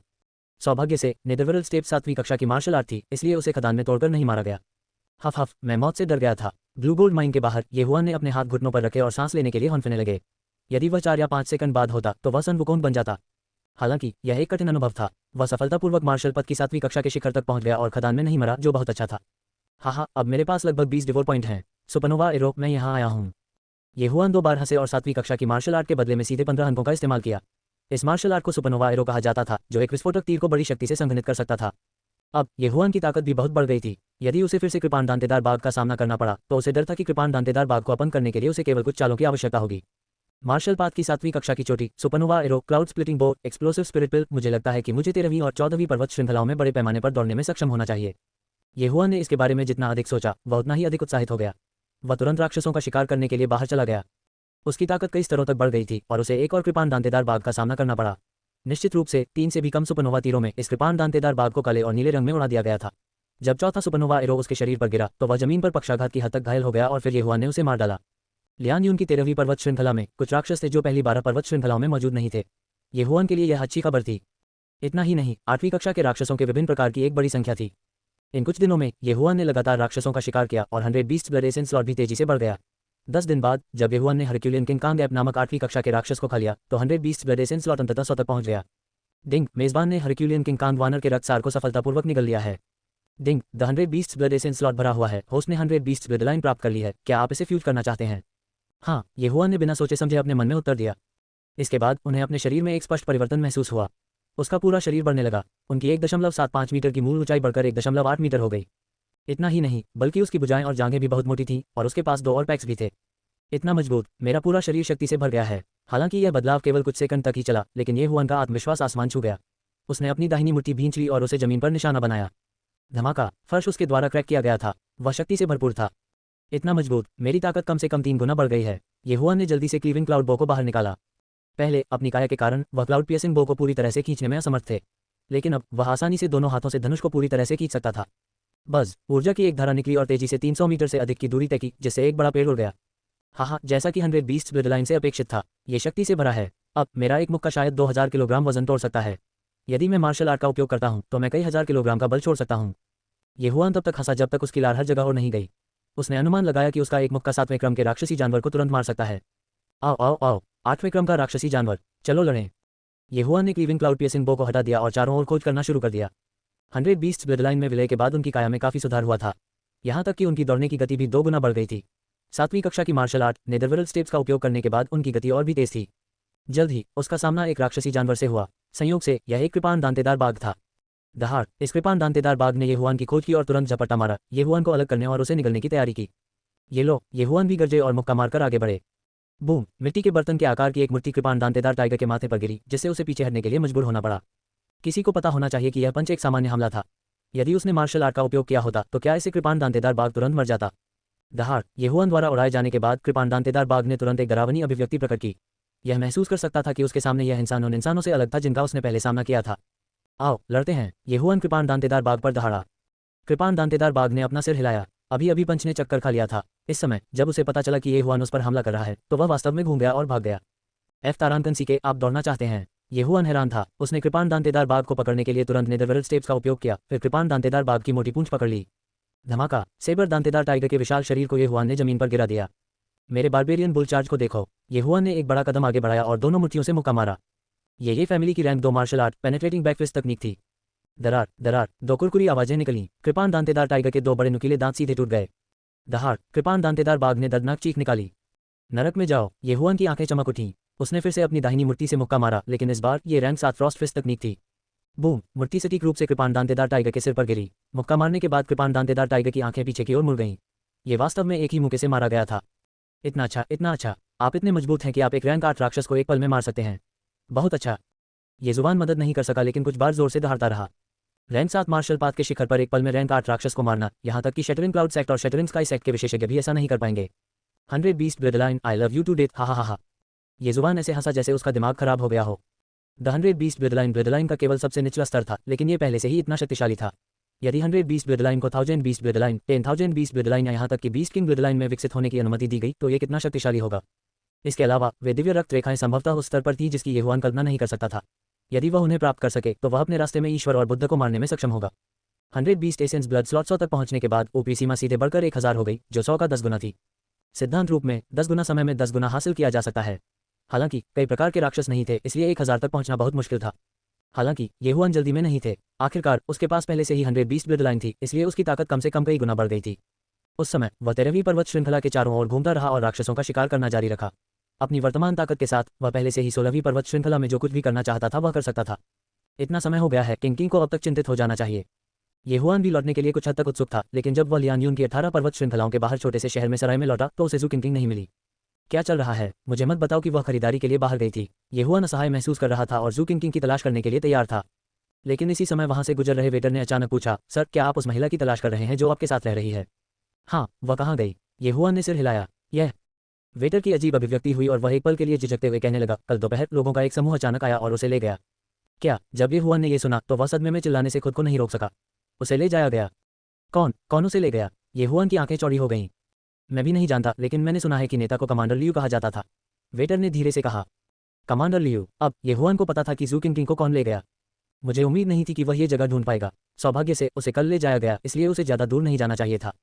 सौभाग्य से नेदरवेरल्ड स्टेप्स 7वीं कक्षा की मार्शल आर्ट थी, इसलिए उसे खदान में तोड़कर नहीं मारा गया। हफ हफ, मैं मौत से डर गया था। ब्लू गोल्ड माइन के बाहर येहुआन ने अपने हाथ घुटनों पर रखे और सांस लेने के लिए हौंफने लगे। यदि वह 4 या 5 सेकंड बाद होता तो वह सन वुकोंग बन जाता। हालांकि यह एक कठिन अनुभव था। वह सफलतापूर्वक मार्शल पद की 7वीं कक्षा के शिखर तक पहुंच गया और खदान में नहीं मरा, जो बहुत अच्छा था। हाँ, अब मेरे पास लगभग 20 डिवोर पॉइंट हैं। सुपरनोवा एरो, मैं यहाँ आया हूँ। येहुआन 2 बार हंसे और 7वीं कक्षा की मार्शल आर्ट के बदले में सीधे 15 अंकों का इस्तेमाल किया। इस मार्शल आर्ट को सुपरनोवा एरो कहा जाता था, जो एक विस्फोटक तीर को बड़ी शक्ति से संघनित कर सकता था। अब येहुआन की ताकत भी बहुत बढ़ गई थी। यदि उसे फिर से कृपाण दांतेदार बाघ का सामना करना पड़ा तो उसे डर था कि कृपाण दांतेदार बाघ को अपंग करने के लिए उसे केवल कुछ चालों की आवश्यकता होगी। मार्शल पाथ की 7वीं कक्षा की चोटी, सुपरनोवा एरो, क्लाउड स्प्लिटिंग बो, एक्सप्लोसिव स्पिरिट पिल। मुझे लगता है कि मुझे 13वीं और 14वीं पर्वत श्रृंखलाओं में बड़े पैमाने पर दौड़ने में सक्षम होना चाहिए। येहुआन ने इसके बारे में जितना अधिक सोचा, वह उतना ही अधिक उत्साहित हो गया। वह तुरंत राक्षसों का शिकार करने के लिए बाहर चला गया। उसकी ताकत कई स्तरों तक बढ़ गई थी और उसे एक और कृपाण दांतेदार बाघ का सामना करना पड़ा। निश्चित रूप से 3 से भी कम सुपरनोवा तीरों में इस कृपाण दांतेदार बाघ को काले और नीले रंग में उड़ा दिया गया था। जब चौथा सुपरनोवा एरो उसके शरीर पर गिरा तो वह जमीन पर पक्षाघात की हद तक घायल हो गया और फिर येहुआन ने उसे मार डाला। लियान यून की 13वीं पर्वत श्रृंखला में कुछ राक्षस थे जो पहली 12 पर्वत श्रृंखलाओं में मौजूद नहीं थे। येहुआन के लिए यह अच्छी खबर थी। इतना ही नहीं, 8वीं कक्षा के राक्षसों के विभिन्न प्रकार की एक बड़ी संख्या थी। इन कुछ दिनों में येहुआन ने लगातार राक्षसों का शिकार किया और 100 बीस्ट ब्लड एसेंस स्लॉट भी तेजी से बढ़ गया। 10 दिन बाद जब येहुआन ने हरक्यूलियन किंग कांग ऐप नामक 8वीं कक्षा के राक्षस को खा लिया तो 100 बीस्ट ब्लड एसेंस स्लॉट अंततः 100 तक पहुंच गया। डिंग, मेजबान ने हरक्यूलियन किंग कांग वानर के रक्तसार को सफलतापूर्वक निगल लिया है। Ding, the 100 beast blood essence slot भरा हुआ है। होस्ट ने 100 बीस्ट ब्लड लाइन प्राप्त कर ली है। क्या आप इसे फ्यूज करना चाहते हैं? हाँ, येहुआन ने बिना सोचे समझे अपने मन में उत्तर दिया। इसके बाद उन्हें अपने शरीर में एक स्पष्ट परिवर्तन महसूस हुआ। उसका पूरा शरीर बढ़ने लगा। उनकी 1.75 मीटर की मूल ऊंचाई बढ़कर 1.8 मीटर हो गई। इतना ही नहीं, बल्कि उसकी भुजाएं और जांघें भी बहुत मोटी थीं और उसके पास 2 और पैक्स भी थे। इतना मजबूत, मेरा पूरा शरीर शक्ति से भर गया है। हालांकि यह बदलाव केवल कुछ सेकंड तक ही चला, लेकिन येहुआन का आत्मविश्वास आसमान छू गया। उसने अपनी दाहिनी मुट्ठी भींच ली और उसे जमीन पर निशाना बनाया। धमाका, फर्श उसके द्वारा क्रैक किया गया था। वह शक्ति से भरपूर था। इतना मजबूत, मेरी ताकत कम से कम 3 गुना बढ़ गई है। येहुआन ने जल्दी से क्लीविंग क्लाउड बो को बाहर निकाला। पहले अपनी काया के कारण वह क्लाउड पियर्सिंग बो को पूरी तरह से खींचने में असमर्थ थे, लेकिन अब वह आसानी से दोनों हाथों से धनुष को पूरी तरह से खींच सकता था। बस, ऊर्जा की एक धारा निकली और तेजी से 300 मीटर से अधिक की दूरी तय की, जिससे एक बड़ा पेड़ उड़ गया। हाँ, जैसा कि 100 बीस्ट ब्लड लाइन से अपेक्षित था, ये शक्ति से भरा है। अब मेरा एक मुक्का शायद 2000 किलोग्राम वजन तोड़ सकता है। यदि मैं मार्शल आर्ट का उपयोग करता हूँ तो मैं कई हजार किलोग्राम का बल छोड़ सकता हूँ। येहुआन तब तक हंसा जब तक उसकी लार हर जगह और नहीं गई। उसने अनुमान लगाया कि उसका एक मुक्का 7वें क्रम के राक्षसी जानवर को तुरंत मार सकता है। आओ आओ आओ, 8वें क्रम का राक्षसी जानवर, चलो लड़ें। येहुआन ने क्लीविंग क्लाउड पियर्सिंग बो को हटा दिया और चारों ओर खोज करना शुरू कर दिया। 100 बीस्ट ब्लड लाइन में विलय के बाद उनकी काया में काफी सुधार हुआ था। यहाँ तक कि उनकी दौड़ने की गति भी 2 गुना बढ़ गई थी। 7वीं कक्षा की मार्शल आर्ट नेदरवेरल्ड स्टेप्स का उपयोग करने के बाद उनकी गति और भी तेज थी। जल्द ही उसका सामना एक राक्षसी जानवर से हुआ। संयोग से यह एक कृपाण दांतेदार बाघ था। दहाड़, इस कृपाण दांतेदार बाघ ने येहुआन की खोज की और तुरंत झपट्टा मारा, येहुआन को अलग करने और उसे निगलने की तैयारी की। ये लो, येहुआन भी गरजे और मुक्का मारकर आगे बढ़े। बूम, मिट्टी के बर्तन के आकार की एक मुट्ठी कृपाण दांतेदार टाइगर के माथे पर गिरी, जिससे उसे पीछे हटने के लिए मजबूर होना पड़ा। किसी को पता होना चाहिए कि यह पंच एक सामान्य हमला था। यदि उसने मार्शल आर्ट का उपयोग किया होता तो क्या इसे कृपाण दांतेदार बाघ तुरंत मर जाता। दहाड़, येहुआन द्वारा उड़ाए जाने के बाद कृपाण दांतेदार बाघ ने तुरंत एक डरावनी अभिव्यक्ति प्रकट की। यह महसूस कर सकता था कि उसके सामने यह इंसान उन इंसानों से अलग था जिनका उसने पहले सामना किया था। आओ लड़ते हैं, येहुआन कृपाण दांतेदार बाघ पर दहाड़ा। कृपाण दांतेदार बाघ ने अपना सिर हिलाया। अभी अभी पंच ने चक्कर खा लिया था। इस समय जब उसे पता चला कि येहुआन उस पर हमला कर रहा है तो वह वास्तव में घूम गया और भाग गया। एफ तारांकन सीके, आप दौड़ना चाहते हैं? येहुआन हैरान था। उसने कृपाण दांतेदार बाघ को पकड़ने के लिए तुरंत नेदरवेरल्ड स्टेप्स का उपयोग किया, फिर कृपाण दांतेदार बाघ की मोटी पूंछ पकड़ ली। धमाका, सेबर दांतेदार टाइगर के विशाल शरीर को येहुआन ने जमीन पर गिरा दिया। मेरे बारबेरियन बुल चार्ज को देखो। येहुआन ने एक बड़ा कदम आगे बढ़ाया और दोनों मुट्ठियों से मुक्का मारा। ये फैमिली की रैंक 2 मार्शल आर्ट पेनेट्रेटिंग बैकफिस्ट तकनीक थी। दरार दरार, 2 कुरकुरी आवाजें निकलीं। कृपाण दांतेदार टाइगर के 2 बड़े नुकीले दांत सीधे टूट गए। दहाड़, कृपाण दांतेदार बाघ ने दर्दनाक चीख निकाली। नरक में जाओ, येहुआन की आंखें चमक उठीं। उसने फिर से अपनी दाहिनी मुट्ठी से मुक्का मारा, लेकिन इस बार ये रैंक 7 फ्रॉस्ट फिस्ट तकनीक थी। बूम, मुट्ठी सटीक रूप से कृपाण दांतेदार टाइगर के सिर पर गिरी। मुक्का मारने के बाद कृपाण दांतेदार टाइगर की आंखें पीछे की ओर मुड़ गईं। ये वास्तव में एक ही मुक्के से मारा गया था। इतना अच्छा, इतना अच्छा। आप इतने मजबूत हैं कि आप एक रैंक 8 राक्षस को एक पल में मार सकते हैं। बहुत अच्छा। ये जुबान मदद नहीं कर सका, लेकिन कुछ बार जोर से दहाड़ता रहा। रैंक 7 मार्शल पाथ के शिखर पर एक पल में रैंक 8 राक्षस को मारना, यहाँ तक कि शटरिंग क्लाउड सेक्ट और शटरिंग स्काई सेक्ट के विशेषज्ञ भी ऐसा नहीं कर पाएंगे। 100 beast bloodline, I love you to death, हा हा हा। ये जुबान ऐसे हंसा जैसे उसका दिमाग खराब हो गया हो। द 120 ब्लडलाइन का केवल सबसे निचला स्तर था, लेकिन ये पहले से ही इतना शक्तिशाली था। यदि 120 ब्लडलाइन को 1020 ब्लडलाइन, 10,020 ब्लडलाइन या यहाँ तक कि 20 किंग ब्लडलाइन में विकसित होने की अनुमति दी गई तो ये कितना शक्तिशाली होगा। इसके अलावा वे दिव्य रक्त रेखाएं संभवतः उस स्तर पर थी जिसकी ये हुआन कल्पना नहीं कर सकता था। यदि वह उन्हें प्राप्त कर सके तो वह अपने रास्ते में ईश्वर और बुद्ध को मारने में सक्षम होगा। 120 एसेंस ब्लड स्लॉट 100 तक पहुंचने के बाद ऊपरी सीमा सीधे बढ़कर 1000 हो गई, जो 100 का 10 गुना थी। सिद्धांत रूप में 10 गुना समय में 10 गुना हासिल किया जा सकता है। हालांकि कई प्रकार के राक्षस नहीं थे, इसलिए 1000 तक पहुंचना बहुत मुश्किल था। हालांकि ये हुआन जल्दी में नहीं थे। आखिरकार उसके पास पहले से ही 120 ब्लडलाइन थी, इसलिए उसकी ताकत कम से कम कई गुना बढ़ गई थी। उस समय वह 13वीं पर्वत श्रृंखला के चारों ओर घूमता रहा और राक्षसों का शिकार करना जारी रखा। अपनी वर्तमान ताकत के साथ वह पहले से ही 16वीं पर्वत श्रृंखला में जो कुछ भी करना चाहता था वह कर सकता था। इतना समय हो गया है, किंग को अब तक चिंतित हो जाना चाहिए। ये हुआन भी लौटने के लिए कुछ हद तक उत्सुक था, लेकिन जब वह लियान यून की 18 पर्वत श्रृंखलाओं के बाहर छोटे से शहर में सराय में लौटा तो उसे जू किंग नहीं मिली। क्या चल रहा है, मुझे मत बताओ कि वह खरीदारी के लिए बाहर गई थी। ये हुआन असहाय महसूस कर रहा था और जू किंग की तलाश करने के लिए तैयार था। लेकिन इसी समय वहां से गुजर रहे वेटर ने अचानक पूछा, सर क्या आप उस महिला की तलाश कर रहे हैं जो आपके साथ रह रही है? हाँ, वह कहाँ गई? ये हुआन ने सिर हिलाया। यह वेटर की अजीब अभिव्यक्ति हुई और वह एक पल के लिए झिझकते हुए कहने लगा, कल दोपहर लोगों का एक समूह अचानक आया और उसे ले गया। क्या? जब ये हुआन ने ये सुना तो वह सदमे में चिल्लाने से खुद को नहीं रोक सका। उसे ले जाया गया? कौन उसे ले गया? ये हुआन की आंखें चौड़ी हो गईं। मैं भी नहीं जानता, लेकिन मैंने सुना है कि नेता को कमांडर लियू कहा जाता था। वेटर ने धीरे से कहा। Commander Liu? अब ये हुआन को पता था कि जू किंग को कौन ले गया। मुझे उम्मीद नहीं थी कि वह ये जगह ढूंढ पाएगा। सौभाग्य से उसे कल ले जाया गया, इसलिए उसे ज्यादा दूर नहीं जाना चाहिए था।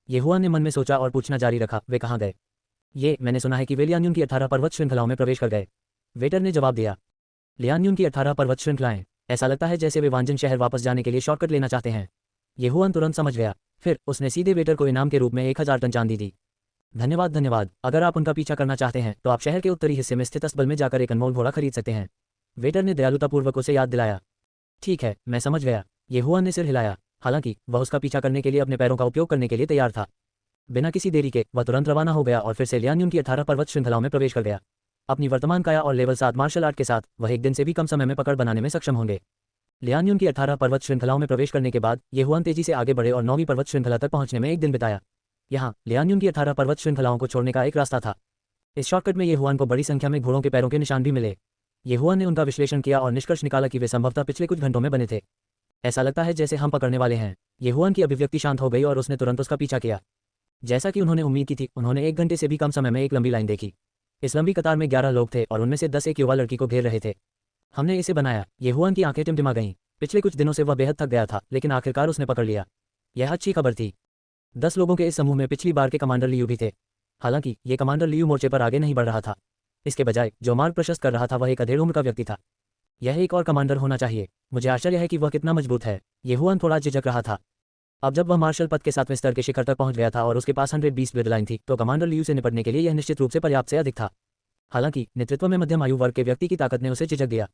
ये हुआन ने मन में सोचा और पूछना जारी रखा, वे कहाँ गए? ये मैंने सुना है कि वे लियानयून की 18 पर्वत श्रृंखलाओं में प्रवेश कर गए। वेटर ने जवाब दिया। लियानयून की 18 पर्वत श्रृंखलाएं? ऐसा लगता है जैसे वे वांजन शहर वापस जाने के लिए शॉर्टकट लेना चाहते हैं। ये हुआन तुरंत समझ गया। फिर उसने सीधे वेटर को इनाम के रूप में 1000 टन चांदी दी। धन्यवाद। अगर आप उनका पीछा करना चाहते हैं तो आप शहर के उत्तरी हिस्से में स्थित अस्तबल में जाकर एक अनमोल घोड़ा खरीद सकते हैं। वेटर ने दयालुतापूर्वक उसे याद दिलाया। ठीक है, मैं समझ गया। ये हुआन ने सिर हिलाया। हालांकि वह उसका पीछा करने के लिए अपने पैरों का उपयोग करने के लिए तैयार था। बिना किसी देरी के वह तुरंत रवाना हो गया और फिर से लियानयून की 18 पर्वत श्रृंखलाओं में प्रवेश कर गया। अपनी वर्तमान काया और लेवल 7 मार्शल आर्ट के साथ वह एक दिन से भी कम समय में पकड़ बनाने में सक्षम होंगे। लियानयून की 18 पर्वत श्रृंखलाओं में प्रवेश करने के बाद ये हुआन तेजी से आगे बढ़े और 9वीं पर्वत श्रृंखला तक पहुंचने में एक दिन बिताया। यहाँ लियानयून की 18 पर्वत श्रृंखलाओं को छोड़ने का एक रास्ता था। इस शॉर्टकट में ये हुआन को बड़ी संख्या में घोड़ों के पैरों के निशान भी मिले। ये हुआन ने उनका विश्लेषण किया और निष्कर्ष निकाला कि वे संभवतः पिछले कुछ घंटों में बने थे। ऐसा लगता है जैसे हम पकड़ने वाले हैं। ये हुआन की अभिव्यक्ति शांत हो गई और उसने तुरंत उसका पीछा किया। जैसा कि उन्होंने उम्मीद की थी, उन्होंने 1 घंटे से भी कम समय में एक लंबी लाइन देखी। इस लंबी कतार में 11 लोग थे और उनमें से 10 एक युवा लड़की को घेर रहे थे। हमने इसे बनाया। ये हुआन की आंखें टिमटिमा गईं। पिछले कुछ दिनों से वह बेहद थक गया था, लेकिन आखिरकार उसने पकड़ लिया। यह अच्छी खबर थी। 10 लोगों के इस समूह में पिछली बार के कमांडर लियू भी थे। हालांकि ये कमांडर लियू मोर्चे पर आगे नहीं बढ़ रहा था। इसके बजाय जो मार्ग प्रशस्त कर रहा था वह एक अधेड़ उम्र का व्यक्ति था। यह एक और कमांडर होना चाहिए। मुझे आश्चर्य है कि वह कितना मजबूत है। ये हुआन थोड़ा झिझक रहा था। अब जब वह मार्शल पद के 7वें स्तर के शिखर तक पहुंच गया था और उसके पास 120 ब्लडलाइन थी, तो कमांडर लियू से निपटने के लिए यह निश्चित रूप से पर्याप्त से अधिक था। हालांकि नेतृत्व में मध्यम आयु वर्ग के व्यक्ति की ताकत ने उसे झिझक दिया।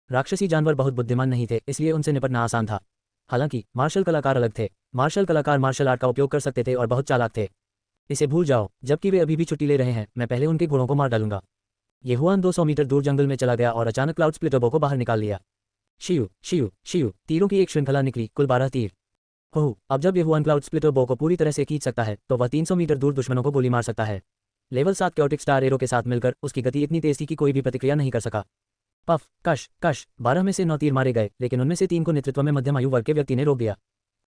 राक्षसी जानवर बहुत बुद्धिमान नहीं थे, इसलिए उनसे निपटना आसान था। हालांकि मार्शल कलाकार अलग थे। मार्शल कलाकार मार्शल आर्ट का उपयोग कर सकते थे और बहुत चालाक थे। इसे भूल जाओ, जबकि वे अभी भी छुट्टी ले रहे हैं। मैं पहले उनके घोड़ों को मार डालूंगा। ये हुआन 200 मीटर दूर जंगल में चला गया और अचानक क्लाउड स्प्लिटरबो को बाहर निकाल लिया। शियू तीरों की एक श्रृंखला निकली, कुल 12 तीर। हो, अब जब ये हुआन क्लाउड स्प्लिटरबो को पूरी तरह से खींच सकता है तो वह 300 मीटर दूर दुश्मनों को गोली मार सकता है। लेवल 7 क्योटिक स्टार एरो के साथ मिलकर उसकी गति इतनी तेज थी कि कोई भी प्रतिक्रिया नहीं कर सका। पफ कश 12 में से 9 तीर मारे गए, लेकिन उनमें से 3 को नेतृत्व में मध्यम आयु वर्ग के व्यक्ति ने रोक दिया।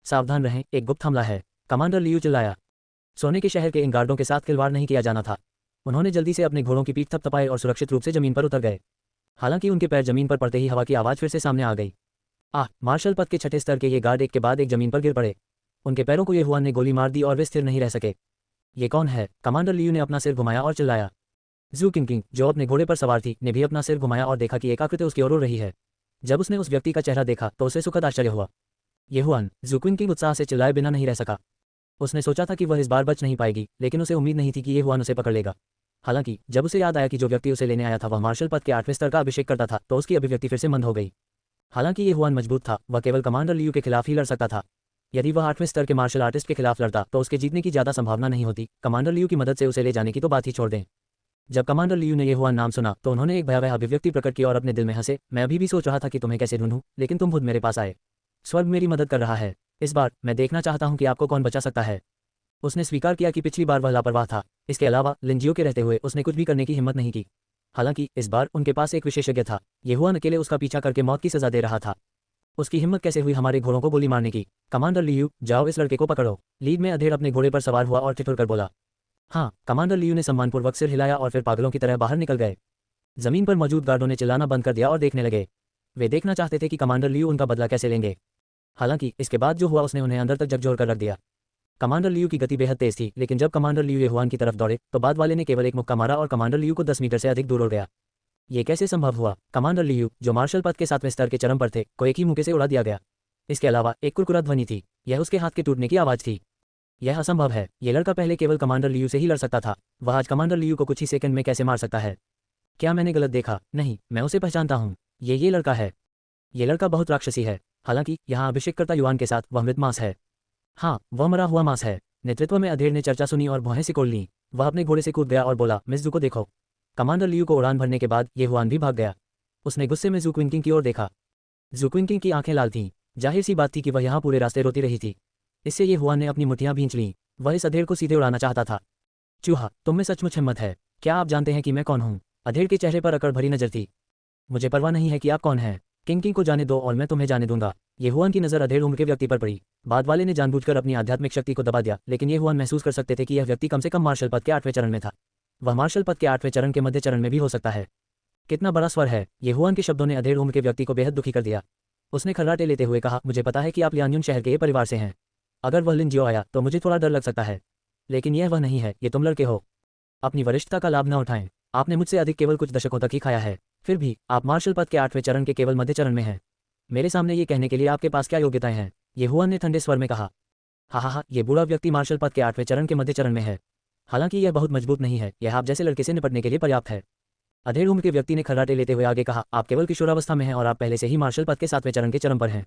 सावधान रहें, एक गुप्त हमला है। कमांडर लियू चिल्लाया। सोने के शहर के इन गार्डों के साथ खिलवाड़ नहीं किया जाना था। उन्होंने जल्दी से अपने घोड़ों की पीठ थपथपाई और सुरक्षित रूप से जमीन पर उतर गए। हालांकि उनके पैर जमीन पर पड़ते ही हवा की आवाज फिर से सामने आ गई। मार्शल पद के 6ठे स्तर के ये गार्ड एक के बाद एक जमीन पर गिर पड़े। उनके पैरों को ये हुआन ने गोली मार दी और वे स्थिर नहीं रह सके। ये कौन है? कमांडर लियू ने अपना सिर घुमाया और चिल्लाया। जू किंग, जो अपने घोड़े पर सवार थी, ने भी अपना सिर घुमाया और देखा कि एक आकृति उसकी ओर उड़ रही है। जब उसने उस व्यक्ति का चेहरा देखा तो उसे सुखद आश्चर्य हुआ। ये हुआन। जू किंग उत्साह से चिल्लाए बिना नहीं रह सका। उसने सोचा था कि वह इस बार बच नहीं पाएगी, लेकिन उसे उम्मीद नहीं थी कि ये हुआन उसे पकड़ लेगा। हालांकि जब उसे याद आया कि जो व्यक्ति उसे लेने आया था वह मार्शल पद के 8वें स्तर का अभिषेक करता था, तो उसकी अभिव्यक्ति फिर से मंद हो गई। हालांकि ये हुआन मजबूत था, वह केवल कमांडर लियू के खिलाफ ही लड़ सकता था। यदि वह 8वें स्तर के मार्शल आर्टिस्ट के खिलाफ लड़ता तो उसके जीतने की ज्यादा संभावना नहीं होती। कमांडर लियू की मदद से उसे ले जाने की तो बात ही छोड़ दें। जब कमांडर लियू ने ये हुआन नाम सुना तो उन्होंने एक भयावह अभिव्यक्ति प्रकट की और अपने दिल में हंसे। मैं अभी भी सोच रहा था कि तुम्हें कैसे ढूंढूं, लेकिन तुम खुद मेरे पास आए। स्वर्ग मेरी मदद कर रहा है। इस बार मैं देखना चाहता हूं कि आपको कौन बचा सकता है। उसने स्वीकार किया कि पिछली बार वह लापरवाह था। इसके अलावा लिंजियो के रहते हुए उसने कुछ भी करने की हिम्मत नहीं की। हालांकि इस बार उनके पास एक विशेषज्ञ था। ये हुआन अकेले उसका पीछा करके मौत की सजा दे रहा था। उसकी हिम्मत कैसे हुई हमारे घोड़ों को गोली मारने की? कमांडर लियू, जाओ इस लड़के को पकड़ो। लीड में अधेड़ अपने घोड़े पर सवार हुआ और ठिठुर कर बोला। हाँ, कमांडर लियू ने सम्मानपूर्वक सिर हिलाया और फिर पागलों की तरह बाहर निकल गए। जमीन पर मौजूद गार्डों ने चिल्लाना बंद कर दिया और देखने लगे। वे देखना चाहते थे कि कमांडर लियू उनका बदला कैसे लेंगे। हालांकि इसके बाद जो हुआ उसने उन्हें अंदर तक झकझोर कर रख दिया। कमांडर लियू की गति बेहद तेज थी, लेकिन जब कमांडर लियू येहुआन की तरफ दौड़े तो बाद वाले ने केवल एक मुक्का मारा और कमांडर लियू को 10 मीटर से अधिक दूर उड़ गया। ये कैसे संभव हुआ? कमांडर लियू, जो मार्शल पद के 7वें स्तर के चरम पर थे, को एक ही मुक्के से उड़ा दिया गया। इसके अलावा एक कुरकुरा ध्वनि थी। यह उसके हाथ के टूटने की आवाज थी। यह असंभव है। ये लड़का पहले केवल कमांडर लियू से ही लड़ सकता था, वह आज कमांडर लियू को कुछ ही सेकंड में कैसे मार सकता है? क्या मैंने गलत देखा? नहीं, मैं उसे पहचानता हूँ। ये लड़का है। ये लड़का बहुत राक्षसी है। हालांकि यहाँ अभिषेककर्ता युआन के साथ वह मृत मांस है। हाँ, वह मरा हुआ मांस है। नेतृत्व में अधेड़ ने चर्चा सुनी और भौहें सिकोड़ लीं। वह अपने घोड़े से कूद गया और बोला, मिस जू को देखो। कमांडर लियू को उड़ान भरने के बाद ये हुआन भी भाग गया। उसने गुस्से में जू क्विंकिंग की ओर देखा। जू क्विंकिंग की आंखें लाल थीं। जाहिर सी बात थी कि वह यहाँ पूरे रास्ते रोती रही थी। इससे ये हुआन ने अपनी मुठ्ठियां भींच लीं। वह इस अधेड़ को सीधे उड़ाना चाहता था। चूहा, तुम में सचमुच हिम्मत है। क्या आप जानते हैं कि मैं कौन हूँ? अधेड़ के चेहरे पर अकड़ भरी नजर थी। मुझे परवाह नहीं है कि आप कौन हैं। किंग को जाने दो और मैं तुम्हें जाने दूंगा। ये हुआन की नज़र अधेड़ उम्र के व्यक्ति पर पड़ी। बाद वाले ने जानबूझकर अपनी आध्यात्मिक शक्ति को दबा दिया, लेकिन ये हुआन महसूस कर सकते थे कि यह व्यक्ति कम से कम मार्शल पद के 8वें चरण में था। वह मार्शल पद के 8वें चरण के मध्य चरण में भी हो सकता है। कितना बड़ा स्वर है! ये हुआन के शब्दों ने अधेड़ उम्र के व्यक्ति को बेहद दुखी कर दिया। उसने खर्राटे लेते हुए कहा, मुझे पता है कि आप लियान्युन शहर के ये परिवार से हैं। अगर वह लिनजियो आया तो मुझे थोड़ा डर लग सकता है, लेकिन यह वह नहीं है। ये तुम लड़के हो। अपनी वरिष्ठता का लाभ न उठाएं। आपने मुझसे अधिक केवल कुछ दशकों तक ही खाया है। फिर भी आप मार्शल पद के 8वें चरण के केवल मध्य चरण में हैं। मेरे सामने ये कहने के लिए आपके पास क्या योग्यताएं हैं? ये हुआन ने ठंडे स्वर में कहा। हाँ, ये बूढ़ा व्यक्ति मार्शल पद के 8वें चरण के मध्य चरण में है। हालांकि यह बहुत मजबूत नहीं है। यह आप जैसे लड़के से निपटने के लिए पर्याप्त है। अधेड़ उम्र के व्यक्ति ने खर्राटे लेते हुए आगे कहा, आप केवल किशोरावस्था में हैं और आप पहले से ही मार्शल पद के 7वें चरण के चरम पर हैं।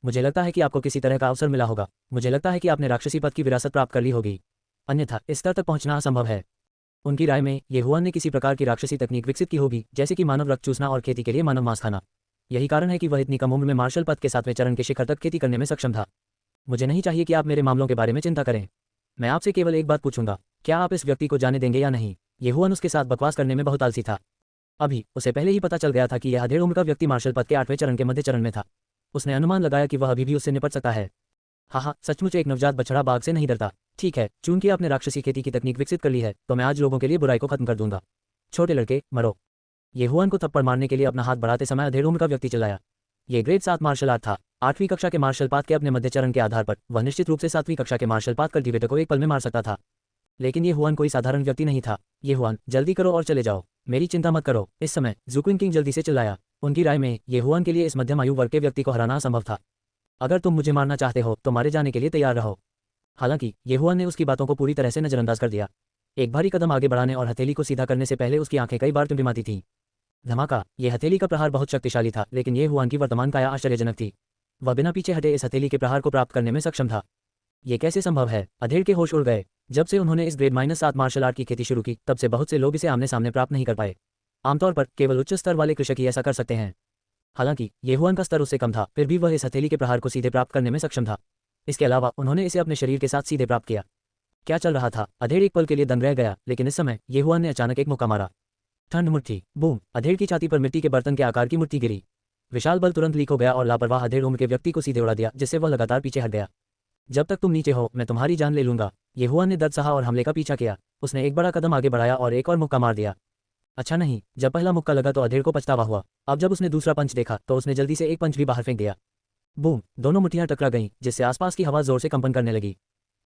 मुझे लगता है कि आपको किसी तरह का अवसर मिला होगा। मुझे लगता है कि आपने राक्षसी पद की विरासत प्राप्त कर ली होगी, अन्यथा इस स्तर तक पहुंचना असंभव है। उनकी राय में ये हुआन ने किसी प्रकार की राक्षसी तकनीक विकसित की होगी, जैसे कि मानव रक्त चूसना और खेती के लिए मानव मांस खाना। यही कारण है कि वह इतनी कम उम्र में मार्शल पद के 7वें चरण के शिखर तक खेती करने में सक्षम था। मुझे नहीं चाहिए कि आप मेरे मामलों के बारे में चिंता करें। मैं आपसे केवल एक बात पूछूंगा, क्या आप इस व्यक्ति को जाने देंगे या नहीं? ये हुआन उसके साथ बकवास करने में बहुत आलसी था। अभी उसे पहले ही पता चल गया था कि यह अधेड़ उम्र का व्यक्ति मार्शल पद के 8वें चरण के मध्य चरण में था। उसने अनुमान लगाया कि वह अभी भी उससे निपट सकता है। हाँ, सचमुच एक नवजात बछड़ा बाघ से नहीं डरता। ठीक है, चूंकि आपने राक्षसी खेती की तकनीक विकसित कर ली है, तो मैं आज लोगों के लिए बुराई को खत्म कर दूंगा। छोटे लड़के, मरो। ये हुआन को थप्पड़ मारने के लिए अपना हाथ बढ़ाते समय अधेड़ उम्र का व्यक्ति चिल्लाया। ये ग्रेड 7 मार्शल आर्ट था। 8वीं कक्षा के मार्शल पात के अपने मध्य चरण के आधार पर वह निश्चित रूप से 7वीं कक्षा के मार्शल पात कल्टिवेटर को एक पल में मार सकता था। लेकिन ये हुआन कोई साधारण व्यक्ति नहीं था। ये हुआन, जल्दी करो और चले जाओ। मेरी चिंता मत करो। इस समय जू क्विंकिंग जल्दी से चिल्लाया। उनकी राय में ये हुआन के लिए इस मध्यम आयु वर्ग के व्यक्ति को हराना असंभव था। अगर तुम मुझे मारना चाहते हो तो मारे जाने के लिए तैयार रहो। हालांकि ये हुआन ने उसकी बातों को पूरी तरह से नजरअंदाज कर दिया। एक भारी कदम आगे बढ़ाने और हथेली को सीधा करने से पहले उसकी आंखें कई बार टिमटिमाती थीं। धमाका! ये हथेली का प्रहार बहुत शक्तिशाली था, लेकिन ये हुआन की वर्तमान काया आश्चर्यजनक थी। वह बिना पीछे हटे इस हथेली के प्रहार को प्राप्त करने में सक्षम था। ये कैसे संभव है? अधेड़ के होश उड़ गए। जब से उन्होंने इस ग्रेड -7 मार्शल आर्ट की खेती शुरू की, तब से बहुत से लोग इसे आमने सामने प्राप्त नहीं कर पाए। आमतौर पर केवल उच्च स्तर वाले कृषक ही ऐसा कर सकते हैं। हालांकि ये हुआन का स्तर उससे कम था, फिर भी वह इस हथेली के प्रहार को सीधे प्राप्त करने में सक्षम था। इसके अलावा उन्होंने इसे अपने शरीर के साथ सीधे प्राप्त किया। क्या चल रहा था? अधेड़ एक पल के लिए दंग रह गया, लेकिन इस समय ये हुआन ने अचानक एक मुक्का मारा। ठंड मुट्ठी, बूम! अधेड़ की छाती पर मिट्टी के बर्तन के आकार की मुट्ठी गिरी। विशाल बल तुरंत लीक हो गया और लापरवाह अधेड़ उम्र के व्यक्ति को सीधे उड़ा दिया, जिससे वह लगातार पीछे हट गया। जब तक तुम नीचे हो, मैं तुम्हारी जान ले लूंगा। ये हुआन ने दर्द सहा और हमले का पीछा किया। उसने एक बड़ा कदम आगे बढ़ाया और एक और मुक्का मार दिया। अच्छा नहीं, जब पहला मुक्का लगा तो अधेड़ को पछतावा हुआ। अब जब उसने दूसरा पंच देखा तो उसने जल्दी से एक पंच भी बाहर फेंक दिया। बूम! दोनों मुट्ठियां टकरा गईं, जिससे आसपास की हवा जोर से कंपन करने लगी।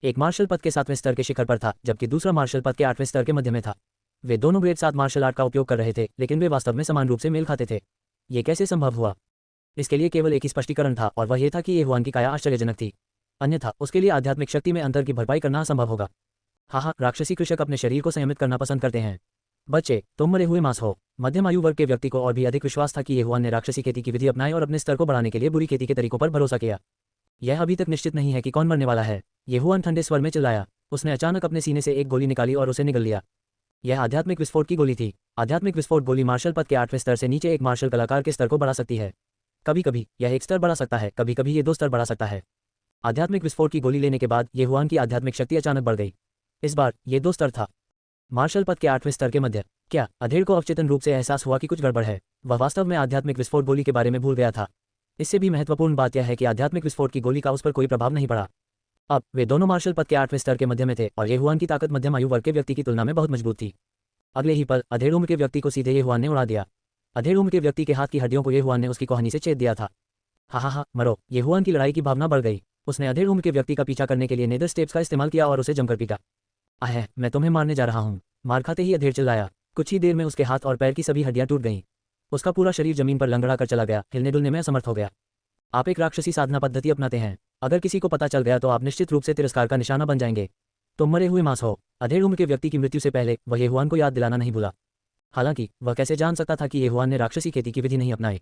एक मार्शल पद के 7वें स्तर के शिखर पर था, जबकि दूसरा मार्शल पद के 8वें स्तर के मध्य में था। वे दोनों ग्रेड 7 मार्शल आर्ट का उपयोग कर रहे थे, लेकिन वे वास्तव में समान रूप से मेल खाते थे। ये कैसे संभव हुआ? इसके लिए केवल एक ही स्पष्टीकरण था, और वह ये था कि ये हुआन की काया आश्चर्यजनक थी। अन्यथा उसके लिए आध्यात्मिक शक्ति में अंतर की भरपाई करना असंभव होगा। हाँ, राक्षसी कृषक अपने शरीर को संयमित करना पसंद करते हैं। बच्चे, तुम मरे हुए मांस हो। मध्यम आयु वर्ग के व्यक्ति को और भी अधिक विश्वास था कि ये हुआन ने राक्षसी खेती की विधि अपनाई और अपने स्तर को बढ़ाने के लिए बुरी खेती के तरीकों पर भरोसा किया। यह अभी तक निश्चित नहीं है कि कौन मरने वाला है। ये हुआन ठंडे स्वर में चिल्लाया। उसने अचानक अपने सीने से एक गोली निकाली और उसे निगल लिया। यह आध्यात्मिक विस्फोट की गोली थी। आध्यात्मिक विस्फोट गोली मार्शल पद के 8वें स्तर से नीचे एक मार्शल कलाकार के स्तर को बढ़ा सकती है। कभी कभी यह एक स्तर बढ़ा सकता है, कभी कभी ये 2 स्तर बढ़ा सकता है। आध्यात्मिक विस्फोट की गोली लेने के बाद ये हुआन की आध्यात्मिक शक्ति अचानक बढ़ गई। इस बार ये 2 स्तर था। मार्शल पद के 8वें स्तर के मध्य, क्या अधेड़ को अवचेतन रूप से एहसास हुआ कि कुछ गड़बड़ है? वह वास्तव में आध्यात्मिक विस्फोट गोली के बारे में भूल गया था। इससे भी महत्वपूर्ण बात यह है कि आध्यात्मिक विस्फोट की गोली का उस पर कोई प्रभाव नहीं पड़ा। अब वे दोनों मार्शल पद के 8वें स्तर के मध्य में थे और ये हुआन की ताकत मध्यम आयु वर्ग के व्यक्ति की तुलना में बहुत मजबूत थी। अगले ही पल अधेड़ उम्र के व्यक्ति को सीधे ये हुआन ने उड़ा दिया। अधेड़ उम्र के व्यक्ति के हाथ की हड्डियों को ये हुआन ने उसकी कोहनी से छेद दिया था। हा मरो। ये हुआन की लड़ाई की भावना बढ़ गई। उसने अधेड़ उम्र के व्यक्ति का पीछा करने के लिए नेदर स्टेप्स का इस्तेमाल किया और उसे जमकर पीटा। आहे, मैं तुम्हें मारने जा रहा हूँ। मार खाते ही अधेड़ चिल्लाया। कुछ ही देर में उसके हाथ और पैर की सभी हड्डियां टूट गईं। उसका पूरा शरीर जमीन पर लंगड़ा कर चला गया, हिलने डुलने में असमर्थ हो गया। आप एक राक्षसी साधना पद्धति अपनाते हैं। अगर किसी को पता चल गया तो आप निश्चित रूप से तिरस्कार का निशाना बन जाएंगे। तुम मरे हुए मांस हो। अधेड़ उम्र के व्यक्ति की मृत्यु से पहले वह ये हुआन को याद दिलाना नहीं भूला। हालांकि वह कैसे जान सकता था कि ये हुआन ने राक्षसी खेती की विधि नहीं अपनाई।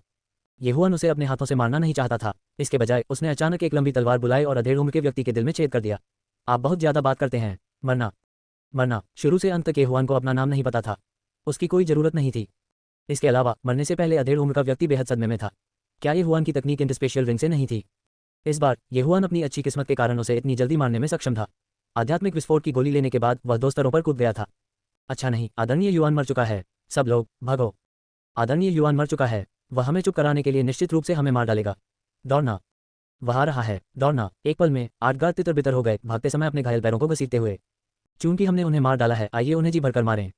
ये हुआन उसे अपने हाथों से मारना नहीं चाहता था। इसके बजाय उसने अचानक एक लंबी तलवार बुलाई और अधेड़ उम्र के व्यक्ति के दिल में छेद कर दिया। आप बहुत ज्यादा बात करते हैं। मरना। शुरू से अंत तक ये हुआन को अपना नाम नहीं पता था। उसकी कोई जरूरत नहीं थी। इसके अलावा मरने से पहले अधेड़ उम्र का व्यक्ति बेहद सदमे में था। क्या ये हुआन की तकनीक इंड स्पेशल रिंग से नहीं थी? इस बार ये हुआन अपनी अच्छी किस्मत के कारण उसे इतनी जल्दी मारने में सक्षम था। आध्यात्मिक विस्फोट की गोली लेने के बाद वह 2 स्तरों पर कूद गया था। अच्छा नहीं, आदरणीय युआन मर चुका है। सब लोग भागो। आदरणीय युआन मर चुका है। वह हमें चुप कराने के लिए निश्चित रूप से हमें मार डालेगा। दौड़ना। वह आ रहा है। दौड़ना। एक पल में 8 गार्ड तितर बितर हो गए, भागते समय अपने घायल पैरों को घसीटते हुए। चूंकि हमने उन्हें मार डाला है, आइए उन्हें जी भरकर मारें।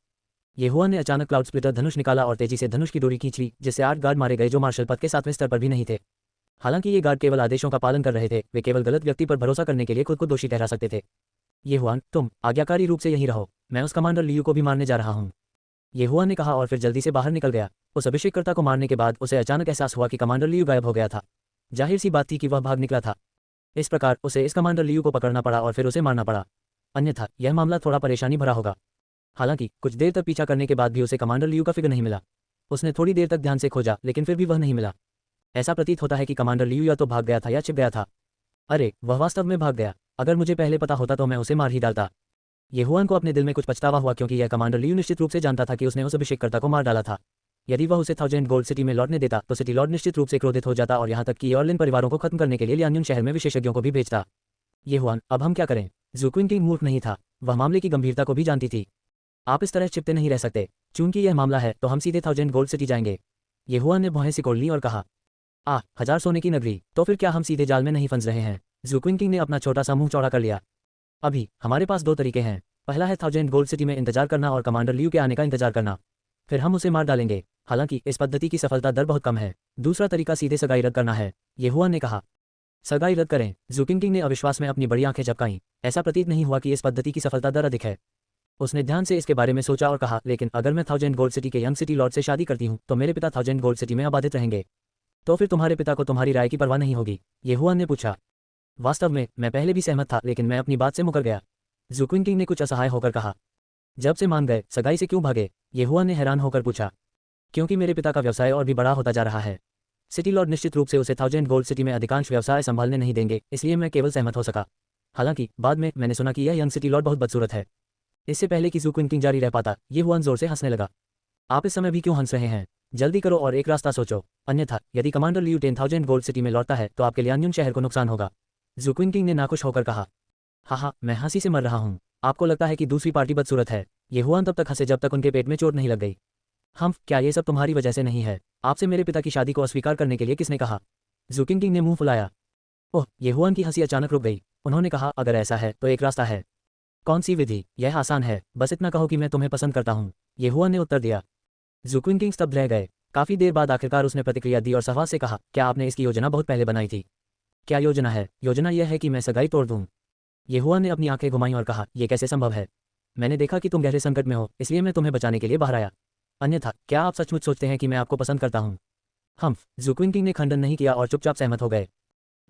ये हुआन ने अचानक क्लाउड स्प्लिटर धनुष निकाला और तेजी से धनुष की डोरी खींच ली, जिससे 8 गार्ड मारे गए जो मार्शल पद के 7वें स्तर पर भी नहीं थे। हालांकि ये गार्ड केवल आदेशों का पालन कर रहे थे, वे केवल गलत व्यक्ति पर भरोसा करने के लिए खुद को दोषी ठहरा सकते थे। ये हुआन, तुम आज्ञाकारी रूप से यहीं रहो। मैं उस कमांडर लियू को भी मारने जा रहा हूँ। ये हुआन ने कहा और फिर जल्दी से बाहर निकल गया। उस अभिषेककर्ता को मारने के बाद उसे अचानक एहसास हुआ कि कमांडर लियू गायब हो गया था। जाहिर सी बात थी कि वह भाग निकला था। इस प्रकार उसे इस कमांडर लियू को पकड़ना पड़ा और फिर उसे मारना पड़ा। अन्यथा यह मामला थोड़ा परेशानी भरा होगा। हालांकि कुछ देर तक पीछा करने के बाद भी उसे कमांडर लियू का फिगर नहीं मिला। उसने थोड़ी देर तक ध्यान से खोजा, लेकिन फिर भी वह नहीं मिला। ऐसा प्रतीत होता है कि कमांडर लियू या तो भाग गया था या छिप गया था। अरे, वह वास्तव में भाग गया। अगर मुझे पहले पता होता तो मैं उसे मार ही डालता। ये हुआन को अपने दिल में कुछ पछतावा हुआ, क्योंकि यह कमांडर लियू निश्चित रूप से जानता था कि उसने उस अभिषेककर्ता को मार डाला था। यदि वह उसे 1000 गोल्ड सिटी में लौटने देता तो सिटी लॉर्ड निश्चित रूप से क्रोधित हो जाता और यहाँ तक कि ऑर्लिन परिवारों को खत्म करने के लिए लियान्युन शहर में विशेषज्ञों को भी भेजता। ये हुआन, अब हम क्या करें? ज़ुक्विन किंग मूर्ख नहीं था। वह मामले की गंभीरता को भी जानती थी। आप इस तरह छिपते नहीं रह सकते। चूंकि यह मामला है तो हम सीधे 1000 गोल्ड सिटी जाएंगे। ये हुआन ने भौहें सिकोड़ ली और कहा, 1000 सोने की नगरी, तो फिर क्या हम सीधे जाल में नहीं फंस रहे हैं? ज़ुक्विन किंग ने अपना छोटा सा मुंह चौड़ा कर लिया। अभी हमारे पास 2 तरीके हैं। पहला है 1000 गोल्ड सिटी में इंतजार करना और कमांडर लियू के आने का इंतजार करना। फिर हम उसे मार डालेंगे। हालांकि इस पद्धति की सफलता दर बहुत कम है। दूसरा तरीका सीधे सगाई रद्द करना है। ये हुआन ने कहा। सगाई रद्द करें? ज़ुक्विन किंग ने अविश्वास में अपनी बड़ी आंखें झपकाईं। ऐसा प्रतीत नहीं हुआ कि इस पद्धति की सफलता दर अधिक है। उसने ध्यान से इसके बारे में सोचा और कहा, लेकिन अगर मैं 1000 गोल्ड सिटी के यंग सिटी लॉर्ड से शादी करती हूँ तो मेरे पिता 1000 गोल्ड सिटी में आबादित रहेंगे। तो फिर तुम्हारे पिता को तुम्हारी राय की परवाह नहीं होगी? ये हुआन ने पूछा। वास्तव में मैं पहले भी सहमत था, लेकिन मैं अपनी बात से मुकर गया। ज़ुक्विन किंग ने कुछ असहाय होकर कहा। जब से मान गए, सगाई से क्यों भागे? ये हुआन ने हैरान होकर पूछा। क्योंकि मेरे पिता का व्यवसाय और भी बड़ा होता जा रहा है। सिटी लॉर्ड निश्चित रूप से उसे 1000 गोल्ड सिटी में अधिकांश व्यवसाय संभालने नहीं देंगे, इसलिए मैं केवल सहमत हो सका। हालांकि बाद में मैंने सुना कि यह यंग सिटी लॉर्ड बहुत बदसूरत है। इससे पहले कि ज़ुक्विन किंग जारी रह पाता, ये हुआन जोर से हंसने लगा। आप इस समय भी क्यों हंस रहे हैं? जल्दी करो और एक रास्ता सोचो, अन्यथा यदि कमांडर लियू 10,000 गोल्ड सिटी में लौटता है तो आपके लियान्युन शहर को नुकसान होगा। ज़ुक्विन किंग ने नाखुश होकर कहा। हाँ, मैं हंसी से मर रहा हूँ। आपको लगता है कि दूसरी पार्टी बदसूरत है? ये हुआन तब तक हंसे जब तक उनके पेट में चोट नहीं लग गई। क्या ये सब तुम्हारी वजह से नहीं है? आपसे मेरे पिता की शादी को अस्वीकार करने के लिए किसने कहा? ज़ुक्विन किंग ने मुंह फुलाया। ओह, ये हुआन की हंसी अचानक रुक गई। उन्होंने कहा, अगर ऐसा है तो एक रास्ता है। कौन सी विधि? यह आसान है, बस इतना कहो कि मैं तुम्हें पसंद करता हूँ। ये हुआन ने उत्तर दिया। ज़ुक्विन किंग स्तब्ध रह गए। काफी देर बाद आखिरकार उसने प्रतिक्रिया दी और सवाल से कहा, क्या आपने इसकी योजना बहुत पहले बनाई थी? क्या योजना है? योजना यह है कि मैं सगाई तोड़ दूं। ये हुआन ने अपनी आंखें घुमाई और कहा, यह कैसे संभव है? मैंने देखा कि तुम गहरे संकट में हो, इसलिए मैं तुम्हें बचाने के लिए बाहर आया। अन्यथा क्या आप सचमुच सोचते हैं कि मैं आपको पसंद करता हूँ? ज़ुक्विन किंग ने खंडन नहीं किया और चुपचाप सहमत हो गए।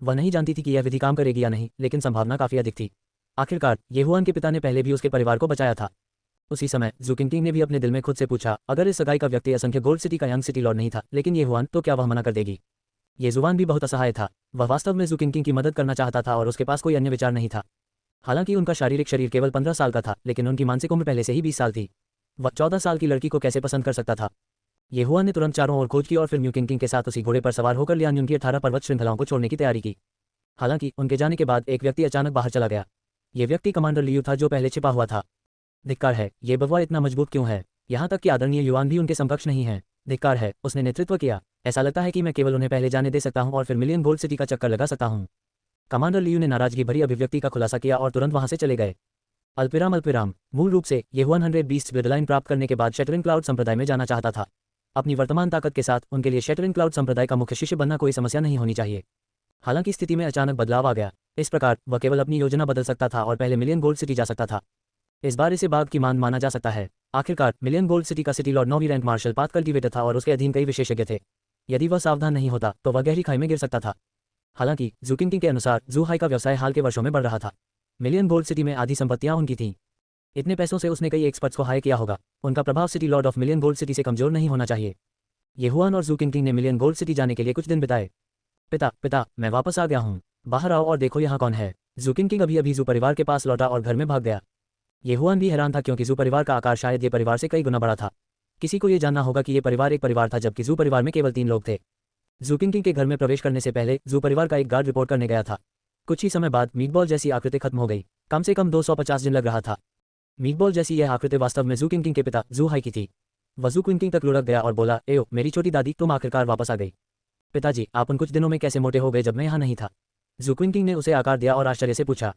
वह नहीं जानती थी कि यह विधि काम करेगी या नहीं, लेकिन संभावना काफी अधिक थी। आखिरकार ये हुआन के पिता ने पहले भी उसके परिवार को बचाया था। उसी समय ज़ुक्विन किंग ने भी अपने दिल में खुद से पूछा, अगर इस सगाई का व्यक्ति असंख्य गोल्ड सिटी का यंग सिटी लॉर्ड नहीं था, लेकिन ये हुआन, तो क्या वह मना कर देगी? ये जुबान भी बहुत असहाय था। वह वास्तव में ज़ुक्विन किंग की मदद करना चाहता था और उसके पास कोई अन्य विचार नहीं था। हालांकि उनका शारीरिक शरीर केवल 15 साल का था, लेकिन उनकी मानसिक उम्र पहले से ही 20 साल थी। वह 14 साल की लड़की को कैसे पसंद कर सकता था? ये हुआन ने तुरंत चारों ओर खोज की और फिर म्यूकिंग किंग के साथ उसी घोड़े पर सवार होकर लियान्युन की 18 पर्वत श्रृंखलाओं को छोड़ने की तैयारी की। हालांकि उनके जाने के बाद एक व्यक्ति अचानक बाहर चला गया। ये व्यक्ति कमांडर लियू था, जो पहले छिपा हुआ था। धिक्कार है, ये बवा इतना मजबूत क्यों है? यहाँ तक कि आदरणीय युआन भी उनके समकक्ष नहीं है। धिक्कार है, उसने नेतृत्व किया। ऐसा लगता है कि मैं केवल उन्हें पहले जाने दे सकता हूँ और फिर मिलियन गोल्ड सिटी का चक्कर लगा सकता हूँ। कमांडर लियू ने नाराजगी भरी अभिव्यक्ति का खुलासा किया और तुरंत वहां से चले गए। अल्पिराम मूल रूप से ये 100 बीस्ट ब्लडलाइन प्राप्त करने के बाद शैटरिंग क्लाउड संप्रदाय में जाना चाहता था। अपनी वर्तमान ताकत के साथ उनके लिए शैटरिंग क्लाउड संप्रदाय का मुख्य शिष्य बनना कोई समस्या नहीं होनी चाहिए। हालांकि स्थिति में अचानक बदलाव आ गया। इस प्रकार वह केवल अपनी योजना बदल सकता था और पहले मिलियन गोल्ड सिटी जा सकता था। इस बार इसे बाघ की मान माना जा सकता है। आखिरकार मिलियन गोल्ड सिटी का सिटी लॉर्ड 9वीं रैंक मार्शल पाथ कल्टिवेटर था और उसके अधीन कई विशेषज्ञ थे। यदि वह सावधान नहीं होता तो वह गहरी खाई में गिर सकता था। हालांकि जू किंग के अनुसार जू हाई का व्यवसाय हाल के वर्षों में बढ़ रहा था। मिलियन गोल्ड सिटी में आधी संपत्तियां उनकी थीं। इतने पैसों से उसने कई एक्सपर्ट्स को हायर किया होगा। उनका प्रभाव city Lord of million gold city से कमजोर नहीं होना चाहिए। येहुआन और जू किंग ने मिलियन गोल्ड सिटी जाने के लिए कुछ दिन बिताए। पिता, मैं वापस आ गया हूँ। बाहर आओ और देखो यहाँ कौन है। जू किंग अभी अभी जू परिवार के पास लौटा और घर में भाग गया। येहुआन भी हैरान था क्योंकि जू परिवार का आकार शायद ये परिवार से कई गुना बड़ा था। किसी को ये जानना होगा कि ये परिवार एक परिवार था जबकि जू परिवार में केवल 3 लोग थे। जू किंग के घर में प्रवेश करने से पहले जू परिवार का एक गार्ड रिपोर्ट करने गया था। कुछ ही समय बाद मीटबॉल जैसी आकृति खत्म हो गई। कम से कम 250 दिन लग रहा था। मीटबॉल जैसी यह आकृति वास्तव में जू किंग के पिता जू हाई की थी। वह जू किंग तक लुढ़क गया और बोला, एओ मेरी छोटी दादी, तुम आखिरकार वापस आ गई। पिताजी, आप उन कुछ दिनों में कैसे मोटे हो गए जब मैं यहाँ नहीं था? जू किंग ने उसे आकार दिया और आश्चर्य से पूछा।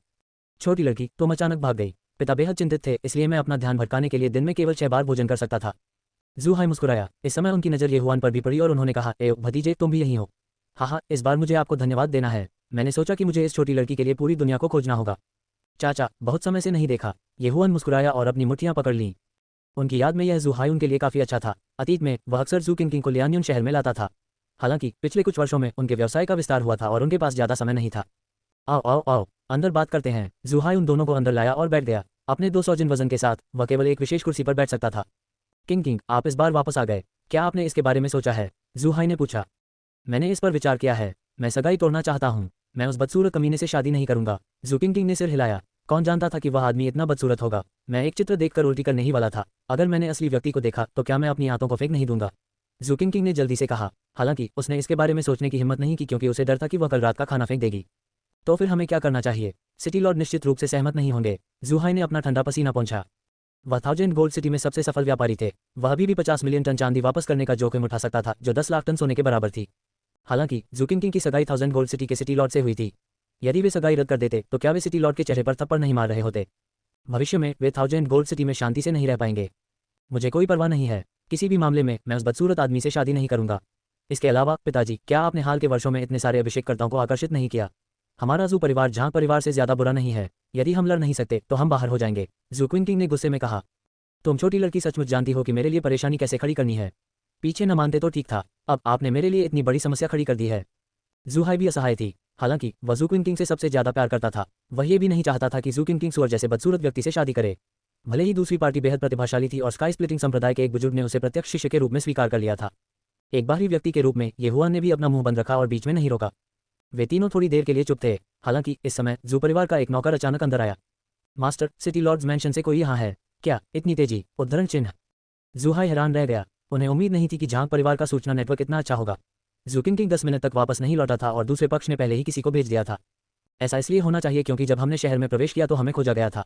छोटी लड़की, तुम अचानक भाग गई। पिता बेहद चिंतित थे, इसलिए मैं अपना ध्यान भटकाने के लिए दिन में केवल 6 बार भोजन कर सकता था। जू हाई मुस्कुराया। इस समय उनकी नज़र येहुआन पर भी पड़ी और उन्होंने कहा, एओ भतीजे, तुम भी यहीं हो? हाँ, इस बार मुझे आपको धन्यवाद देना है। मैंने सोचा कि मुझे इस छोटी लड़की के लिए पूरी दुनिया को खोजना होगा। चाचा, बहुत समय से नहीं देखा। येहुआन मुस्कुराया और अपनी मुट्ठियां पकड़ लीं। उनकी याद में यह जू हाई उनके लिए काफी अच्छा था। अतीत में वह अक्सर जू किंग को लियानियन शहर में लाता था। हालांकि पिछले कुछ वर्षों में उनके व्यवसाय का विस्तार हुआ था और उनके पास ज्यादा समय नहीं था। आओ, अंदर बात करते हैं। जू हाई उन दोनों को अंदर लाया और बैठ गया। अपने 200 जिन वजन के साथ वह केवल एक विशेष कुर्सी पर बैठ सकता था। किंग, आप इस बार वापस आ गए। क्या आपने इसके बारे में सोचा है? जू हाई ने पूछा। मैंने इस पर विचार किया है। मैं सगाई तोड़ना चाहता हूँ। मैं उस बदसूरत कमीने से शादी नहीं करूंगा। जू किंग ने सिर हिलाया। कौन जानता था कि वह आदमी इतना बदसूरत होगा। मैं एक चित्र देखकर उल्टी करने ही वाला था। अगर मैंने असली व्यक्ति को देखा तो क्या मैं अपनी आंतों को फेंक नहीं दूंगा? जू किंग ने जल्दी से कहा। हालांकि उसने इसके बारे में सोचने की हिम्मत नहीं की क्योंकि उसे डर था कि वह कल रात का खाना फेंक देगी। तो फिर हमें क्या करना चाहिए? सिटी लॉर्ड निश्चित रूप से सहमत नहीं होंगे। जू हाई ने अपना ठंडा पसीना पोंछा। वह 1000 गोल्ड सिटी में सबसे सफल व्यापारी थे। वह अभी भी 50 मिलियन टन चांदी वापस करने का जोखिम उठा सकता था जो 10 लाख टन सोने के बराबर थी। हालांकि जू किंग की सगाई 1000 गोल्ड सिटी के सिटी लॉर्ड से हुई थी। यदि वे सगाई रद्द कर देते तो क्या वे सिटी लॉर्ड के चेहरे पर थप्पड़ नहीं मार रहे होते? भविष्य में वे 1000 गोल्ड सिटी में शांति से नहीं रह पाएंगे। मुझे कोई परवाह नहीं है। किसी भी मामले में मैं उस बदसूरत आदमी से शादी नहीं करूंगा। इसके अलावा पिताजी, क्या आपने हाल के वर्षों में इतने सारे अभिषेककर्ताओं को आकर्षित नहीं किया? हमारा जू परिवार झांग परिवार से ज्यादा बुरा नहीं है। यदि हम लड़ नहीं सकते तो हम बाहर हो जाएंगे। जू किंग ने गुस्से में कहा। तुम छोटी लड़की सचमुच जानती हो कि मेरे लिए परेशानी कैसे खड़ी करनी है। पीछे न मानते तो ठीक था, अब आपने मेरे लिए इतनी बड़ी समस्या खड़ी कर दी है। जू हाई भी असहाय थी। हालांकि वह जू किंग से सबसे ज्यादा प्यार करता था। वह ये भी नहीं चाहता था कि जू किंग सुअर जैसे बदसूरत व्यक्ति से शादी करे। भले ही दूसरी पार्टी बेहद प्रतिभाशाली थी और स्काई स्प्लिटिंग संप्रदाय के एक बुजुर्ग ने उसे प्रत्यक्ष शिष्य के रूप में स्वीकार कर लिया था। एक बाहरी व्यक्ति के रूप में येहुआन ने भी अपना मुंह बंद रखा और बीच में नहीं रोका। वे तीनों थोड़ी देर के लिए चुप थे। हालांकि इस समय जू परिवार का एक नौकर अचानक अंदर आया। मास्टर, सिटी लॉर्ड्स मैंशन से कोई यहाँ है क्या? इतनी तेजी? उद्धरण चिन्ह। जू हाई हैरान रह गया। उन्हें उम्मीद नहीं थी कि झांग परिवार का सूचना नेटवर्क इतना अच्छा होगा। जू किंग 10 मिनट तक वापस नहीं लौटा था और दूसरे पक्ष ने पहले ही किसी को भेज दिया था। ऐसा इसलिए होना चाहिए क्योंकि जब हमने शहर में प्रवेश किया तो हमें खोजा गया था।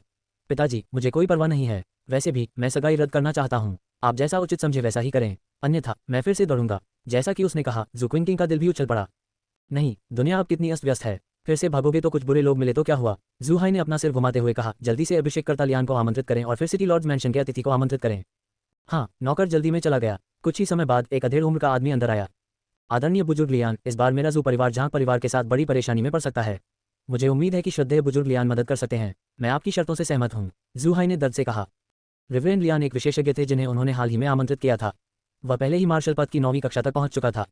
पिताजी, मुझे कोई परवाह नहीं है। वैसे भी मैं सगाई रद्द करना चाहता हूँ। आप जैसा उचित समझे वैसा ही करें, अन्यथा मैं फिर से दौड़ूंगा। जैसा कि उसने कहा, जू किंग का दिल भी उछल पड़ा। नहीं, दुनिया अब कितनी अस्त व्यस्त है। फिर से भागोगे तो कुछ बुरे लोग मिले तो क्या हुआ? जू हाई ने अपना सिर घुमाते हुए कहा, जल्दी से अभिषेककर्ता लियान को आमंत्रित करें और फिर सिटी लॉर्ड्स मैंशन के अतिथि को आमंत्रित करें। हाँ, नौकर जल्दी में चला गया। कुछ ही समय बाद एक अधेड़ उम्र का आदमी अंदर आया। आदरणीय बुजुर्ग लियान, इस बार मेरा जू परिवार झांग परिवार के साथ बड़ी परेशानी में पड़ सकता है। मुझे उम्मीद है कि श्रद्धेय बुजुर्ग लियान मदद कर सकते हैं। मैं आपकी शर्तों से सहमत हूँ। जू हाई ने दर्द से कहा। रिवरेंड लियान एक विशेषज्ञ थे जिन्हें उन्होंने हाल ही में आमंत्रित किया था। वह पहले ही मार्शल पद की 9वीं कक्षा तक पहुंच चुका था।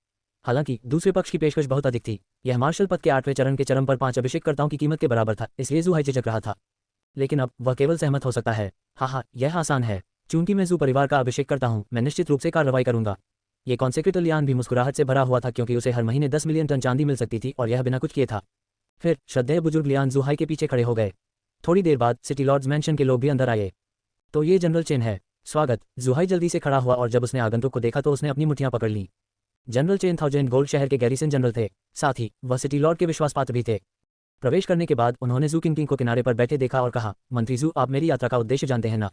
हालांकि दूसरे पक्ष की पेशकश बहुत अधिक थी। यह मार्शल पद के 8वें चरण के चरम पर 5 अभिषेककर्ताओं की कीमत के बराबर था, इसलिए जू हाई झिझक रहा था। लेकिन अब वह केवल सहमत हो सकता है। हाँ, यह आसान है। चूंकि मैं जू परिवार का अभिषेक करता हूँ, मैं निश्चित रूप से कार्रवाई करूंगा। ये कॉन्सेक्रेटर लियान भी मुस्कुराहट से भरा हुआ था क्योंकि उसे हर महीने 10 मिलियन टन चांदी मिल सकती थी और यह बिना कुछ किए था। फिर श्रद्धेय बुजुर्ग लियान जू हाई के पीछे खड़े हो गए। थोड़ी देर बाद सिटी लॉर्ड्स मैंशन के लोग भी अंदर आए। तो ये जनरल चेन है। स्वागत। जू हाई जल्दी से खड़ा हुआ और जब उसने आगंतुक को देखा तो उसने अपनी मुठ्ठियां पकड़ लीं। जनरल चेन 1000 गोल्ड शहर के गैरिसन जनरल थे, साथ ही वह सिटी लॉर्ड के विश्वास पात्र भी थे। प्रवेश करने के बाद उन्होंने जू किंग को किनारे पर बैठे देखा और कहा, मंत्री जू, आप मेरी यात्रा का उद्देश्य जानते हैं ना?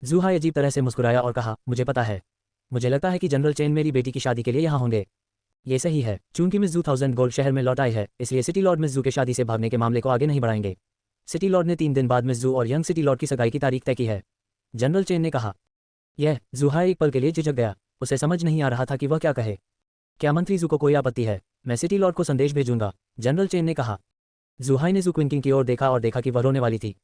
जू हाई अजीब तरह से मुस्कुराया और कहा, मुझे पता है। मुझे लगता है कि जनरल चेन मेरी बेटी की शादी के लिए यहाँ होंगे। ये सही है। चूंकि मिस जू 1000 गोल्ड शहर में लौट आई है, इसलिए सिटी लॉर्ड मिस जू के शादी से भागने के मामले को आगे नहीं बढ़ाएंगे। सिटी लॉर्ड ने 3 दिन बाद मिस जू और यंग सिटी लॉर्ड की सगाई की तारीख तय की है। जनरल चेन ने कहा। यह जू हाई एक पल के लिए झिझक गया। उसे समझ नहीं आ रहा था कि वह क्या कहे। क्या मंत्री जू को कोई आपत्ति है? मैं सिटी लॉर्ड को संदेश भेजूंगा, जनरल चेन ने कहा। जू हाई ने जू क्विंकिंग की ओर देखा और देखा कि वह रोने वाली थी।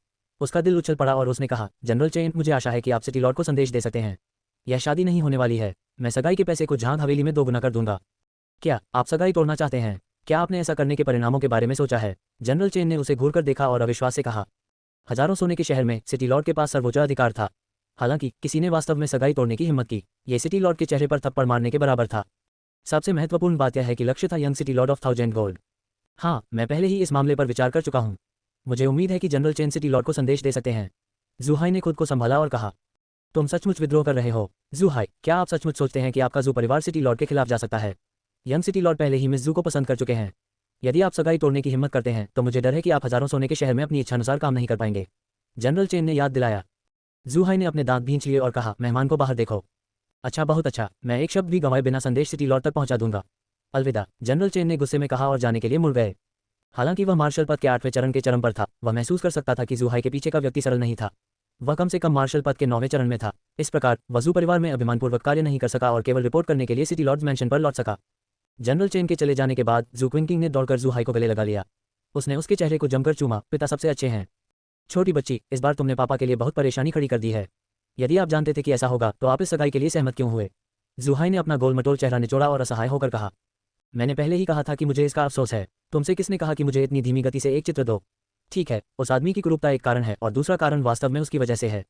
उसका दिल उछल पड़ा और उसने कहा, जनरल चेन, मुझे आशा है कि आप सिटी लॉर्ड को संदेश दे सकते हैं। यह शादी नहीं होने वाली है। मैं सगाई के पैसे को झांग हवेली में दोगुना कर दूंगा। क्या आप सगाई तोड़ना चाहते हैं? क्या आपने ऐसा करने के परिणामों के बारे में सोचा है? जनरल चेन ने उसे घूरकर देखा और अविश्वास से कहा। हजारों सोने के शहर में सिटी लॉर्ड के पास सर्वोच्च अधिकार था। हालांकि किसी ने वास्तव में सगाई तोड़ने की हिम्मत की, ये सिटी लॉर्ड के चेहरे पर थप्पड़ मारने के बराबर था। सबसे महत्वपूर्ण बात यह है कि लक्ष्य था young city Lord of 1000 gold. हाँ, मैं पहले ही इस मामले पर विचार कर चुका हूँ। मुझे उम्मीद है कि जनरल चेन सिटी लॉर्ड को संदेश दे सकते हैं। जू हाई ने खुद को संभाला और कहा, तुम सचमुच विद्रोह कर रहे हो? जू हाई, क्या आप सचमुच सोचते हैं कि आपका जू परिवार सिटी लॉर्ड के खिलाफ जा सकता है? यंग सिटी लॉर्ड पहले ही मिस जू को पसंद कर चुके हैं। यदि आप सगाई तोड़ने की हिम्मत करते हैं तो मुझे डर है कि आप हजारों सोने के शहर में अपनी इच्छानुसार काम नहीं कर पाएंगे, जनरल चेन ने याद दिलाया। जू हाई ने अपने दांत भींच लिए और कहा, मेहमान को बाहर देखो। अच्छा, बहुत अच्छा, मैं एक शब्द भी गंवाए बिना संदेश सिटी लॉर्ड तक पहुंचा दूंगा। अलविदा, जनरल चेन ने गुस्से में कहा और जाने के लिए मुड़ गए। हालांकि वह मार्शल पद के 8वें चरण के चरम पर था, वह महसूस कर सकता था कि जू हाई के पीछे का व्यक्ति सरल नहीं था। वह कम से कम मार्शल पद के 9वें चरण में था। इस प्रकार वह जू परिवार में अभिमानपूर्वक कार्य नहीं कर सका और केवल रिपोर्ट करने के लिए सिटी लॉर्ड्स मैंशन पर लौट सका। जनरल चेन के चले जाने के बाद जू क्विंकिंग ने दौड़कर जू हाई को गले लगा लिया। उसने उसके चेहरे को जमकर चूमा। पिता सबसे अच्छे हैं। छोटी बच्ची, इस बार तुमने पापा के लिए बहुत परेशानी खड़ी कर दी है। यदि आप जानते थे कि ऐसा होगा तो आप इस सगाई के लिए सहमत क्यों हुए? जू हाई ने अपना गोल-मटोल चेहरा निचोड़ा और असहाय होकर कहा, मैंने पहले ही कहा था कि मुझे इसका अफसोस है। तुमसे किसने कहा कि मुझे इतनी धीमी गति से एक चित्र दो? ठीक है, उस आदमी की कुरूपता एक कारण है और दूसरा कारण वास्तव में उसकी वजह से है।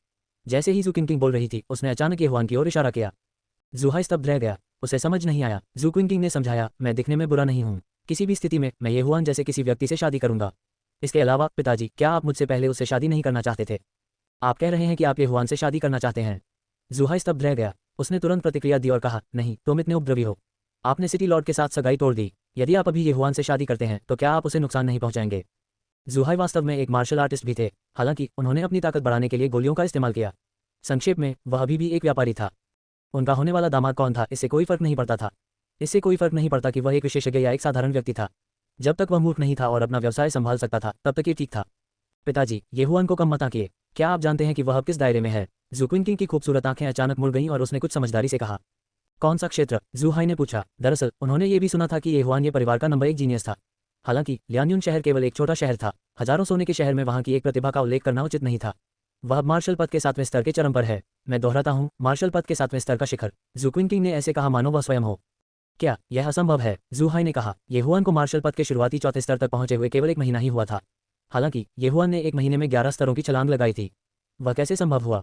जैसे ही जू क्विंकिंग बोल रही थी, उसने अचानक ये हुआन की ओर इशारा किया। जू हाई स्तब्ध रह गया। उसे समझ नहीं आया। जू क्विंकिंग ने समझाया, मैं दिखने में बुरा नहीं हूँ। किसी भी स्थिति में मैं ये हुआन जैसे किसी व्यक्ति से शादी करूंगा। इसके अलावा पिताजी, क्या आप मुझसे पहले उससे शादी नहीं करना चाहते थे? आप कह रहे हैं कि आप ये हुआन से शादी करना चाहते हैं? जू हाई स्तब्ध रह गया। उसने तुरंत प्रतिक्रिया दी और कहा, नहीं, तुम इतने उपद्रवी हो। आपने सिटी लॉर्ड के साथ सगाई तोड़ दी। यदि आप अभी ये हुआन से शादी करते हैं तो क्या आप उसे नुकसान नहीं पहुंचाएंगे? जू हाई वास्तव में एक मार्शल आर्टिस्ट भी थे। हालांकि उन्होंने अपनी ताकत बढ़ाने के लिए गोलियों का इस्तेमाल किया। संक्षेप में, वह अभी भी एक व्यापारी था। उनका होने वाला दामाद कौन था, इससे कोई फर्क नहीं पड़ता था। इससे कोई फर्क नहीं पड़ता कि वह एक विशेषज्ञ या एक साधारण व्यक्ति था। जब तक वह मूर्ख नहीं था और अपना व्यवसाय संभाल सकता था, तब तक ये ठीक था। पिताजी, ये हुआन को कम मत आंकिए। क्या आप जानते हैं कि वह अब किस दायरे में है? जू क्विंकिंग की खूबसूरत आंखें अचानक मुड़ गईं और उसने कुछ समझदारी से कहा, कौन सा क्षेत्र? जू हाई ने पूछा। दरअसल उन्होंने ये भी सुना था कि ये हुआन ये परिवार का नंबर 1 जीनियस था। हालांकि लियान्यून शहर केवल एक छोटा शहर था। हजारों सोने के शहर में वहां की एक प्रतिभा का उल्लेख करना उचित नहीं था। वह मार्शल पद के 7वें स्तर के चरम पर है। मैं दोहराता हूं, मार्शल पद के 7वें स्तर का शिखर। जू क्विंकिंग ने ऐसे कहा मानो वह स्वयं हो। क्या यह असंभव है? जू हाई ने कहा। ये हुआन को मार्शल पद के शुरुआती 4थे स्तर तक पहुंचे हुए केवल 1 महीना ही हुआ था। हालांकि ये हुआन ने 1 महीने में 11 स्तरों की छलांग लगाई थी। वह कैसे संभव हुआ?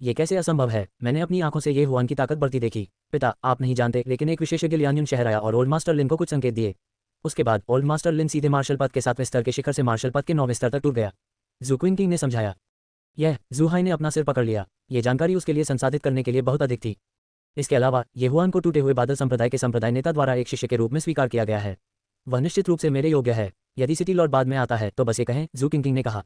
ये कैसे असंभव है? मैंने अपनी आंखों से ये हुआन की ताकत बढ़ती देखी। पिता, आप नहीं जानते, लेकिन एक विशेषज्ञ लियान्यून शहर आया और ओल्ड मास्टर लिन को कुछ संकेत दिए। उसके बाद ओल्ड मास्टर लिन सीधे मार्शल पद के 7वें स्तर के शिखर से मार्शल पद के 9वें स्तर तक टूट गया। जू क्विंकिंग ने समझाया। यह जू हाई ने अपना सिर पकड़ लिया। ये जानकारी उसके लिए संसाधित करने के लिए बहुत अधिक थी। इसके अलावा ये हुआन को टूटे हुए बादल संप्रदाय के संप्रदाय नेता द्वारा एक शिष्य के रूप में स्वीकार किया गया है। वह निश्चित रूप से मेरे योग्य है। यदि सिटी लॉर्ड बाद में आता है तो बस ये कहें, जू क्विंकिंग ने कहा।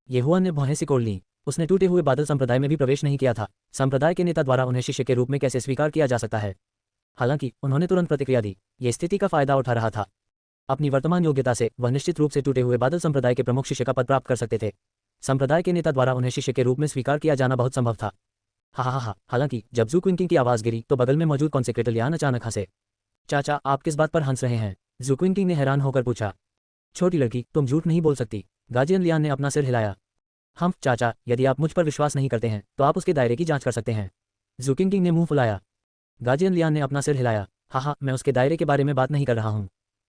ये हुआन ने भौहें सिकोड़ ली। उसने टूटे हुए बादल संप्रदाय में भी प्रवेश नहीं किया था। संप्रदाय के नेता द्वारा उन्हें शिष्य के रूप में कैसे स्वीकार किया जा सकता है? हालांकि उन्होंने तुरंत प्रतिक्रिया दी। ये स्थिति का फायदा उठा रहा था। अपनी वर्तमान योग्यता से वह निश्चित रूप से टूटे हुए बादल संप्रदाय के प्रमुख शिष्य का पद प्राप्त कर सकते थे। संप्रदाय के नेता द्वारा उन्हें शिष्य के रूप में स्वीकार किया जाना बहुत संभव था। हा। हालांकि जब जू क्विंकिंग की आवाज गिरी तो बगल में मौजूद कॉन्सेक्रेटर लियान अचानक हंसे। चाचा, आप किस बात पर हंस रहे हैं? जू क्विंकिंग ने हैरान होकर पूछा। छोटी लड़की, तुम झूठ नहीं बोल सकती। गार्जियन लियान ने अपना सिर हिलाया। हम चाचा, यदि आप मुझ पर विश्वास नहीं करते हैं तो आप उसके दायरे की जांच कर सकते हैं। जू क्विंकिंग ने मुंह फुलाया। गार्जियन लियान ने अपना सिर हिलाया। हाँ, मैं उसके दायरे के बारे में बात नहीं कर रहा हूँ।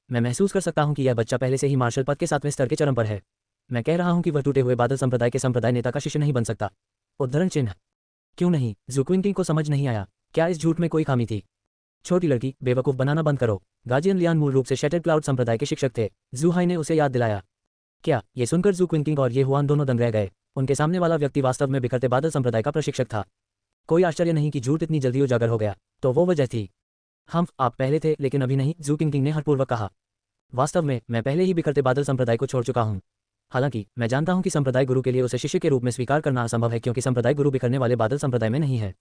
मैं महसूस कर सकता हूँ कि यह बच्चा पहले से ही मार्शल पद के 7वें स्तर के चरम पर है। मैं कह रहा हूँ कि वह टूटे हुए बादल संप्रदाय के संप्रदाय नेता का शिष्य नहीं बन सकता। उद्धरण चिन्ह। क्यों नहीं? जू क्विंकिंग को समझ नहीं आया। क्या इस झूठ में कोई खामी थी? छोटी लड़की, बेवकूफ बनाना बंद करो। गार्जियन लियान मूल रूप से शैटर्ड क्लाउड संप्रदाय के शिक्षक थे। जू हाई ने उसे याद दिलाया। क्या? ये सुनकर जू क्विंकिंग और ये हुआन दोनों दंग रह गए। उनके सामने वाला व्यक्ति वास्तव में बिखरते बादल संप्रदाय का प्रशिक्षक था। कोई आश्चर्य नहीं कि झूठ इतनी जल्दी उजागर हो गया। तो वो वजह थी। आप पहले थे, लेकिन अभी नहीं, जू क्विंकिंग ने हठपूर्वक कहा। वास्तव में मैं पहले ही बिखरते बादल संप्रदाय को छोड़ चुका हूँ। हालांकि मैं जानता हूं कि संप्रदाय गुरु के लिए उसे शिष्य के रूप में स्वीकार करना असंभव है क्योंकि संप्रदाय गुरु बिखरने वाले बादल संप्रदाय में नहीं है।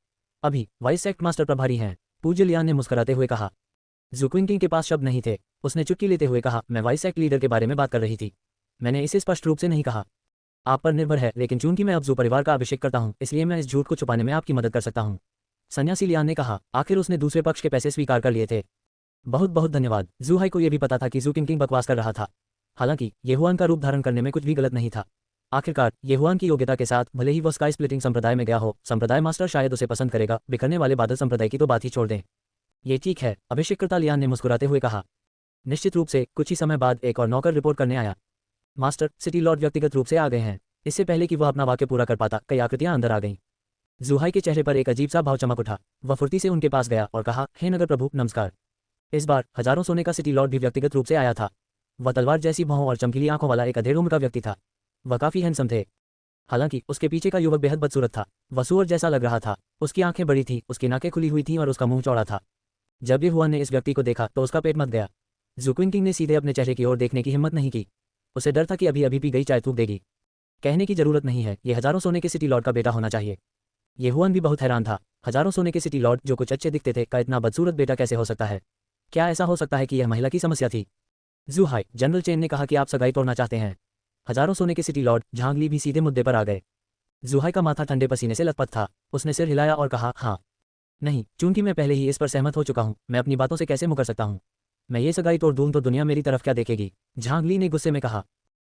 अभी वाइस सेक्ट मास्टर प्रभारी हैं। पूज्य लियान ने मुस्कुराते हुए कहा। ज़ुक्विंकिंग के पास शब्द नहीं थे। उसने चुटकी लेते हुए कहा, मैं वाइस सेक्ट लीडर के बारे में बात कर रही थी। मैंने इसे स्पष्ट रूप से नहीं कहा। आप पर निर्भर है, लेकिन चूंकि मैं अब जू परिवार का अभिषेक करता हूँ इसलिए मैं इस झूठ को छुपाने में आपकी मदद कर सकता हूँ। सन्यासी लियान ने कहा। आखिर उसने दूसरे पक्ष के पैसे स्वीकार कर लिए थे। बहुत बहुत धन्यवाद। ज़ूहाई को यह भी पता था कि ज़ुकिंकिंग बकवास कर रहा था। हालांकि येहुआन का रूप धारण करने में कुछ भी गलत नहीं था। आखिरकार येहुआन की योग्यता के साथ भले ही वह स्काई स्प्लिटिंग संप्रदाय में गया हो, संप्रदाय मास्टर शायद उसे पसंद करेगा। बिखरने वाले बादल संप्रदाय की तो बात ही छोड़ दें। ये ठीक है, अभिषेककर्ता लियान ने मुस्कुराते हुए कहा। निश्चित रूप से कुछ ही समय बाद एक और नौकर रिपोर्ट करने आया। मास्टर, सिटी लॉर्ड व्यक्तिगत रूप से आ गए हैं। इससे पहले कि वह अपना वाक्य पूरा कर पाता, कई आकृतियां अंदर आ गईं। ज़ूहाई के चेहरे पर एक अजीब सा भाव चमक उठा। वह फुर्ती से उनके पास गया और कहा, हे नगर प्रभु, नमस्कार। इस बार हजारों सोने का सिटी लॉर्ड भी व्यक्तिगत रूप से आया था। वह तलवार जैसी भौहों और चमकीली आंखों वाला एक अधेड़ उम्र का व्यक्ति था। वह काफी हैंडसम थे। हालांकि उसके पीछे का युवक बेहद बदसूरत था। वह सूअर जैसा लग रहा था। उसकी आंखें बड़ी थी, उसकी नाकें खुली हुई थीं और उसका मुंह चौड़ा था। जब येहुआन ने इस व्यक्ति को देखा तो उसका पेट मत गया। ज़ुक्विंकिंग ने सीधे अपने चेहरे की ओर देखने की हिम्मत नहीं की। उसे डर था कि अभी अभी पी गई चाय थूक देगी। कहने की जरूरत नहीं है, ये हजारों सोने के सिटी लॉर्ड का बेटा होना चाहिए। येहुआन भी बहुत हैरान था। हजारों सोने के सिटी लॉर्ड जो कुछ अच्छे दिखते थे का इतना बदसूरत बेटा कैसे हो सकता है? क्या ऐसा हो सकता है कि यह महिला की समस्या थी? ज़ूहाई, जनरल चेन ने कहा कि आप सगाई तोड़ना चाहते हैं। हजारों सोने के सिटी लॉर्ड झांग ली भी सीधे मुद्दे पर आ गए। ज़ूहाई का माथा ठंडे पसीने से लथपथ था। उसने सिर हिलाया और कहा, हाँ। नहीं, चूंकि मैं पहले ही इस पर सहमत हो चुका हूँ, मैं अपनी बातों से कैसे मुकर सकता हूँ? मैं ये सगाई तोड़ दूं तो दुनिया मेरी तरफ क्या देखेगी? झांग ली ने गुस्से में कहा।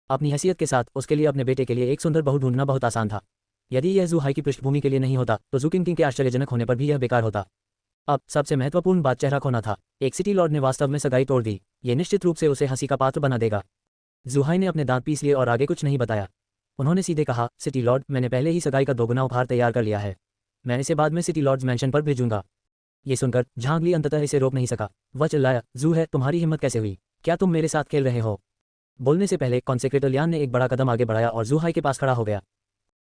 अपनी हैसियत के साथ उसके लिए अपने बेटे के लिए एक सुंदर बहू ढूंढना बहुत आसान था। यदि यह ज़ूहाई की पृष्ठभूमि के लिए नहीं होता तो ज़ुकिंकिंग के आश्चर्यजनक होने पर भी यह बेकार होता। अब सबसे महत्वपूर्ण बात चेहरा खोना था। एक सिटी लॉर्ड ने वास्तव में सगाई तोड़ दी। ये निश्चित रूप से उसे हंसी का पात्र बना देगा। ज़ूहाई ने अपने दांत पीस लिए और आगे कुछ नहीं बताया। उन्होंने सीधे कहा, सिटी लॉर्ड, मैंने पहले ही सगाई का दोगुना उपहार तैयार कर लिया है। मैं इसे बाद में सिटी लॉर्ड्स मैंशन पर भेजूंगा। ये सुनकर झांग ली अंततः इसे रोक नहीं सका। वह चिल्लाया, ज़ू है, तुम्हारी हिम्मत कैसे हुई? क्या तुम मेरे साथ खेल रहे हो? बोलने से पहले कॉन्सेक्रेटर लियान ने एक बड़ा कदम आगे बढ़ाया और ज़ूहाई के पास खड़ा हो गया।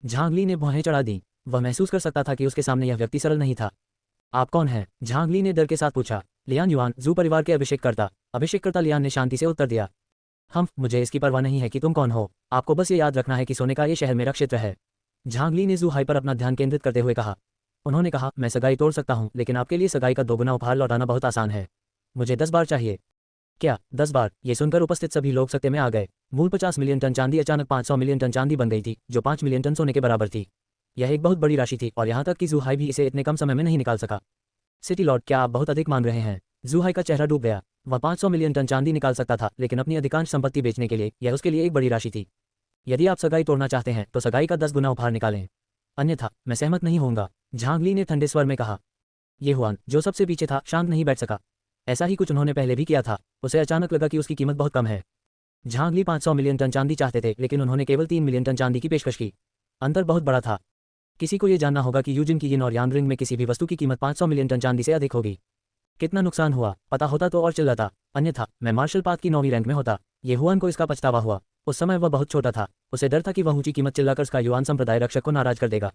झांग ली ने भौहें चढ़ा दी। वह महसूस कर सकता था कि उसके सामने यह व्यक्ति सरल नहीं था। आप कौन हैं? झांग ली ने डर के साथ पूछा। लियान युआन, जू परिवार के अभिषेककर्ता लियान ने शांति से उत्तर दिया। मुझे इसकी परवाह नहीं है कि तुम कौन हो। आपको बस ये याद रखना है कि सोने का ये शहर मेरा क्षेत्र है। झांग ली ने ज़ूहाई पर अपना ध्यान केंद्रित करते हुए कहा। उन्होंने कहा, मैं सगाई तोड़ सकता हूँ, लेकिन आपके लिए सगाई का दोगुना उपहार लौटाना बहुत आसान है। मुझे 10 बार चाहिए। क्या 10 बार? ये सुनकर उपस्थित सभी लोग सत्य में आ गए। मूल 50 मिलियन टन चांदी अचानक 500 मिलियन टन चांदी बन गई थी, जो 5 मिलियन टन सोने के बराबर थी। यह एक बहुत बड़ी राशि थी और यहाँ तक कि ज़ूहाई भी इसे इतने कम समय में नहीं निकाल सका। सिटी लॉर्ड, क्या आप बहुत अधिक मांग रहे हैं? ज़ूहाई का चेहरा डूब गया। वह 500 मिलियन टन चांदी निकाल सकता था, लेकिन अपनी अधिकांश संपत्ति बेचने के लिए यह उसके लिए एक बड़ी राशि थी। यदि आप सगाई तोड़ना चाहते हैं तो सगाई का 10 गुना उपहार निकालें, अन्यथा मैं सहमत नहीं होऊंगा। झांग ली ने ठंडे स्वर में कहा। येहुआन, जो सबसे पीछे था, शांत नहीं बैठ सका। ऐसा ही कुछ उन्होंने पहले भी किया था। उसे अचानक लगा कि उसकी कीमत बहुत कम है। झांग ली 500 मिलियन टन चांदी चाहते थे, लेकिन उन्होंने केवल 3 मिलियन टन चांदी की पेशकश की। अंतर बहुत बड़ा था। किसी को यह जानना होगा कि यूजिन की यिन और यांग रिंग में किसी भी वस्तु की कीमत 500 मिलियन टन चांदी से अधिक होगी। कितना नुकसान हुआ, पता होता तो और चिल्लाता, अन्यथा मैं मार्शल पाथ की 9वीं रैंक में होता। येहुआन को इसका पछतावा हुआ। उस समय वह बहुत छोटा था। उसे डर था कि वह ऊंची कीमत चिल्लाकर उसका युआन संप्रदाय रक्षक को नाराज कर देगा।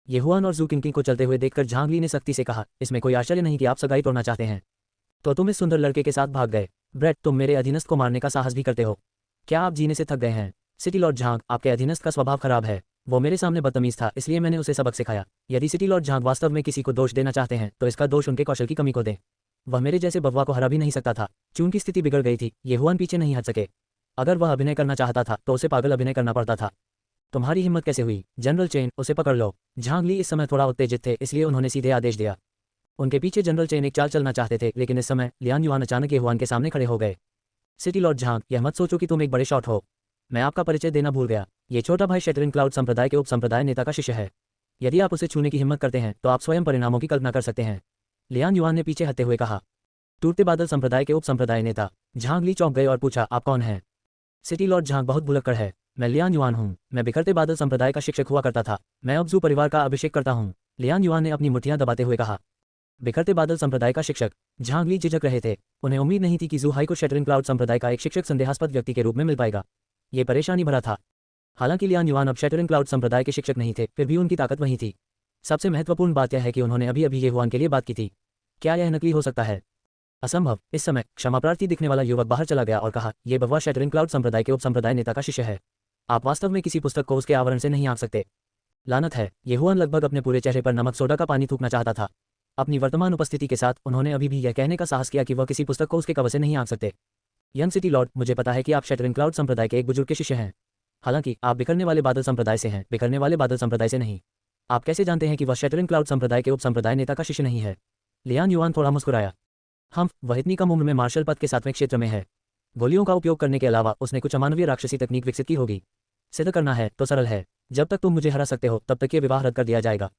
येहुआन और ज़ुकिंकिंग को चलते हुए देखकर झांग ली ने सख्ती से कहा, इसमें कोई आश्चर्य नहीं कि आप सगाई तोड़ना चाहते हैं। तो तुम इस सुंदर लड़के के साथ भाग गए। ब्रेट, तुम मेरे अधीनस्थ को मारने का साहस भी करते हो। क्या आप जीने से थक गए हैं? सिटी लॉर्ड झांग, आपके अधीनस्थ का स्वभाव खराब है। वो मेरे सामने बदतमीज था, इसलिए मैंने उसे सबक सिखाया। यदि सिटी लॉर्ड झांग वास्तव में किसी को दोष देना चाहते हैं तो इसका दोष उनके कौशल की कमी को दें। वह मेरे जैसे बव्वा को हरा भी नहीं सकता था। चूंकि स्थिति बिगड़ गई थी, येहुआन पीछे नहीं हट सके। अगर वह अभिनय करना चाहता था तो उसे पागल अभिनय करना पड़ता था। तुम्हारी हिम्मत कैसे हुई? जनरल चेन, उसे पकड़ लो। झांग ली इस समय थोड़ा उत्तेजित थे, इसलिए उन्होंने सीधे आदेश दिया। उनके पीछे जनरल चेन एक चाल चलना चाहते थे, लेकिन इस समय लियान युआन अचानक येहुआन के सामने खड़े हो गए। सिटी लॉर्ड झांग, यह मत सोचो कि तुम एक बड़े शॉट हो। मैं आपका परिचय देना भूल गया। ये छोटा भाई शैटरिंग क्लाउड संप्रदाय के उप संप्रदाय नेता का शिष्य है। यदि आप उसे छूने की हिम्मत करते हैं तो आप स्वयं परिणामों की कल्पना कर सकते हैं। लियान युआन ने पीछे हटते हुए कहा। टूटते बादल संप्रदाय के उप संप्रदाय नेता। झांग ली चौंक गए और पूछा, आप कौन हैं? सिटी लॉर्ड झांग बहुत भुलक्कड़ है। मैं लियान युआन हूँ। मैं बिखरते बादल संप्रदाय का शिक्षक हुआ करता था। मैं अब जू परिवार का अभिषेक करता हूँ। लियान युआन ने अपनी मुठ्ठियां दबाते हुए कहा। बिखरते बादल संप्रदाय का शिक्षक? झांग ली झिझक रहे थे। उन्हें उम्मीद नहीं थी कि ज़ूहाई को शैटरिंग क्लाउड संप्रदाय का एक शिक्षक संदेहास्पद व्यक्ति के रूप में मिल पाएगा। ये परेशानी भरा था। हालांकि लियान युआन अब शैटरिंग क्लाउड संप्रदाय के शिक्षक नहीं थे, फिर भी उनकी ताकत वही थी। सबसे महत्वपूर्ण बात यह है कि उन्होंने अभी अभी येहुआन के लिए बात की थी। क्या यह नकली हो सकता है? असंभव। इस समय क्षमाप्रार्थी दिखने वाला युवक बाहर चला गया और कहा, यह बव्वा शैटरिंग क्लाउड संप्रदाय के उप संप्रदाय नेता का शिष्य है। आप वास्तव में किसी पुस्तक को उसके आवरण से नहीं आंक सकते। लानत है, येहुआन लगभग अपने पूरे चेहरे पर नमक सोडा का पानी थूकना चाहता था। अपनी वर्तमान उपस्थिति के साथ उन्होंने अभी भी यह कहने का साहस किया कि वह किसी पुस्तक को उसके कवर से नहीं आंक सकते। यंग सिटी लॉर्ड, मुझे पता है कि आप शैटरिंग क्लाउड संप्रदाय के एक बुजुर्ग के शिष्य हैं। हालांकि आप बिखरने वाले बादल संप्रदाय से हैं, बिखरने वाले बादल संप्रदाय से नहीं। आप कैसे जानते हैं कि वह शैटरिंग क्लाउड संप्रदाय के उप संप्रदाय नेता का शिष्य नहीं है? लियान युआन थोड़ा मुस्कुराया। वह इतनी कम उम्र में मार्शल पद के 7वें क्षेत्र में है। गोलियों का उपयोग करने के अलावा उसने कुछ अमानवीय राक्षसी तकनीक विकसित की होगी। सिद्ध करना है तो सरल है, जब तक तुम मुझे हरा सकते हो तब तक ये विवाह रद्द कर दिया जाएगा।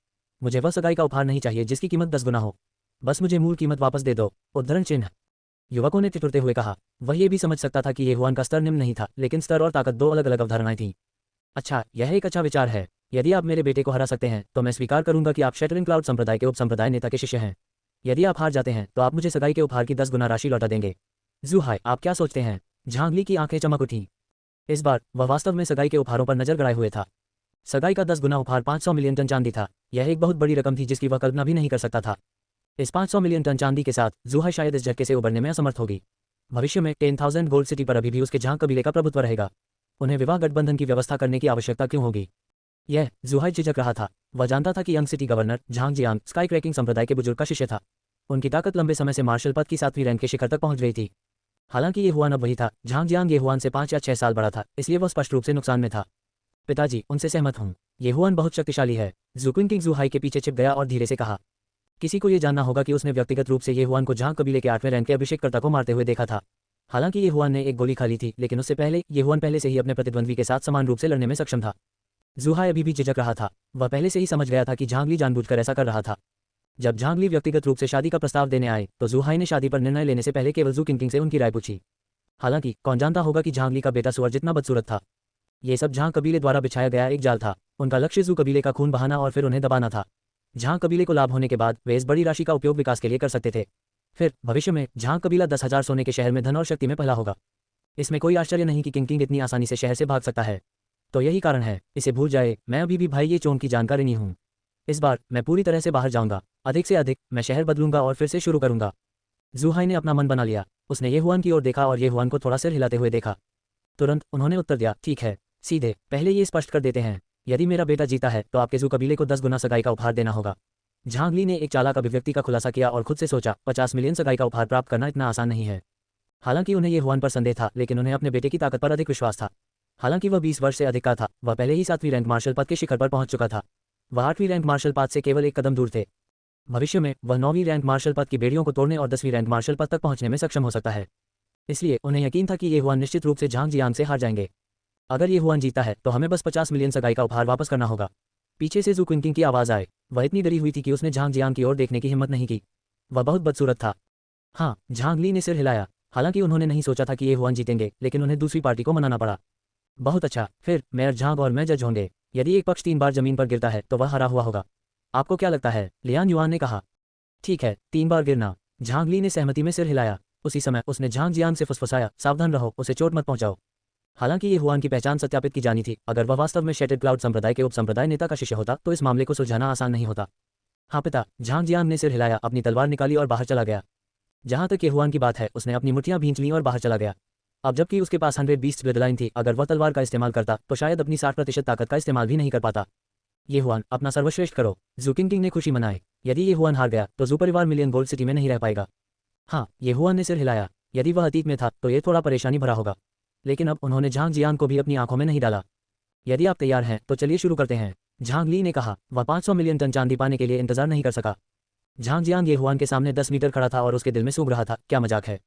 मुझे वह सगाई का उपहार नहीं चाहिए जिसकी कीमत 10 गुना हो। बस मुझे मूल कीमत वापस दे दो। उद्धरण चिन्ह। युवकों ने ठिठुरते हुए कहा। वह ये भी समझ सकता था कि येहुआन का स्तर निम्न नहीं था, लेकिन स्तर और ताकत दो अलग अलग अवधारणाएं थीं। अच्छा, यह एक अच्छा विचार है। यदि आप मेरे बेटे को हरा सकते हैं तो मैं स्वीकार करूंगा कि आप शैटरिंग क्लाउड संप्रदाय के उप संप्रदाय नेता के शिष्य हैं। यदि आप हार जाते हैं तो आप मुझे सगाई के उपहार की 10 गुना राशि लौटा देंगे। ज़ुहाई, आप क्या सोचते हैं? झांगली की आंखें चमक उठीं। इस बार वह वास्तव में सगाई के उपहारों पर नजर गड़ाए हुए था। सगाई का 10 गुना उपहार 500 मिलियन टन चांदी था। यह एक बहुत बड़ी रकम थी जिसकी वह कल्पना भी नहीं कर सकता था। इस 500 मिलियन टन चांदी के साथ ज़ुहाई शायद इस झटके से उबरने में असमर्थ होगी। भविष्य में 10,000 गोल्ड सिटी पर अभी भी उसके झांग कबीले का प्रभुत्व रहेगा। उन्हें विवाह गठबंधन की व्यवस्था करने की आवश्यकता क्यों होगी? यह ज़ुहाई झिझक रहा था। वह जानता था कि young city governor Zhang Jiang sky cracking संप्रदाय के बुजुर्ग का शिष्य था। उनकी ताकत लंबे समय से मार्शल पद की 7वीं रैंक के शिखर तक पहुंच गई थी। हालांकि येहुआन अब वही था। झांग जियांग येहुआन से 5 या 6 साल बड़ा था, इसलिए वह स्पष्ट रूप से नुकसान में था। पिताजी, उनसे सहमत हूँ। येहुआन बहुत शक्तिशाली है। ज़ुक्विंग ज़ुहाई के पीछे छिप गया और धीरे से कहा। किसी को यह जानना होगा कि उसने व्यक्तिगत रूप से येहुआन को झांग कबीले के 8वें रैंक के अभिषेककर्ता को मारते हुए देखा था। हालांकि येहुआन ने एक गोली खा ली थी, लेकिन उससे पहले येहुआन पहले से ही अपने प्रतिद्वंद्वी के साथ समान रूप से लड़ने में सक्षम था। ज़ुहाई अभी भी झिझक रहा था। वह पहले से ही समझ गया था कि झांगली जानबूझकर ऐसा कर रहा था। जब झांगली व्यक्तिगत रूप से शादी का प्रस्ताव देने आए तो ज़ुहाई ने शादी पर निर्णय लेने से पहले केवल ज़ू किंग से उनकी राय पूछी। हालांकि कौन जानता होगा कि झांगली का बेटा सुअर जितना बदसूरत था। ये सब झांग कबीले द्वारा बिछाया गया एक जाल था। उनका लक्ष्य ज़ू कबीले का खून बहाना और फिर उन्हें दबाना था। झांग कबीले को लाभ होने के बाद वे इस बड़ी राशि का उपयोग विकास के लिए कर सकते थे। फिर भविष्य में झांग कबीला 10,000 सोने के शहर में धन और शक्ति में पहला होगा। इसमें कोई आश्चर्य नहीं कि किंग इतनी आसानी से शहर से भाग सकता है। तो यही कारण है, इसे भूल जाए। मैं अभी भी भाई ये चोन की जानकारी नहीं हूँ। इस बार मैं पूरी तरह से बाहर जाऊंगा। अधिक से अधिक मैं शहर बदलूंगा और फिर से शुरू करूंगा। ज़ुहाई ने अपना मन बना लिया। उसने येहुआन की ओर देखा और येहुआन को थोड़ा सिर हिलाते हुए देखा। तुरंत उन्होंने उत्तर दिया, ठीक है, सीधे। पहले ये स्पष्ट कर देते हैं, यदि मेरा बेटा जीता है तो आपके ज़ू कबीले को 10 गुना सगाई का उपहार देना होगा। झांगली ने एक चालाक अभिव्यक्ति का खुलासा किया और खुद से सोचा, 50 मिलियन सगाई का उपहार प्राप्त करना इतना आसान नहीं है। हालांकि उन्हें येहुआन पर संदेह था, लेकिन उन्हें अपने बेटे की ताकत पर अधिक विश्वास था। हालांकि वह 20 वर्ष से अधिक का था। वह पहले ही 7वीं रैंक मार्शल पद के शिखर पर पहुंच चुका था। वह 8वीं रैंक मार्शल पद से केवल एक कदम दूर थे। भविष्य में वह 9वीं रैंक मार्शल पद की बेड़ियों को तोड़ने और 10वीं रैंक मार्शल पद तक पहुंचने में सक्षम हो सकता है। इसलिए उन्हें यकीन था कि येहुआन निश्चित रूप से झांग जियांग से हार जाएंगे। अगर येहुआन जीता है तो हमें बस 50 मिलियन सगाई का उपहार वापस करना होगा। पीछे से ज़ू क्विंकिंग की आवाज़ आए। वह इतनी डरी हुई थी कि उसने झांग जियांग की ओर देखने की हिम्मत नहीं की। वह बहुत बदसूरत था। हाँ, झांगली ने सिर हिलाया। हालांकि उन्होंने नहीं सोचा था कि येहुआन जीतेंगे, लेकिन उन्हें दूसरी पार्टी को मनाना पड़ा। बहुत अच्छा, फिर मेयर झांग और मैं जज होंगे। यदि एक पक्ष 3 बार जमीन पर गिरता है तो वह हरा हुआ होगा। आपको क्या लगता है? लियान युआन ने कहा। ठीक है, 3 बार गिरना। झांगली ने सहमति में सिर हिलाया। उसी समय उसने झांग जियांग से फुसफुसाया, सावधान रहो, उसे चोट मत पहुंचाओ। हालांकि येहुआन की पहचान सत्यापित की जानी थी। अगर वह वास्तव में शैटेड क्लाउड संप्रदाय के उप संप्रदाय नेता का शिष्य होता तो इस मामले को सुलझाना आसान नहीं होता। हाँ पिता, झांग जियांग ने सिर हिलाया, अपनी तलवार निकाली और बाहर चला गया। जहां तक येहुआन की बात है, उसने अपनी मुट्ठियां भींच लीं और बाहर चला गया। अब जबकि उसके पास 100 बीस्ट ब्लड लाइन थी, अगर वह तलवार का इस्तेमाल करता तो शायद अपनी 60% ताकत का इस्तेमाल भी नहीं कर पाता। येहुआन, अपना सर्वश्रेष्ठ करो। ज़ू किंग ने खुशी मनाई। यदि येहुआन हार गया तो ज़ू परिवार मिलियन गोल्ड सिटी में नहीं रह पाएगा। हाँ, येहुआन ने सिर हिलाया। यदि वह अतीत में था तो ये थोड़ा परेशानी भरा होगा, लेकिन अब उन्होंने झांग जियांग को भी अपनी आंखों में नहीं डाला। यदि आप तैयार हैं तो चलिए शुरू करते हैं, झांग ली ने कहा। वह 500 मिलियन टन चांदी पाने के लिए इंतजार नहीं कर सका। झांग जियांग येहुआन के सामने 10 मीटर खड़ा था और उसके दिल में सूंघ रहा था, क्या मजाक है?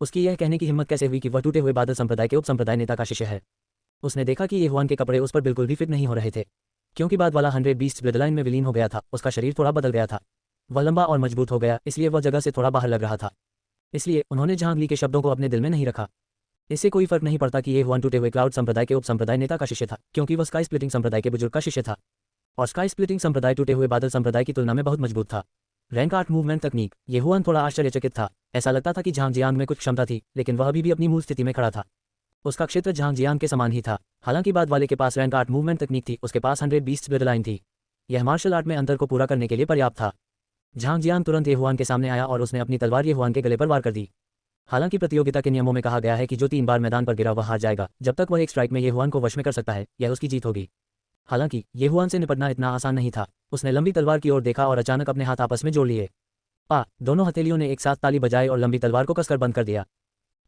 उसकी यह कहने की हिम्मत कैसे हुई कि वह टूटे हुए बादल संप्रदाय के उप संप्रदाय नेता का शिष्य है। उसने देखा कि येहुआन के कपड़े उस पर बिल्कुल भी फिट नहीं हो रहे थे, क्योंकि बाद वाला 100 बीस्ट ब्लड लाइन में विलीन हो गया था। उसका शरीर थोड़ा बदल गया था। वह लंबा और मजबूत हो गया, इसलिए वह जगह से थोड़ा बाहर लग रहा था। इसलिए उन्होंने झांग ली के शब्दों को अपने दिल में नहीं रखा। इससे कोई फर्क नहीं पड़ता कि येहुआन टूटे हुए क्लाउड संप्रदाय के उप संप्रदाय नेता का शिष्य था, क्योंकि वह स्काई स्प्लिटिंग संप्रदाय के बुजुर्ग का शिष्य था। और स्काई स्प्लिटिंग संप्रदाय टूटे हुए बादल संप्रदाय की तुलना में बहुत मजबूत था। रैंक 8 मूवमेंट तकनीक। येहुआन थोड़ा आश्चर्यचकित था। ऐसा लगता था कि झांग जियांग में कुछ क्षमता थी, लेकिन वह अभी भी अपनी मूल स्थिति में खड़ा था। उसका क्षेत्र झांग जियांग के समान ही था। हालांकि बाद वाले के पास रैंक 8 मूवमेंट तकनीक थी, उसके पास 100 बीस्ट ब्लड लाइन थी। यह मार्शल आर्ट में अंतर को पूरा करने के लिए पर्याप्त था। झांग जियांग तुरंत येहुआन के सामने आया और उसने अपनी तलवार येहुआन के गले पर वार कर दी। हालांकि प्रतियोगिता के नियमों में कहा गया है कि जो 3 बार मैदान पर गिरा वह हार जाएगा। जब तक वह एक स्ट्राइक में ये हुआन को वश में कर सकता है, यह उसकी जीत होगी। हालांकि ये हुआन से निपटना इतना आसान नहीं था। उसने लंबी तलवार की ओर देखा और अचानक अपने हाथ आपस में जोड़ लिए। दोनों हथेलियों ने एक साथ ताली बजाई और लंबी तलवार को कसकर बंद कर दिया।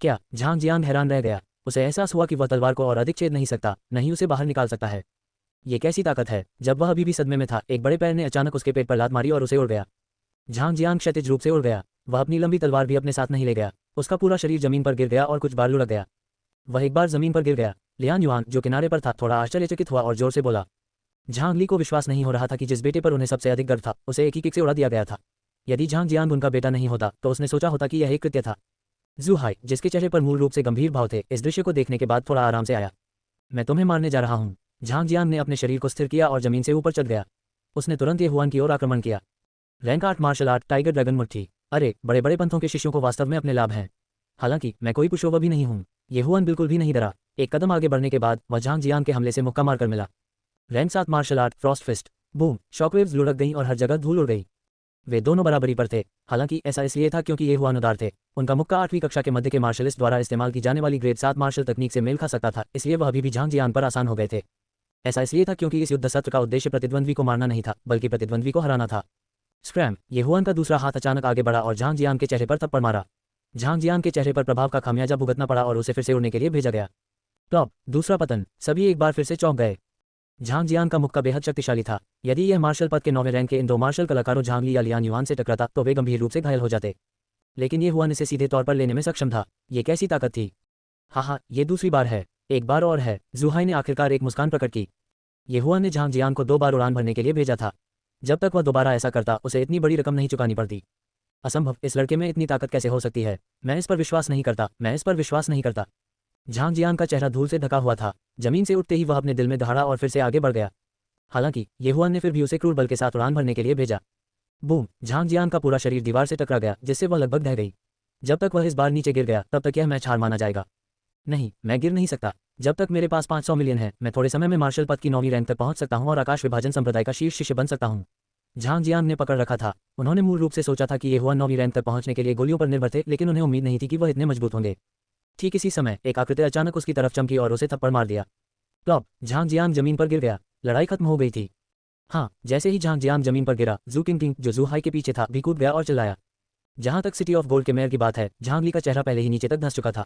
क्या? झांग जियांग हैरान रह गया। उसे एहसास हुआ कि वह तलवार को और अधिक छेद नहीं सकता, नहीं उसे बाहर निकाल सकता है। ये कैसी ताकत है? जब वह अभी भी सदमे में था, एक बड़े पैर ने अचानक उसके पेट पर लात मारी और उसे उड़ गया। झांग जियांग क्षैतिज रूप से उड़ गया। वह अपनी लंबी तलवार भी अपने साथ नहीं ले गया। उसका पूरा शरीर जमीन पर गिर गया और कुछ बार लुढ़क गया। वह एक बार जमीन पर गिर गया। लियान युआन, जो किनारे पर था, थोड़ा आश्चर्यचकित हुआ और जोर से बोला। झांग ली को विश्वास नहीं हो रहा था कि जिस बेटे पर उन्हें सबसे अधिक गर्व था, उसे एक ही किक से उड़ा दिया गया था। यदि झांग जियांग उनका बेटा नहीं होता तो उसने सोचा होता कि यह एक कृत्य था। जू हाई, जिसके चेहरे पर मूल रूप से गंभीर भाव थे, इस दृश्य को देखने के बाद थोड़ा आराम से आया। मैं तुम्हें मारने जा रहा हूँ। झांग जियांग ने अपने शरीर को स्थिर किया और जमीन से ऊपर चढ़ गया। उसने तुरंत ये हुआन की ओर आक्रमण किया। Rank 8 martial art, tiger dragon मुट्ठी। अरे, बड़े बड़े पंथों के शिष्यों को वास्तव में अपने लाभ हैं। हालांकि मैं कोई पुशोवा भी नहीं हूँ। ये हुआन बिल्कुल भी नहीं डरा। एक कदम आगे बढ़ने के बाद वह झांग जियांग के हमले से मुक्का मारकर मिला। Rank 7 martial art, frost fist. Boom! Shockwaves लुढ़क गईं और हर जगह धूल उड़ गई। वे दोनों बराबरी पर थे। हालांकि ऐसा इसलिए था क्योंकि ये हुआन उदार थे। उनका मुक्का 8वीं कक्षा के मध्य के मार्शलिस्ट द्वारा इस्तेमाल की जाने वाली ग्रेड 7 मार्शल तकनीक से मेल खा सकता था, इसलिए वह अभी भी झांग जियांग पर आसान हो गए थे। ऐसा इसलिए था क्योंकि इस युद्ध सत्र का उद्देश्य प्रतिद्वंद्वी को मारना नहीं था, बल्कि प्रतिद्वंद्वी को हराना था। स्क्रैम! ये हुआन का दूसरा हाथ अचानक आगे बढ़ा और झांग जियांग के चेहरे पर थप्पड़ मारा। झांग जियांग के चेहरे पर प्रभाव का खामियाजा भुगतना पड़ा और उसे फिर से उड़ने के लिए भेजा गया। टॉप! दूसरा पतन। सभी एक बार फिर से चौंक गए। झांग जियांग का मुक्का बेहद शक्तिशाली था। यदि यह मार्शल पद के 9वें रैंक के इन 2 मार्शल कलाकारों झांग ली या लियान युआन से टकराता तो वे गंभीर रूप से घायल हो जाते। लेकिन ये हुआन इसे सीधे तौर पर लेने में सक्षम था। ये कैसी ताकत थी? हाँ, ये दूसरी बार है। एक बार और है। जू हाई ने आखिरकार एक मुस्कान प्रकट की। ये हुआन ने झांग जियांग को 2 बार उड़ान भरने के लिए भेजा था। जब तक वह दोबारा ऐसा करता, उसे इतनी बड़ी रकम नहीं चुकानी पड़ती। असंभव! इस लड़के में इतनी ताकत कैसे हो सकती है? मैं इस पर विश्वास नहीं करता, मैं इस पर विश्वास नहीं करता। झांग जियांग का चेहरा धूल से ढका हुआ था। जमीन से उठते ही वह अपने दिल में दहाड़ा और फिर से आगे बढ़ गया। हालांकि ये हुआन ने फिर भी उसे क्रूर बल के साथ उड़ान भरने के लिए भेजा। बूम! झांग जियांग का पूरा शरीर दीवार से टकरा गया, जिससे वह लगभग ढह गई। जब तक वह इस बार नीचे गिर गया, तब तक यह मैच हार माना जाएगा। नहीं, मैं गिर नहीं सकता। जब तक मेरे पास 500 मिलियन है, मैं थोड़े समय में मार्शल पद की 9वीं रैंक तक पहुंच सकता हूं और आकाश विभाजन संप्रदाय का शीर्ष शिष्य बन सकता हूं। झांग जियांग ने पकड़ रखा था। उन्होंने मूल रूप से सोचा था कि ये हुआन 9वीं रैंक तक पहुंचने के लिए गोलियों पर निर्भर थे, लेकिन उन्हें उम्मीद नहीं थी कि वह इतने मजबूत होंगे। ठीक इसी समय एक आकृति अचानक उसकी तरफ चमकी और उसे थप्पड़ मार दिया। टॉप! झांग जियांग जमीन पर गिर गया। लड़ाई खत्म हो गई थी। हाँ, जैसे ही झांग जियांग जमीन पर गिरा, जू किंग, जो जू हाई के पीछे था, भी कूद गया और चिल्लाया। जहां तक सिटी ऑफ गोल्ड के मेयर की बात है, झांग ली का चेहरा पहले ही नीचे तक धंस चुका था।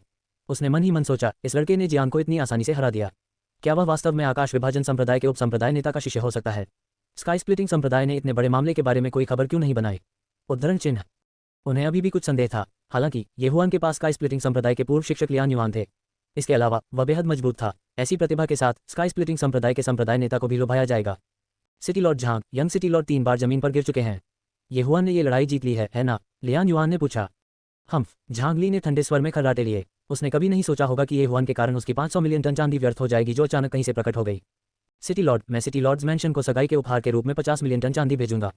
उसने मन ही मन सोचा, इस लड़के ने जियांग को इतनी आसानी से हरा दिया। क्या वह वास्तव में आकाश विभाजन संप्रदाय के उप संप्रदाय नेता का शिष्य हो सकता है? स्काई स्प्लिटिंग संप्रदाय ने इतने बड़े मामले के बारे में कोई खबर क्यों नहीं बनाई? उद्धरण चिन्ह। उन्हें अभी भी कुछ संदेह था। हालांकि ये हुआन के पास स्काई स्प्लिटिंग संप्रदाय के पूर्व शिक्षक लियान युआन थे। इसके अलावा वह बेहद मजबूत था। ऐसी प्रतिभा के साथ स्काई स्प्लिटिंग संप्रदाय के संप्रदाय नेता को भी लुभाया जाएगा। City lord Zhang, young city lord 3 बार जमीन पर गिर चुके हैं। ये हुआन ने ये लड़ाई जीत ली है ना? लियान युआन ने पूछा। झांग ली ने ठंडे स्वर में खर्राटे लिए। उसने कभी नहीं सोचा होगा कि ये हुआन के कारण उसकी 500 मिलियन टन चांदी व्यर्थ हो जाएगी, जो अचानक कहीं से प्रकट हो गई। सिटी लॉर्ड, मैं सिटी लॉर्ड्स मैंशन को सगाई के उपहार के रूप में 50 मिलियन टन चांदी भेजूंगा।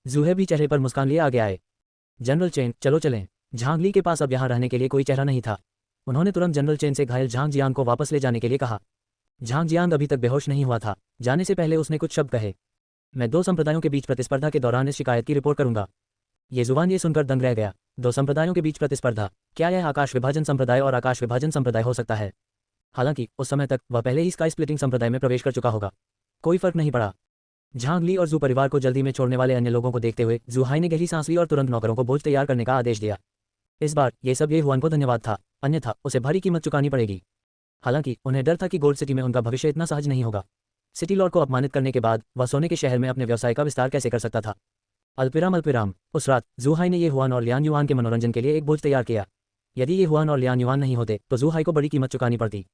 जूहे भी चेहरे पर मुस्कान लिए आगे आए। जनरल चेन, चलो चलें। झांग ली के पास अब यहाँ रहने के लिए कोई चेहरा नहीं था। उन्होंने तुरंत जनरल चेन से घायल झांग जियांग को वापस ले जाने के लिए कहा। झांग जियांग अभी तक बेहोश नहीं हुआ था। जाने से पहले उसने कुछ शब्द कहे। मैं 2 संप्रदायों के बीच प्रतिस्पर्धा के दौरान इस शिकायत की रिपोर्ट करूंगा। ये जुबान ये सुनकर दंग रह गया। 2 संप्रदायों के बीच प्रतिस्पर्धा? क्या यह आकाश विभाजन संप्रदाय और आकाश विभाजन संप्रदाय हो सकता है? हालांकि उस समय तक वह पहले ही स्काई स्प्लिटिंग संप्रदाय में प्रवेश कर चुका होगा। कोई फर्क नहीं पड़ा। झांग ली और जू परिवार को जल्दी में छोड़ने वाले अन्य लोगों को देखते हुए जू हाई ने गहरी सांस ली और तुरंत नौकरों को भोज तैयार करने का आदेश दिया। इस बार ये सब ये हुआन को धन्यवाद था, अन्यथा उसे भारी कीमत चुकानी पड़ेगी। हालांकि उन्हें डर था कि गोल्ड सिटी में उनका भविष्य इतना सहज नहीं होगा। सिटी लॉर्ड को अपमानित करने के बाद वह सोने के शहर में अपने व्यवसाय का विस्तार कैसे कर सकता था? अल्पिराम। उस रात जू हाई ने ये हुआन और लियान युआन के मनोरंजन के लिए एक भोज तैयार किया। यदि ये हुआन और लियान युआन नहीं होते तो जू हाई को बड़ी कीमत चुकानी पड़ती।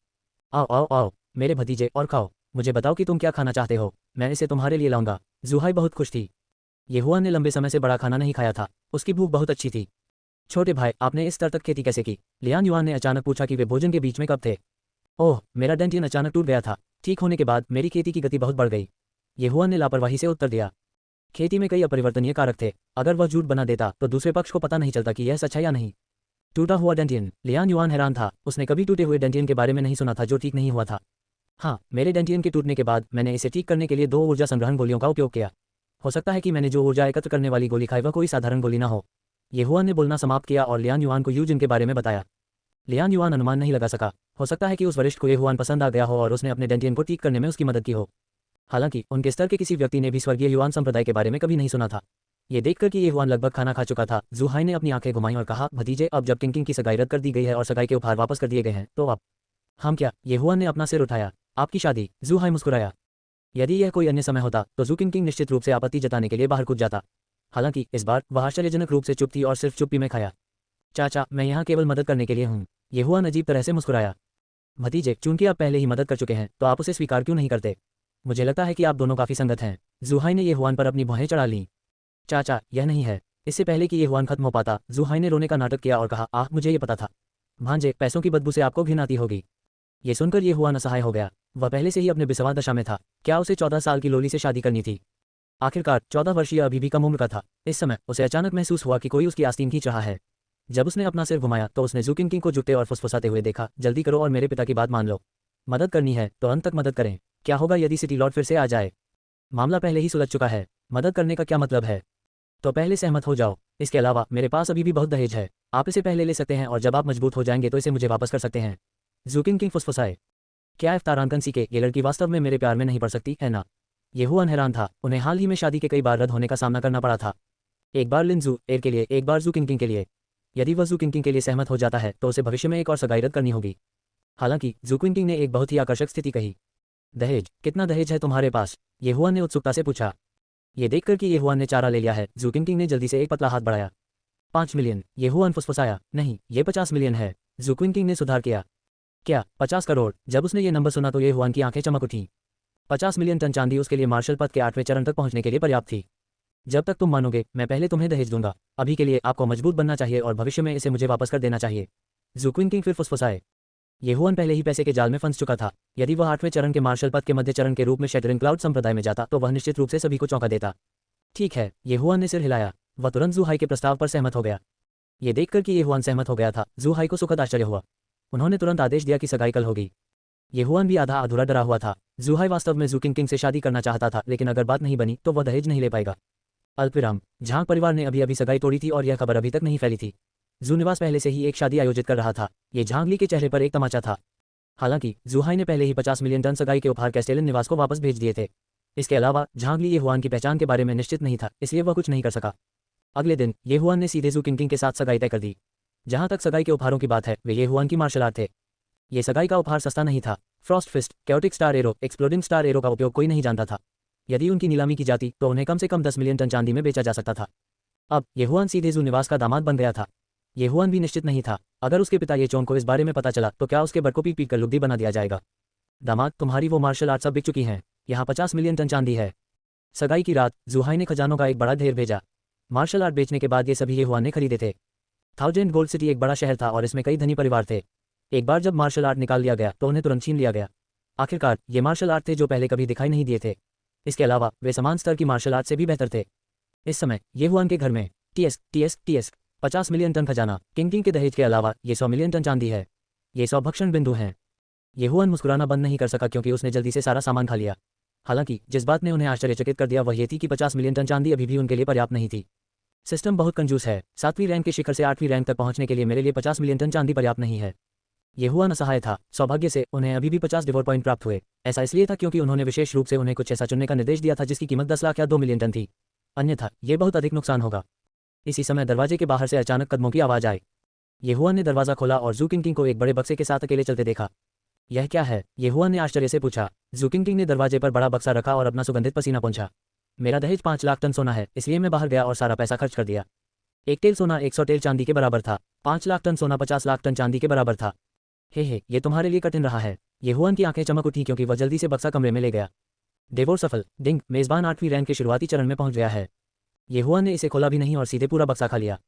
आओ आओ आओ मेरे भतीजे, और खाओ। मुझे बताओ कि तुम क्या खाना चाहते हो, मैं इसे तुम्हारे लिए लाऊंगा। जू हाई बहुत खुश थी। ये हुआन ने लंबे समय से बड़ा खाना नहीं खाया था। उसकी भूख बहुत अच्छी थी। छोटे भाई, आपने इस स्तर तक खेती कैसे की? लियान युआन ने अचानक पूछा कि वे भोजन के बीच में कब थे। ओह, मेरा डेंटियन अचानक टूट गया था। ठीक होने के बाद मेरी खेती की गति बहुत बढ़ गई। ये हुआन ने लापरवाही से उत्तर दिया। खेती में कई अपरिवर्तनीय कारक थे। अगर वह झूठ बना देता तो दूसरे पक्ष को पता नहीं चलता कि यह सच है या नहीं। टूटा हुआ डेंटियन? लियान युआन हैरान था। उसने कभी टूटे हुए डेंटियन के बारे में नहीं सुना था जो ठीक नहीं हुआ था। हाँ, मेरे डेंटियन के टूटने के बाद मैंने इसे ठीक करने के लिए 2 ऊर्जा संग्रहण गोलियों का उपयोग किया। हो सकता है कि मैंने जो ऊर्जा एकत्र करने वाली गोली खाई वह कोई साधारण गोली ना हो। ये हुआन ने बोलना समाप्त किया और लियान युआन को यूजिन के बारे में बताया। लियान युआन अनुमान नहीं लगा सका, हो सकता है कि उस वरिष्ठ को ये हुआन पसंद आ गया हो और उसने अपने डेंटियन को ठीक करने में उसकी मदद की हो। हालांकि उनके स्तर के किसी व्यक्ति ने भी स्वर्गीय युआन संप्रदाय के बारे में कभी नहीं सुना था। ये देखकर कि ये हुआन लगभग खाना खा चुका था, ज़ुहाई ने अपनी आंखें घुमाई और कहा, भतीजे, अब जब किंग की सगाई रद्द कर दी गई है और सगाई के उपहार वापस कर दिए गए हैं, तो अब हम क्या? ये हुआन ने अपना सिर उठाया। आपकी शादी? ज़ुहाई मुस्कुराया। यदि यह कोई अन्य समय होता तो ज़ू किंग निश्चित रूप से आपत्ति जताने के लिए बाहर कूद जाता। हालांकि इस बार वह आश्चर्यजनक रूप से चुप थी और सिर्फ चुप्पी में खाया। चाचा, मैं यहाँ केवल मदद करने के लिए हूँ। ये हुआन अजीब तरह से मुस्कुराया। भतीजे, चूंकि आप पहले ही मदद कर चुके हैं तो आप उसे स्वीकार क्यों नहीं करते? मुझे लगता है कि आप दोनों काफी संगत हैं। ज़ुहाई ने ये हुआन पर अपनी भौहें चढ़ा लीं। चाचा, यह नहीं है। इससे पहले कि ये हुआन खत्म हो पाता, ज़ुहाई ने रोने का नाटक किया और कहा, आह, मुझे ये पता था। भांजे, पैसों की बदबू से आपको घिन आती होगी। ये सुनकर ये हुआन असहाय हो गया। वह पहले से ही अपने बिसवा दशा में था। क्या उसे 14 साल की लोली से शादी करनी थी? आखिरकार 14 वर्षीय अभी भी कम उम्र का था। इस समय उसे अचानक महसूस हुआ कि कोई उसकी आस्तीन खींच रहा है। जब उसने अपना सिर घुमाया तो उसने ज़ू किंग को झुकते और फुसफुसाते हुए देखा, जल्दी करो और मेरे पिता की बात मान लो। मदद करनी है तो अंत तक मदद करें। क्या होगा यदि सिटी लॉर्ड फिर से आ जाए? मामला पहले ही सुलझ चुका है। मदद करने का क्या मतलब है? तो पहले सहमत हो जाओ। इसके अलावा मेरे पास अभी भी बहुत दहेज है। आप इसे पहले ले सकते हैं और जब आप मजबूत हो जाएंगे तो इसे मुझे वापस कर सकते हैं। ज़ू किंग फुसफुसाए। क्या इफ्तारान सीखे, ये लड़की वास्तव में मेरे प्यार में नहीं पड़ सकती है ना? ये हुआन हैरान था। उन्हें हाल ही में शादी के कई बार रद्द होने का सामना करना पड़ा था। एक बार लिन ज़ू एर के लिए, एक बार ज़ू किंग के लिए। यदि वह ज़ू किंग के लिए सहमत हो जाता है तो उसे भविष्य में एक और सगाई रद्द करनी होगी। हालांकि ज़ू किंग ने एक बहुत ही आकर्षक स्थिति कही। दहेज? कितना दहेज है तुम्हारे पास? ये हुआन ने उत्सुकता से पूछा। ये देखकर कि ये हुआन ने चारा ले लिया है, ज़ू किंग ने जल्दी से एक पतला हाथ बढ़ाया। 5 मिलियन? ये हुआन फुसफुसाया। नहीं, ये 50 मिलियन है। ज़ू किंग ने सुधार किया। क्या 50 करोड़? जब उसने ये नंबर सुना तो ये हुआन की आंखें चमक उठीं। 50 मिलियन टन चांदी उसके लिए मार्शल पद के 8वें चरण तक पहुंचने के लिए पर्याप्त थी। जब तक तुम मानोगे, मैं पहले तुम्हें दहेज दूंगा। अभी के लिए आपको मजबूत बनना चाहिए और भविष्य में इसे मुझे वापस कर देना चाहिए। ज़ू किंग फिर फुसफुसाए। ये हुआन पहले ही पैसे के जाल में फंस चुका था। यदि वह 8वें चरण के मार्शल पद के मध्य चरण के रूप में शैटरिंग क्लाउड संप्रदाय में जाता तो वह निश्चित रूप से सभी को चौंका देता। ठीक है, ये हुआन ने सिर हिलाया। वह तुरंत ज़ुहाई के प्रस्ताव पर सहमत हो गया। ये देखकर कि ये हुआन सहमत हो गया था, ज़ुहाई को सुखद आश्चर्य हुआ। उन्होंने तुरंत आदेश दिया कि सगाई कल होगी। ये हुआन भी आधा अधूरा डरा हुआ था। ज़ुहाई वास्तव में ज़ू किंग से शादी करना चाहता था, लेकिन अगर बात नहीं बनी तो वह दहेज नहीं ले पाएगा। अल्पविराम। झांग परिवार ने अभी अभी सगाई तोड़ी थी और यह खबर अभी तक नहीं फैली थी। ज़ू निवास पहले से ही एक शादी आयोजित कर रहा था। ये झांग ली के चेहरे पर एक तमाचा था। हालांकि ज़ुहाई ने पहले ही 50 मिलियन टन सगाई के उपहार कैस्टेलिन निवास को वापस भेज दिए थे। इसके अलावा झांग ली ये हुआन की पहचान के बारे में निश्चित नहीं था, इसलिए वह कुछ नहीं कर सका। अगले दिन ये हुआन ने सीधे ज़ू किंग के साथ सगाई तय कर दी। जहां तक सगाई के उपहारों की बात है, वे ये हुआन की मार्शल आर्ट थे। ये सगाई का उपहार सस्ता नहीं था। Frost fist, chaotic star arrow, exploding star arrow का उपयोग कोई नहीं जानता था। यदि उनकी नीलामी की जाती तो उन्हें कम से कम 10 मिलियन टन चांदी में बेचा जा सकता था। अब ये हुआन सीधे ज़ू निवास का दामाद बन गया था। ये हुआन भी निश्चित नहीं था, अगर उसके पिता ये चोंग को इस बारे में पता चला तो क्या उसके बट को पीट कर लुगदी बना दिया जाएगा। दामाद, तुम्हारी वो मार्शल आर्ट सब बिक चुकी हैं। यहाँ 50 मिलियन टन चांदी है। सगाई की रात ज़ुहाई ने खजानों का एक बड़ा ढेर भेजा। मार्शल आर्ट बेचने के बाद ये सभी ये हुआन ने खरीदे थे। 1000 गोल्ड सिटी एक बड़ा शहर था और इसमें कई धनी परिवार थे। एक बार जब मार्शल आर्ट निकाल लिया गया तो उन्हें तुरंत छीन लिया गया। आखिरकार ये मार्शल आर्ट थे जो पहले कभी दिखाई नहीं दिए थे। इसके अलावा वे समान स्तर की मार्शल आर्ट से भी बेहतर थे। इस समय ये हुआन के घर में टीएस 50 मिलियन टन खजाना, किंग के दहेज के अलावा ये 100 मिलियन टन चांदी है। ये 100 भक्षण बिंदु हैं। ये हुआन मुस्कुराना बंद नहीं कर सका क्योंकि उसने जल्दी से सारा सामान खा लिया। हालांकि जिस बात ने उन्हें आश्चर्यचकित कर दिया वह ये थी कि 50 मिलियन टन चांदी अभी भी उनके लिए पर्याप्त नहीं थी। सिस्टम बहुत कंजूस है। 7वीं रैंक के शिखर से 8वीं रैंक तक पहुंचने के लिए मेरे लिए 50 मिलियन टन चांदी पर्याप्त नहीं है। ये हुआन असहाय था। सौभाग्य से उन्हें अभी भी 50 डिवोर पॉइंट प्राप्त हुए। ऐसा इसलिए था क्योंकि उन्होंने विशेष रूप से उन्हें कुछ ऐसा चुनने का निर्देश दिया था जिसकी कीमत 10 लाख या 2 मिलियन टन थी। अन्यथा ये बहुत अधिक नुकसान होगा। इसी समय दरवाजे के बाहर से अचानक कदमों की आवाज आई। ये हुआन ने दरवाजा खोला और ज़ू किंग को एक बड़े बक्से के साथ अकेले चलते देखा। यह क्या है? ये हुआन ने आश्चर्य से पूछा। ज़ू किंग ने दरवाजे पर बड़ा बक्सा रखा और अपना सुगंधित पसीना पोंछा। मेरा दहेज 5 लाख टन सोना है, इसलिए मैं बाहर गया और सारा पैसा खर्च कर दिया। एक टेल सोना 100 टेल चांदी के बराबर था। 5 लाख टन सोना 50 लाख टन चांदी के बराबर था। हे, ये तुम्हारे लिए कठिन रहा है। ये हुआन की आंखें चमक उठी क्योंकि वह जल्दी से बक्सा कमरे में ले गया। डिवोर सफल। डिंग, मेजबान 8वीं रैंक के शुरुआती चरण में पहुंच गया है। ये हुआन ने इसे खोला भी नहीं और सीधे पूरा बक्सा खा लिया।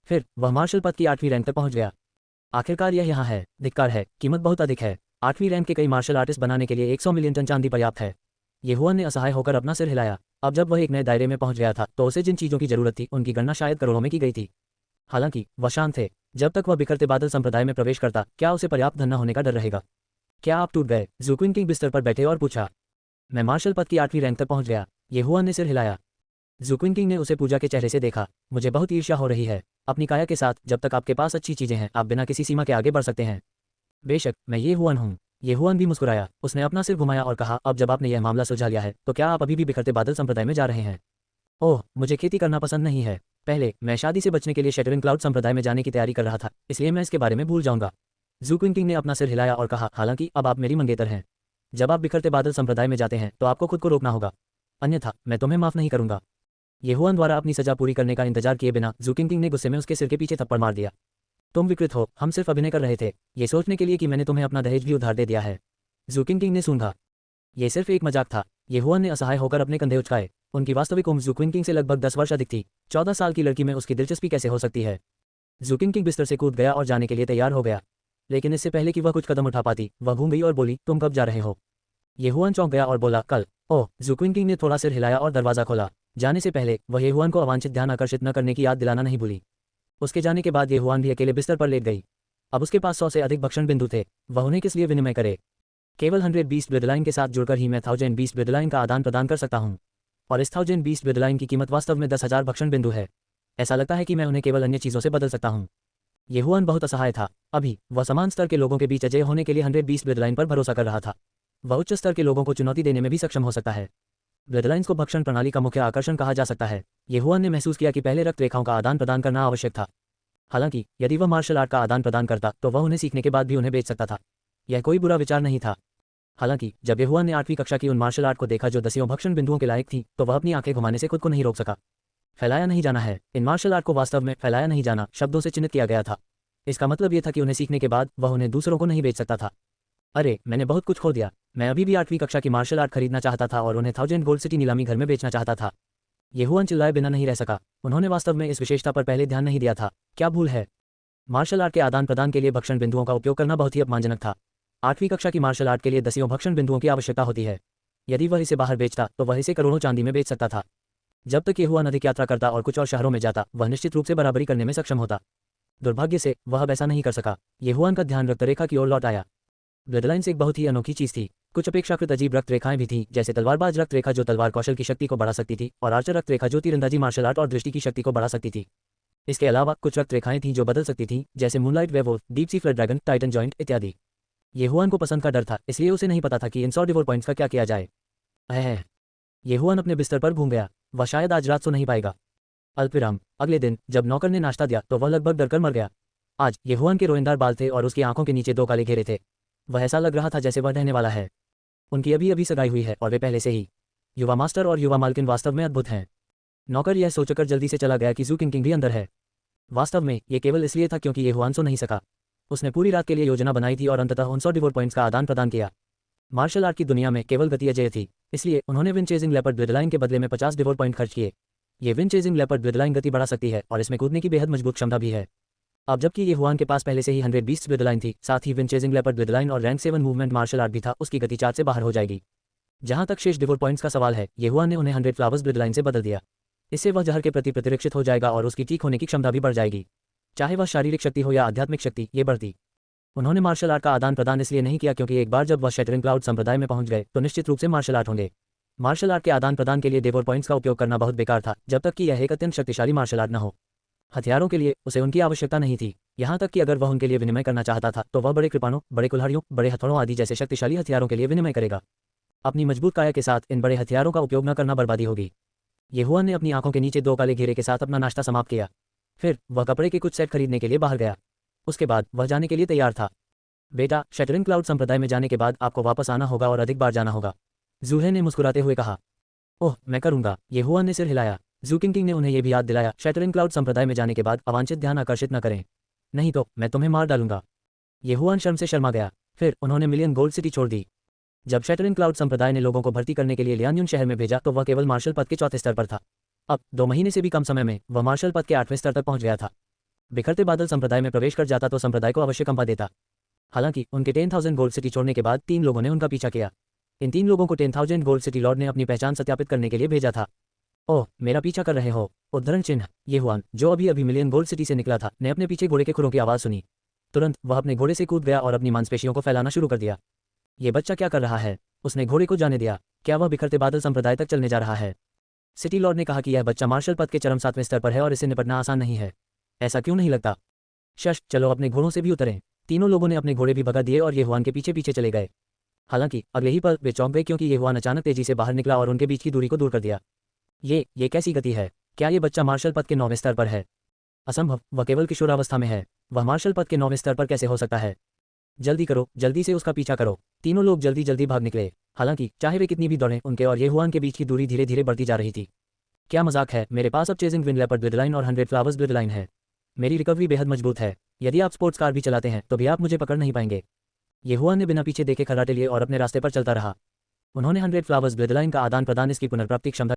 फिर वह मार्शल पद की 8वीं रैंक तक पहुंच गया। आखिरकार यह यहाँ है। धिक्कार है, कीमत बहुत अधिक है। 8वीं रैंक के कई मार्शल आर्टिस्ट बनाने के लिए 100 मिलियन टन चांदी पर्याप्त है। ये हुआन ने असहाय होकर अपना सिर हिलाया। अब जब वह एक नए दायरे में पहुंच गया था तो उसे जिन चीजों की जरूरत थी उनकी गणना शायद करोड़ों में की गई थी। हालांकि वह शांत थे। जब तक वह बिखरते बादल संप्रदाय में प्रवेश करता, क्या उसे पर्याप्त धन न होने का डर रहेगा? क्या आप टूट गए? ज़ू किंग बिस्तर पर बैठे और पूछा। मैं मार्शल पद की 8वीं रैंक तक पहुंच गया। ये हुआन ने सिर हिलाया। ज़ुक्विंकिंग ने उसे पूजा के चेहरे से देखा। मुझे बहुत ईर्ष्या हो रही है। अपनी काया के साथ जब तक आपके पास अच्छी चीजें हैं आप बिना किसी सीमा के आगे बढ़ सकते हैं। बेशक मैं ये हुआन हूँ। ये हुआन भी मुस्कुराया। उसने अपना सिर घुमाया और कहा, अब जब आपने यह मामला सुलझा लिया है तो क्या आप अभी भी बिखरते बादल संप्रदाय में जा रहे हैं? ओह, मुझे खेती करना पसंद नहीं है। पहले मैं शादी से बचने के लिए शैटरिंग क्लाउड संप्रदाय में जाने की तैयारी कर रहा था, इसलिए मैं इसके बारे में भूल जाऊंगा। ज़ुक्विंकिंग ने अपना सिर हिलाया और कहा, हालांकि अब आप मेरी मंगेतर हैं। जब आप बिखरते बादल संप्रदाय में जाते हैं तो आपको खुद को रोकना होगा, अन्यथा मैं तुम्हें माफ नहीं करूंगा। येहुआन द्वारा अपनी सजा पूरी करने का इंतजार किए बिना ज़ुक्विंकिंग ने गुस्से में उसके सिर के पीछे थप्पड़ मार दिया। तुम विकृत हो, हम सिर्फ अभिनय कर रहे थे, ये सोचने के लिए कि मैंने तुम्हें अपना दहेज भी उधार दे दिया है। ज़ुक्विंकिंग ने सूंघा। ये सिर्फ एक मजाक था। येहुआन ने असहाय होकर अपने कंधे उचकाए। उनकी वास्तविक उम्र ज़ुक्विंकिंग से लगभग 10 वर्ष अधिक थी। 14 साल की लड़की में उसकी दिलचस्पी कैसे हो सकती है? ज़ुक्विंकिंग बिस्तर से कूद गया और जाने के लिए तैयार हो गया, लेकिन इससे पहले कि वह कुछ कदम उठा पाती वह घूम गई और बोली, तुम कब जा रहे हो? येहुआन चौंक गया और बोला, कल। ओह, ज़ुक्विंकिंग ने थोड़ा सिर हिलाया और दरवाज़ा खोला। जाने से पहले वह येहुआन को अवांछित ध्यान आकर्षित न करने की याद दिलाना नहीं भूली। उसके जाने के बाद येहुआन भी अकेले बिस्तर पर लेट गई। अब उसके पास 100 से अधिक भक्षण बिंदु थे, वह उन्हें किस लिए विनिमय करे? केवल 100 बीस्ट ब्लडलाइन के साथ जुड़कर ही मैं 1000 बीस्ट ब्लडलाइन का आदान प्रदान कर सकता हूँ, और इस 1000 बीस्ट ब्लडलाइन की कीमत वास्तव में 10,000 भक्षण बिंदु है। ऐसा लगता है कि मैं उन्हें केवल अन्य चीज़ों से बदल सकता हूँ। येहुआन बहुत असहाय था। अभी वह समान स्तर के लोगों के बीच अजय होने के लिए 100 बीस्ट ब्लडलाइन पर भरोसा कर रहा था। वह उच्च स्तर के लोगों को चुनौती देने में भी सक्षम हो सकता है। ब्लडलाइंस को भक्षण प्रणाली का मुख्य आकर्षण कहा जा सकता है। येहुआन ने महसूस किया कि पहले रक्त रेखाओं का आदान प्रदान करना आवश्यक था। हालांकि यदि वह मार्शल आर्ट का आदान प्रदान करता तो वह उन्हें सीखने के बाद भी उन्हें बेच सकता था। यह कोई बुरा विचार नहीं था। हालांकि जब येहुआन ने 8वीं कक्षा की उन मार्शल आर्ट को देखा जो 10 भक्षण बिंदुओं के लायक थी, तो वह अपनी आंखें घुमाने से खुद को नहीं रोक सका। फैलाया नहीं जाना है। इन मार्शल आर्ट को वास्तव में फैलाया नहीं जाना शब्दों से चिन्हित किया गया था। इसका मतलब यह था कि उन्हें सीखने के बाद वह उन्हें दूसरों को नहीं बेच सकता था। अरे, मैंने बहुत कुछ खो दिया। मैं अभी भी 8वीं कक्षा की मार्शल आर्ट खरीदना चाहता था और उन्हें 1000 गोल्ड सिटी नीलामी घर में बेचना चाहता था। येहुआन चिल्लाए बिना नहीं रह सका। उन्होंने वास्तव में इस विशेषता पर पहले ध्यान नहीं दिया था। क्या भूल है? मार्शल आर्ट के आदान प्रदान के लिए भक्षण बिंदुओं का उपयोग करना बहुत ही अपमानजनक था। 8वीं कक्षा की मार्शल आर्ट के लिए 10 भक्षण बिंदुओं की आवश्यकता होती है। यदि वह इसे बाहर बेचता तो वह इसे करोड़ों चांदी में बेच सकता था। जब तक येहुआन अधिक यात्रा करता और कुछ और शहरों में जाता, वह निश्चित रूप से बराबरी करने में सक्षम होता। दुर्भाग्य से वह अब ऐसा नहीं कर सका। येहुआन का ध्यान रक्तरेखा की ओर लौट आया। ब्लडलाइंस एक बहुत ही अनोखी चीज थी। कुछ अपेक्षाकृत अजीब रक्त रेखाएं भी थीं, जैसे तलवारबाज रक्त रेखा जो तलवार कौशल की शक्ति को बढ़ा सकती थी, और आर्चर रक्त रेखा जो तीरंदाजी मार्शल आर्ट और दृष्टि की शक्ति को बढ़ा सकती थी। इसके अलावा कुछ रक्त रेखाएं थीं जो बदल सकती थीं, जैसे moonlight werewolf, deep sea flood dragon, titan giant इत्यादि। येहुआन को पसंद का डर था, इसलिए उसे नहीं पता था कि इन 100 डिवोर पॉइंट्स का क्या किया जाए। येहुआन अपने बिस्तर पर घूम गया। वह शायद आज रात सो नहीं पाएगा। अल्पविराम। अगले दिन जब नौकर ने नाश्ता दिया तो वह लगभग डरकर मर गया। आज येहुआन के रोएंदार बाल थे और उसकी आंखों के नीचे 2 काले घेरे थे। वह ऐसा लग रहा था जैसे वह रहने वाला है। उनकी अभी अभी सगाई हुई है और वे पहले से ही युवा मास्टर और युवा मालकिन वास्तव में अद्भुत हैं। नौकर यह सोचकर जल्दी से चला गया कि ज़ुक्विंकिंग भी अंदर है। वास्तव में ये केवल इसलिए था क्योंकि येहुआन सो नहीं सका। उसने पूरी रात के लिए योजना बनाई थी और अंततः 100 डिवोर पॉइंट्स का आदान प्रदान किया। मार्शल आर्ट की दुनिया में केवल गति अजय थी, इसलिए उन्होंने विंड चेजिंग लेपर्ड ब्लडलाइन के बदले में 50 डिवोर पॉइंट खर्च किए। ये विंड चेजिंग लेपर्ड ब्लडलाइन गति बढ़ा सकती है और इसमें कूदने की बेहद मजबूत क्षमता भी है। अब जबकि येहुआन के पास पहले से ही 100 बीस्ट ब्लडलाइन थी, साथ ही विंड चेजिंग लेपर्ड ब्लडलाइन और रैंक 7 मूवमेंट मार्शल आर्ट भी था, उसकी गति 4 से बाहर हो जाएगी। जहां तक शेष डिवोर पॉइंट्स का सवाल है, येहुआन ने उन्हें 100 फ्लावर्स ब्लडलाइन से बदल दिया। इससे वह जहर के प्रति प्रतिरक्षित हो जाएगा और उसकी ठीक होने की क्षमता भी बढ़ जाएगी। चाहे वह शारीरिक शक्ति हो या आध्यात्मिक शक्ति, ये बढ़ती। उन्होंने मार्शल आर्ट का आदान प्रदान इसलिए नहीं किया क्योंकि एक बार जब वह शैटरिंग क्लाउड संप्रदाय में पहुंच गए तो निश्चित रूप से मार्शल आर्ट होंगे। मार्शल आर्ट के आदान प्रदान के लिए डिवोर पॉइंट्स का उपयोग करना बहुत बेकार था, जब तक कि यह एक अत्यंत शक्तिशाली मार्शल आर्ट न हो। हथियारों के लिए उसे उनकी आवश्यकता नहीं थी, यहाँ तक कि अगर वह उनके लिए विनिमय करना चाहता था तो वह बड़े कृपाणों, बड़े कुल्हाड़ियों, बड़े हथौड़ों आदि जैसे शक्तिशाली हथियारों के लिए विनिमय करेगा। अपनी मजबूत काया के साथ इन बड़े हथियारों का उपयोग न करना बर्बादी होगी। येहुआन ने अपनी आंखों के नीचे 2 काले घेरे के साथ अपना नाश्ता समाप्त किया। फिर वह कपड़े के कुछ सेट खरीदने के लिए बाहर गया। उसके बाद वह जाने के लिए तैयार था। बेटा, शैटरिंग क्लाउड संप्रदाय में जाने के बाद आपको वापस आना होगा और अधिक बार जाना होगा, जूहे ने मुस्कुराते हुए कहा। ओह, मैं करूंगा। येहुआन ने सिर हिलाया। ज़ुक्विंकिंग ने उन्हें यह भी याद दिलाया, शैटरिंग क्लाउड संप्रदाय में जाने के बाद अवांछित ध्यान आकर्षित न करें, नहीं तो मैं तुम्हें मार डालूंगा। येहुआन शर्म से शर्मा गया। फिर उन्होंने मिलियन गोल्ड सिटी छोड़ दी। जब शैटरिंग क्लाउड संप्रदाय ने लोगों को भर्ती करने के लिए लियान्युन शहर में भेजा तो वह केवल मार्शल पद के 4थे स्तर पर था। अब 2 महीने से भी कम समय में वह मार्शल पद के 8वें स्तर तक पहुंच गया था। बिखरते बादल संप्रदाय में प्रवेश कर जाता तो संप्रदाय को अवश्य कंपा देता। हालांकि उनके 10,000 गोल्ड सिटी छोड़ने के बाद 3 लोगों ने उनका पीछा किया। इन 3 लोगों को 10,000 गोल्ड सिटी लॉर्ड ने अपनी पहचान सत्यापित करने के लिए भेजा था। ओह, मेरा पीछा कर रहे हो? उद्धरण चिन्ह। येहुआन, जो अभी अभी मिलियन गोल्ड सिटी से निकला था, ने अपने पीछे घोड़े के खुरों की आवाज़ सुनी। तुरंत वह अपने घोड़े से कूद गया और अपनी मांसपेशियों को फैलाना शुरू कर दिया। ये बच्चा क्या कर रहा है? उसने घोड़े को जाने दिया। क्या वह बिखरते बादल संप्रदाय तक चलने जा रहा है? सिटी लॉर्ड ने कहा कि यह बच्चा मार्शल पद के चरम 7वें स्तर पर है और इसे निपटना आसान नहीं है। ऐसा क्यों नहीं लगता? शश, चलो अपने घोड़ों से भी उतरें। तीनों लोगों ने अपने घोड़े भी भगा दिए और येहुआन के पीछे पीछे चले गए। हालांकि अगले ही पल वे चौंक गए क्योंकि येहुआन अचानक तेजी से बाहर निकला और उनके बीच की दूरी को दूर कर दिया। ये कैसी गति है? क्या ये बच्चा मार्शल पद के 9वें स्तर पर है? असंभव, वह केवल किशोरावस्था में है। वह मार्शल पद के 9वें स्तर पर कैसे हो सकता है? जल्दी करो, जल्दी से उसका पीछा करो। तीनों लोग जल्दी जल्दी भाग निकले। हालांकि चाहे वे कितनी भी दौड़ें, उनके और येहुआन के बीच की दूरी धीरे धीरे बढ़ती जा रही थी। क्या मजाक है? मेरे पास अब चेजिंग विंड लेपर्ड ब्लडलाइन और 100 फ्लावर्स ब्लडलाइन है। मेरी रिकवरी बेहद मजबूत है। यदि आप स्पोर्ट्स कार भी चलाते हैं तो भी आप मुझे पकड़ नहीं पाएंगे। येहुआन ने बिना पीछे देखे खर्राटे लिए और अपने रास्ते पर चलता रहा। उन्होंने 100 फ्लावर्स ब्लडलाइन का आदान प्रदान इसकी पुनर्प्राप्ति क्षमता